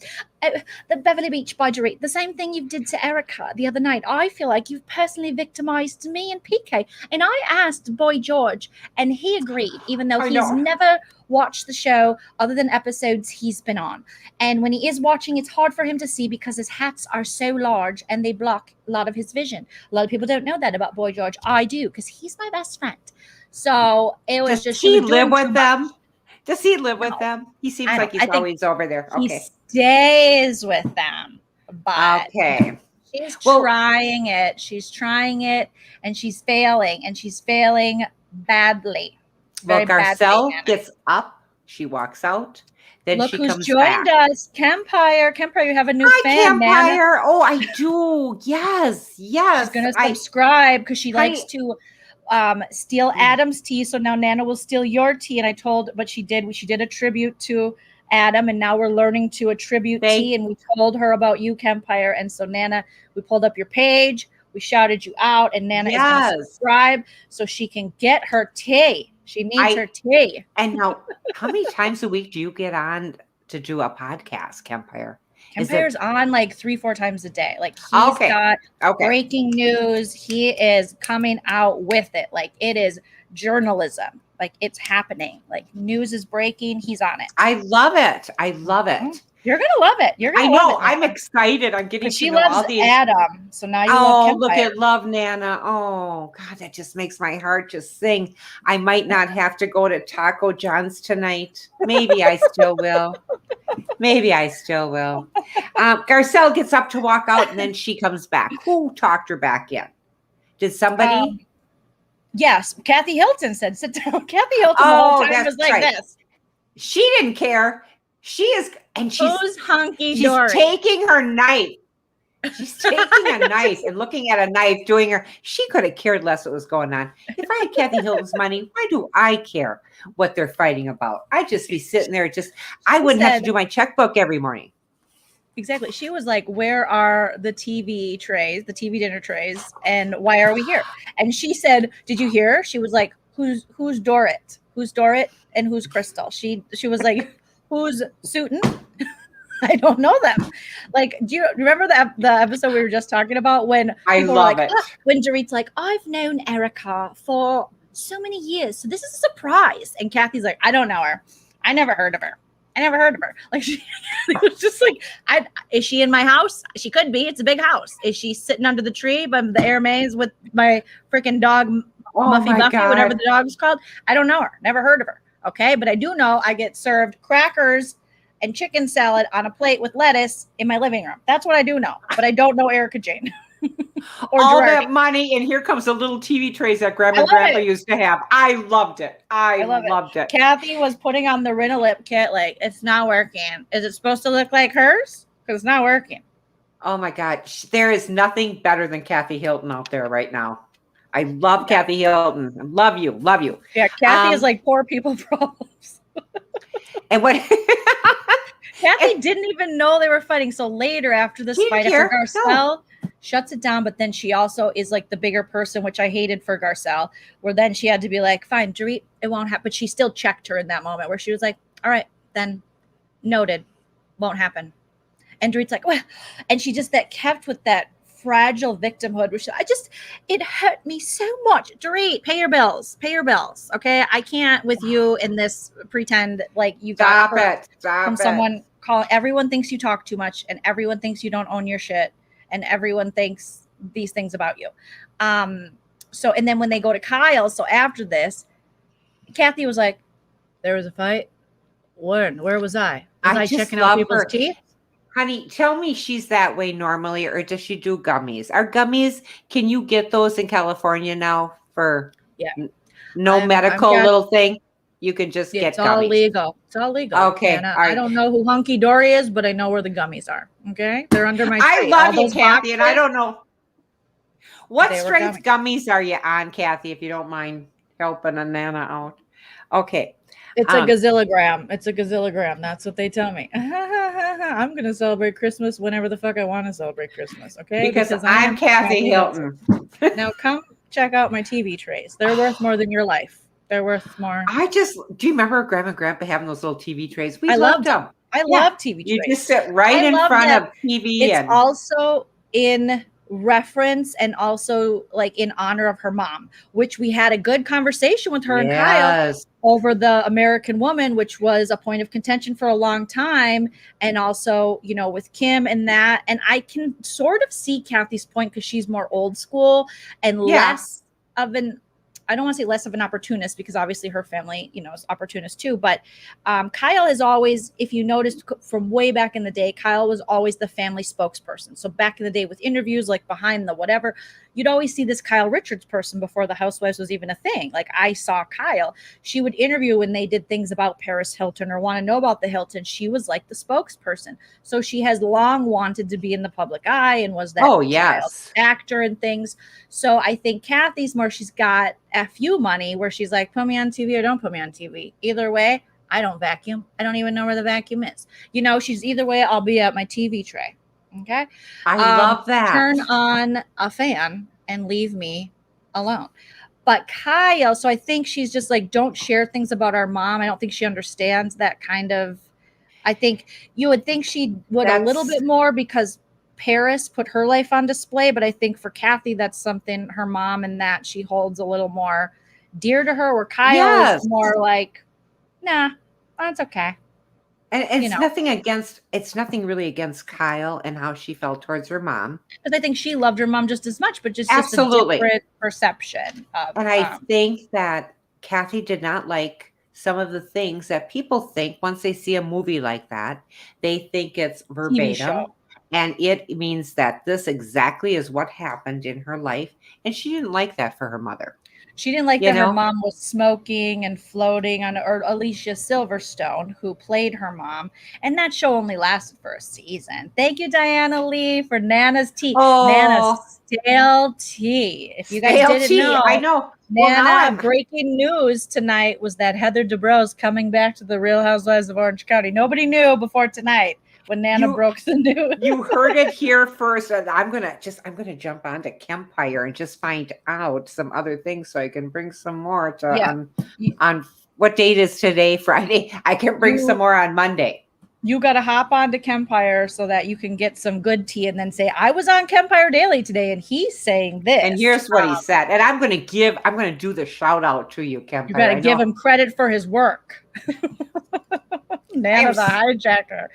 the Beverly Beach by Dorit, the same thing you did to Erica the other night. I feel like you've personally victimized me and PK. And I asked Boy George, and he agreed, even though he's never watched the show other than episodes he's been on. And when he is watching, it's hard for him to see because his hats are so large and they block a lot of his vision. A lot of people don't know that about Boy George. I do, because he's my best friend. So it was Does he live with them? Does he live with them? He seems like he's always over there. Okay. He stays with them. But she's trying it. She's trying it, and she's failing. And she's failing badly. Well, Garcelle gets up. She walks out. Then Look she who's comes joined back. us. Kempire, you have a new fan, Kempire. Nana. Oh, I do. Yes. She's going to subscribe because she likes to steal Adam's tea. So now Nana will steal your tea. And she did a tribute to Adam, and now we're learning to attribute tea. And we told her about you, Kempire. And so Nana, we pulled up your page, we shouted you out, and Nana is going to subscribe so she can get her tea. She needs her tea. And now, how many times a week do you get on to do a podcast, Kempire? Kempire's on like 3-4 times a day. Like he's got breaking news. He is coming out with it. Like it is journalism. Like it's happening. Like news is breaking. He's on it. I love it. I love it. You're gonna love it. I know. I'm excited. I'm getting to know all these. Adam. So now you love Kempire. Look at love Nana. Oh God, that just makes my heart just sing. I might not have to go to Taco John's tonight. Maybe I still will. Garcelle gets up to walk out, and then she comes back. Who talked her back in? Did somebody? Yes, Kathy Hilton said, "Sit down." Kathy Hilton the whole time was like this. She didn't care. She is, and she's hunky. She's taking her knife. She's taking a knife and looking at a knife, doing her. She could have cared less what was going on. If I had Kathy Hilton's money, why do I care what they're fighting about? I'd just be sitting there. I wouldn't have to do my checkbook every morning. Exactly. She was like, where are the TV trays, the TV dinner trays, and why are we here? And she said, did you hear? She was like, who's Dorit? Who's Dorit and who's Crystal? She was like, who's Sutton? I don't know them. Like, do you remember the episode we were just talking about when I people love were like, it. when Dorit's like, I've known Erica for so many years, so this is a surprise. And Kathy's like, I don't know her. I never heard of her. Like, she it was just like, is she in my house? She could be. It's a big house. Is she sitting under the tree by the air maze with my freaking dog, Muffy my Buffy, God. whatever the dog's called? I don't know her. Never heard of her. Okay, but I do know I get served crackers and chicken salad on a plate with lettuce in my living room. That's what I do know. But I don't know Erica Jane. Or all Gerardi. that money, and here comes the little TV trays that Grandma and Grandpa used to have. I loved it. I loved it. Kathy was putting on the Rinalip kit like, it's not working. Is it supposed to look like hers? Because it's not working. Oh my God. There is nothing better than Kathy Hilton out there right now. I love Kathy Hilton. I love you. Love you. Yeah, Kathy is like poor people problems. And what Kathy didn't even know they were fighting. So later after this fight after Garcelle shuts it down, but then she also is like the bigger person, which I hated for Garcelle, where then she had to be like, fine, Dorit, it won't happen. But she still checked her in that moment where she was like, all right, then noted, won't happen. And Dorit's like, well, and she just kept with that fragile victimhood, which it hurt me so much. Dorit, pay your bills, okay? I can't with you in this pretend like you got hurt from someone calling. Everyone thinks you talk too much, and everyone thinks you don't own your shit, and everyone thinks these things about you. So, and then when they go to Kyle, so after this, Kathy was like, there was a fight. Where was I? Was I checking out people's teeth? Honey, tell me she's that way normally, or does she do gummies? Are gummies, can you get those in California now for no medical little thing? You can just get gummies. It's all legal. Okay. And, I don't know who Hunky Dory is, but I know where the gummies are. Okay. They're under my tree. I love you, Kathy, and I don't know. What strength gummies are you on, Kathy, if you don't mind helping a Nana out? Okay. It's a gazillagram. That's what they tell me. I'm going to celebrate Christmas whenever the fuck I want to celebrate Christmas. Okay. Because I'm Kathy Hilton. Now come check out my TV trays. They're worth more than your life. They're worth more. Do you remember Grandma and Grandpa having those little TV trays? I loved them. I love TV trays. You just sit right in front of TV. It's also in reference and also like in honor of her mom, which we had a good conversation with her and Kyle over the American Woman, which was a point of contention for a long time. And also, you know, with Kim and that. And I can sort of see Kathy's point because she's more old school and less of an, I don't want to say less of an opportunist because obviously her family, you know, is opportunist too. But Kyle is always, if you noticed from way back in the day, Kyle was always the family spokesperson. So back in the day with interviews, like behind the whatever, you'd always see this Kyle Richards person before the Housewives was even a thing. Like I saw Kyle. She would interview when they did things about Paris Hilton or want to know about the Hilton. She was like the spokesperson. So she has long wanted to be in the public eye and was that actor and things. So I think Kathy's more, she's got FU money where she's like, put me on TV or don't put me on TV. Either way, I don't vacuum. I don't even know where the vacuum is. You know, she's either way, I'll be at my TV tray. Okay. I love that. Turn on a fan and leave me alone. But Kyle, so I think she's just like, don't share things about our mom. I don't think she understands that kind of, I think you would think she would a little bit more because Paris put her life on display. But I think for Kathy, that's something her mom and that she holds a little more dear to her, where Kyle is more like, nah, that's okay. And it's nothing really against Kyle and how she felt towards her mom. Because I think she loved her mom just as much, but just a different perception of And I think that Kathy did not like some of the things that people think once they see a movie like that. They think it's verbatim. And it means that this exactly is what happened in her life. And she didn't like that for her mother. She didn't like that her mom was smoking and floating on, or Alicia Silverstone, who played her mom. And that show only lasted for a season. Thank you, Diana Lee, for Nana's tea. Oh. Nana's stale tea. If you guys didn't know. I know. Nana, breaking news tonight was that Heather Dubrow's coming back to the Real Housewives of Orange County. Nobody knew before tonight. when Nana broke the news. You heard it here first. And I'm gonna jump onto Kempire and just find out some other things so I can bring some more to on what date is today? Friday. I can bring some more on Monday. You got to hop onto Kempire so that you can get some good tea and then say, I was on Kempire Daily today and he's saying this. And here's what he said. And I'm going to do the shout out to you, Kempire. You got to give him credit for his work. Nana the hijacker.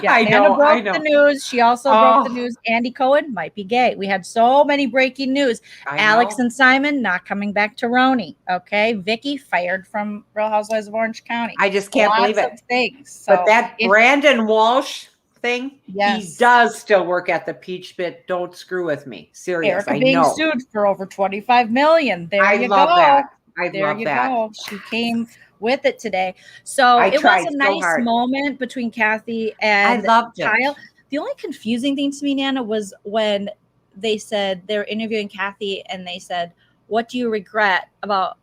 Yeah, Nana broke the news. She also broke the news. Andy Cohen might be gay. We had so many breaking news. Alex and Simon not coming back to Roni. Okay. Vicky fired from Real Housewives of Orange County. I just can't believe it. Things. So but that Brandon Walsh thing, he does still work at the Peach Pit. Don't screw with me. Serious. Erica being sued for over $25 million. There you go. I love that. There you go. She came with it today. So it was a nice moment between Kathy and Kyle. The only confusing thing to me, Nana, was when they said they were interviewing Kathy and they said, what do you regret about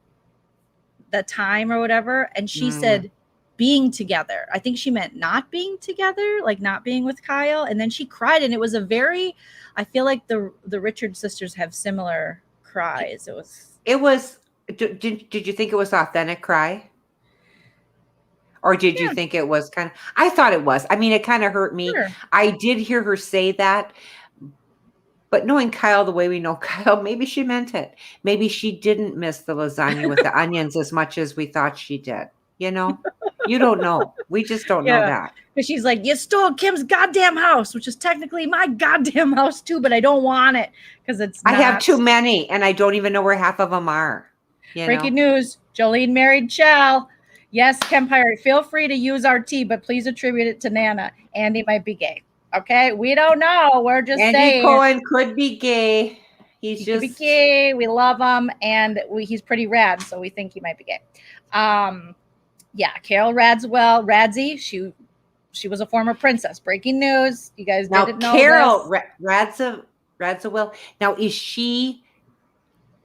the time or whatever? And she said, being together. I think she meant not being together, like not being with Kyle. And then she cried. And it was I feel like the Richard sisters have similar cries. Did you think it was authentic cry? Or did you think it was I thought it was. I mean, it kind of hurt me. Sure. I did hear her say that. But knowing Kyle the way we know Kyle, maybe she meant it. Maybe she didn't miss the lasagna with the onions as much as we thought she did. You know? You don't know. We just don't know that. But she's like, you stole Kim's goddamn house, which is technically my goddamn house too, but I don't want it because I have too many, and I don't even know where half of them are. Breaking news. Joleen married Chal. Yes, Kempire, feel free to use our tea, but please attribute it to Nana. Andy might be gay. Okay? We don't know. We're just saying. Andy Cohen could be gay. He could be gay. We love him, and he's pretty rad, so we think he might be gay. Carol Radzi, she was a former princess. Breaking news. You guys didn't know Carol Radzawell. Now, is she?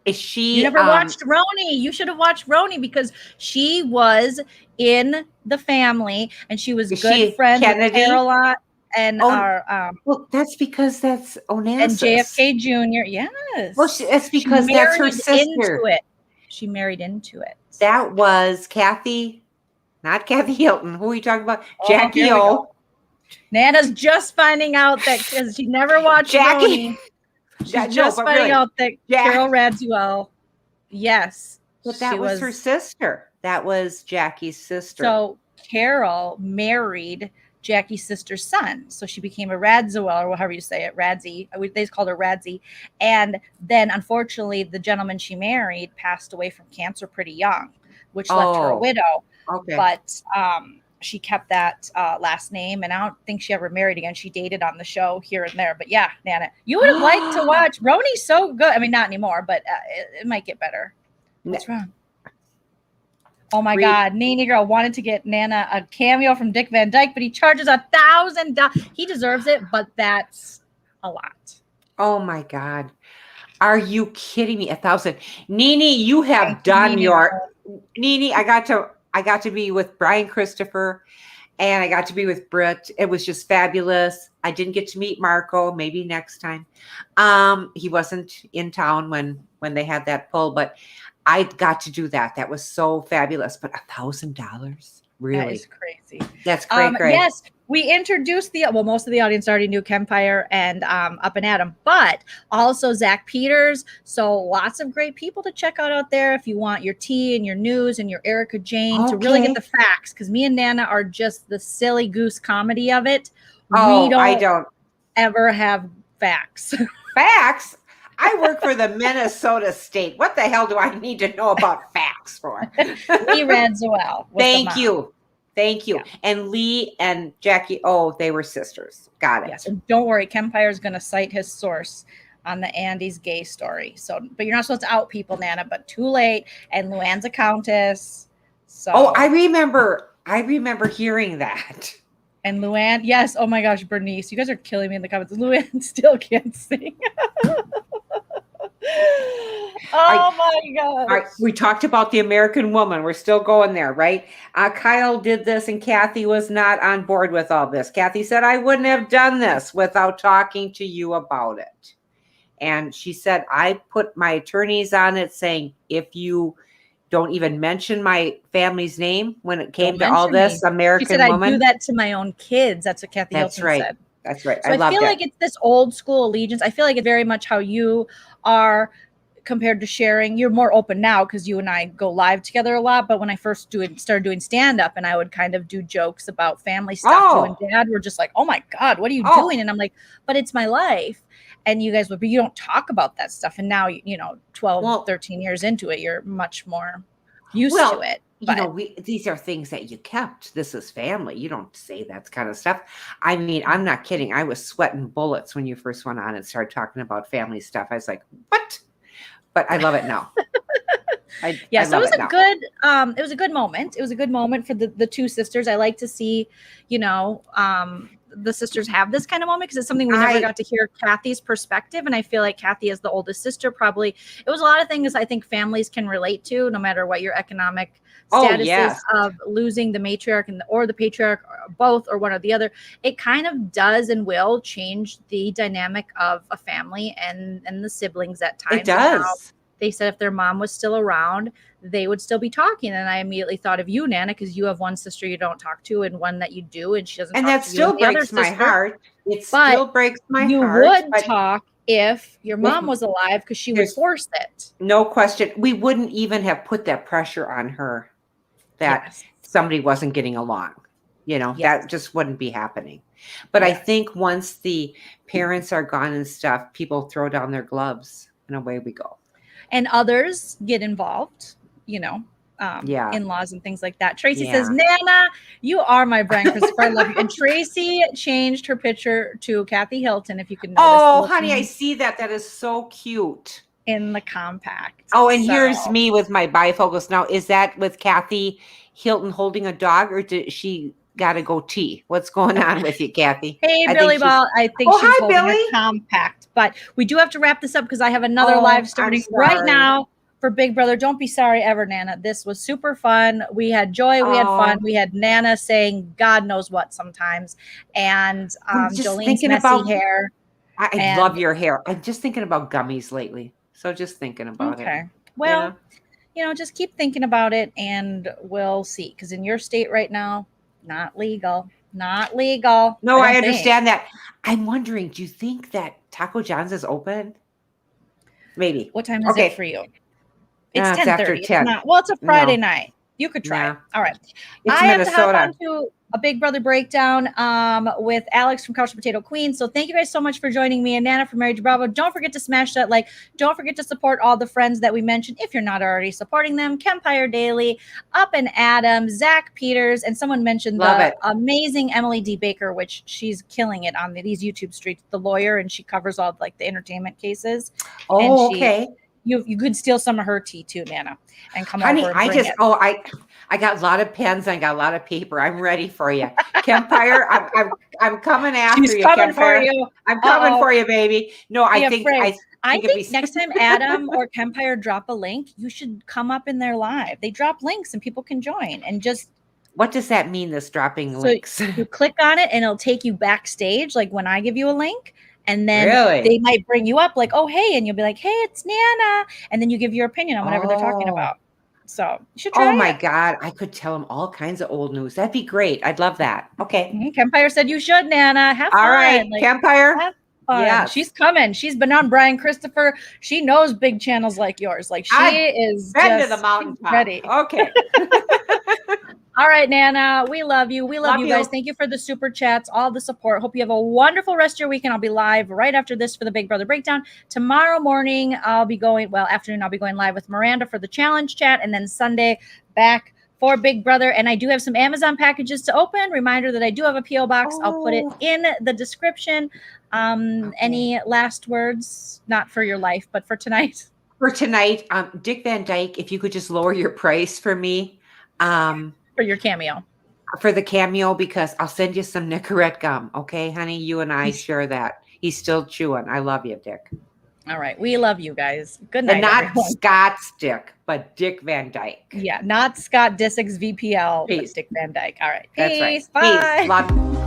You never watched Roni. You should have watched Roni because she was in the family and she was good friends with Caroline and well, that's because that's Onassis. And JFK Jr. Yes. Well, that's because that's her sister. She married into it. That was Kathy, not Kathy Hilton. Who are you talking about? Jackie O. Nana's just finding out that because she never watched Roni. She's just finding out that Carol Radzawell, yes. But that was her sister. That was Jackie's sister. So Carol married Jackie's sister's son. So she became a Radzawell, or however you say it, Radzi. They called her Radzi. And then, unfortunately, the gentleman she married passed away from cancer pretty young, which left her a widow. Okay. But she kept that last name, and I don't think she ever married again. She dated on the show here and there. But yeah, Nana, you would have liked to watch. Roni's so good. I mean, not anymore, but it might get better. What's wrong? Oh my God, Nene girl wanted to get Nana a cameo from Dick Van Dyke, but he charges $1,000. He deserves it, but that's a lot. Oh my God. Are you kidding me? $1,000. Nene, you have done your Nene, I got to be with Brian Christopher and I got to be with Britt. It was just fabulous. I didn't get to meet Marco, maybe next time. He wasn't in town when they had that pull, but I got to do that. That was so fabulous. But $1,000? Really? That is crazy. That's great. Yes, we introduced most of the audience already knew Kempire and Up and Adam, but also Zach Peters. So lots of great people to check out there if you want your tea and your news and your Erica Jane to really get the facts. Because me and Nana are just the silly goose comedy of it. I don't ever have facts. Facts? I work for the Minnesota State. What the hell do I need to know about facts for? Lee Radzawell. Thank you. Yeah. And Lee and Jackie, they were sisters. Got it. Yes, and don't worry, Kempire is going to cite his source on the Andy's gay story. So, but you're not supposed to out people, Nana, but too late. And Luann's a countess. So. Oh, I remember hearing that. And Luann, yes. Oh my gosh, Bernice, you guys are killing me in the comments. Luann still can't sing. Oh my God. All right, we talked about the American woman. We're still going there, right? Kyle did this and Kathy was not on board with all this. Kathy said, I wouldn't have done this without talking to you about it. And she said, I put my attorneys on it saying, if you don't even mention my family's name when it came to all this American she said, woman. I do that to my own kids. That's what Kathy Hilton said. That's right. So I feel like it's this old school allegiance. I feel like it's very much how you are compared to sharing. You're more open now because you and I go live together a lot. But when I first started doing stand up and I would kind of do jokes about family stuff, you and Dad were just like, oh my God, what are you doing? And I'm like, but it's my life. And you guys would, but you don't talk about that stuff. And now, 12, 13 years into it, you're much more used to it. But these are things that you kept. This is family. You don't say that kind of stuff. I mean, I'm not kidding. I was sweating bullets when you first went on and started talking about family stuff. I was like, what? But I love it now. So it was it was a good moment. It was a good moment for the two sisters. I like to see, the sisters have this kind of moment because it's something we never got to hear Kathy's perspective. And I feel like Kathy, as the oldest sister, probably it was a lot of things I think families can relate to, no matter what your economic status is, of losing the matriarch or the patriarch, or both, or one or the other. It kind of does and will change the dynamic of a family and the siblings at times. It does. They said if their mom was still around, they would still be talking. And I immediately thought of you, Nana, because you have one sister you don't talk to and one that you do, and she doesn't talk to you. And that still breaks my heart. It still breaks my heart. You would talk if your mom was alive because she would force it. No question. We wouldn't even have put that pressure on her that somebody wasn't getting along. That just wouldn't be happening. But I think once the parents are gone and stuff, people throw down their gloves and away we go. And others get involved, in-laws and things like that. Tracy says, Nana, you are my brand, Christopher. I love you. And Tracy changed her picture to Kathy Hilton, if you can notice. Oh, honey, I see that. That is so cute. In the compact. Oh, and here's me with my bifocals. Now, is that with Kathy Hilton holding a dog, or did she got a goatee? What's going on with you, Kathy? Hey, Billy Ball. I think she's holding a compact. But we do have to wrap this up because I have another live starting right now for Big Brother. Don't be sorry ever, Nana. This was super fun. We had joy. We had fun. We had Nana saying God knows what sometimes. And Jolene's messy hair. I love your hair. I'm just thinking about gummies lately. So just thinking about it. Okay. Well, just keep thinking about it and we'll see. Because in your state right now, not legal. Not legal. No, I understand that. I'm wondering, do you think that Taco John's is open? Maybe. What time is it for you? It's 10:30. After 10. It's a Friday night. You could try. All right. I have to hop on to a Big Brother breakdown with Alex from Couch Potato Queen. So thank you guys so much for joining me and Nana from Married to Bravo. Don't forget to smash that like. Don't forget to support all the friends that we mentioned if you're not already supporting them. Kempire Daily, Up and Adam, Zach Peters, and someone mentioned the amazing Emily D. Baker, which she's killing it on these YouTube streets, the lawyer, and she covers all the entertainment cases. Oh, okay. You could steal some of her tea too, Nana, and come over and bring it. I got a lot of pens. I got a lot of paper. I'm ready for you, Kempire. I'm coming after you. Coming for you. I'm coming for you, baby. No, I think next time Adam or Kempire drop a link, you should come up in their live. They drop links and people can join and just. What does that mean? This dropping links? You click on it and it'll take you backstage, like when I give you a link. And then they might bring you up like, oh, hey. And you'll be like, hey, it's Nana. And then you give your opinion on whatever they're talking about. So you should try it. Oh, my God. I could tell them all kinds of old news. That'd be great. I'd love that. Okay. Kempire said you should, Nana. Have fun. All right. Kempire. Have fun. Yeah. She's coming. She's been on Brian Christopher. She knows big channels like yours. Like she is been to the mountaintop. Ready. Okay. All right, Nana, we love you. We love you guys. Thank you for the super chats, all the support. Hope you have a wonderful rest of your weekend. I'll be live right after this for the Big Brother Breakdown. Tomorrow morning, afternoon, I'll be going live with Miranda for the challenge chat. And then Sunday, back for Big Brother. And I do have some Amazon packages to open. Reminder that I do have a P.O. box. I'll put it in the description. Any last words? Not for your life, but for tonight. For tonight, Dick Van Dyke, if you could just lower your price for me. For your cameo. For the cameo, because I'll send you some Nicorette gum. Okay, honey? You and I share that. He's still chewing. I love you, Dick. All right. We love you guys. Good night. And not everyone. Scott's Dick, but Dick Van Dyke. Yeah, not Scott Disick's VPL, Peace. but Dick Van Dyke. All right. That's right. Peace. Bye. Peace. Love.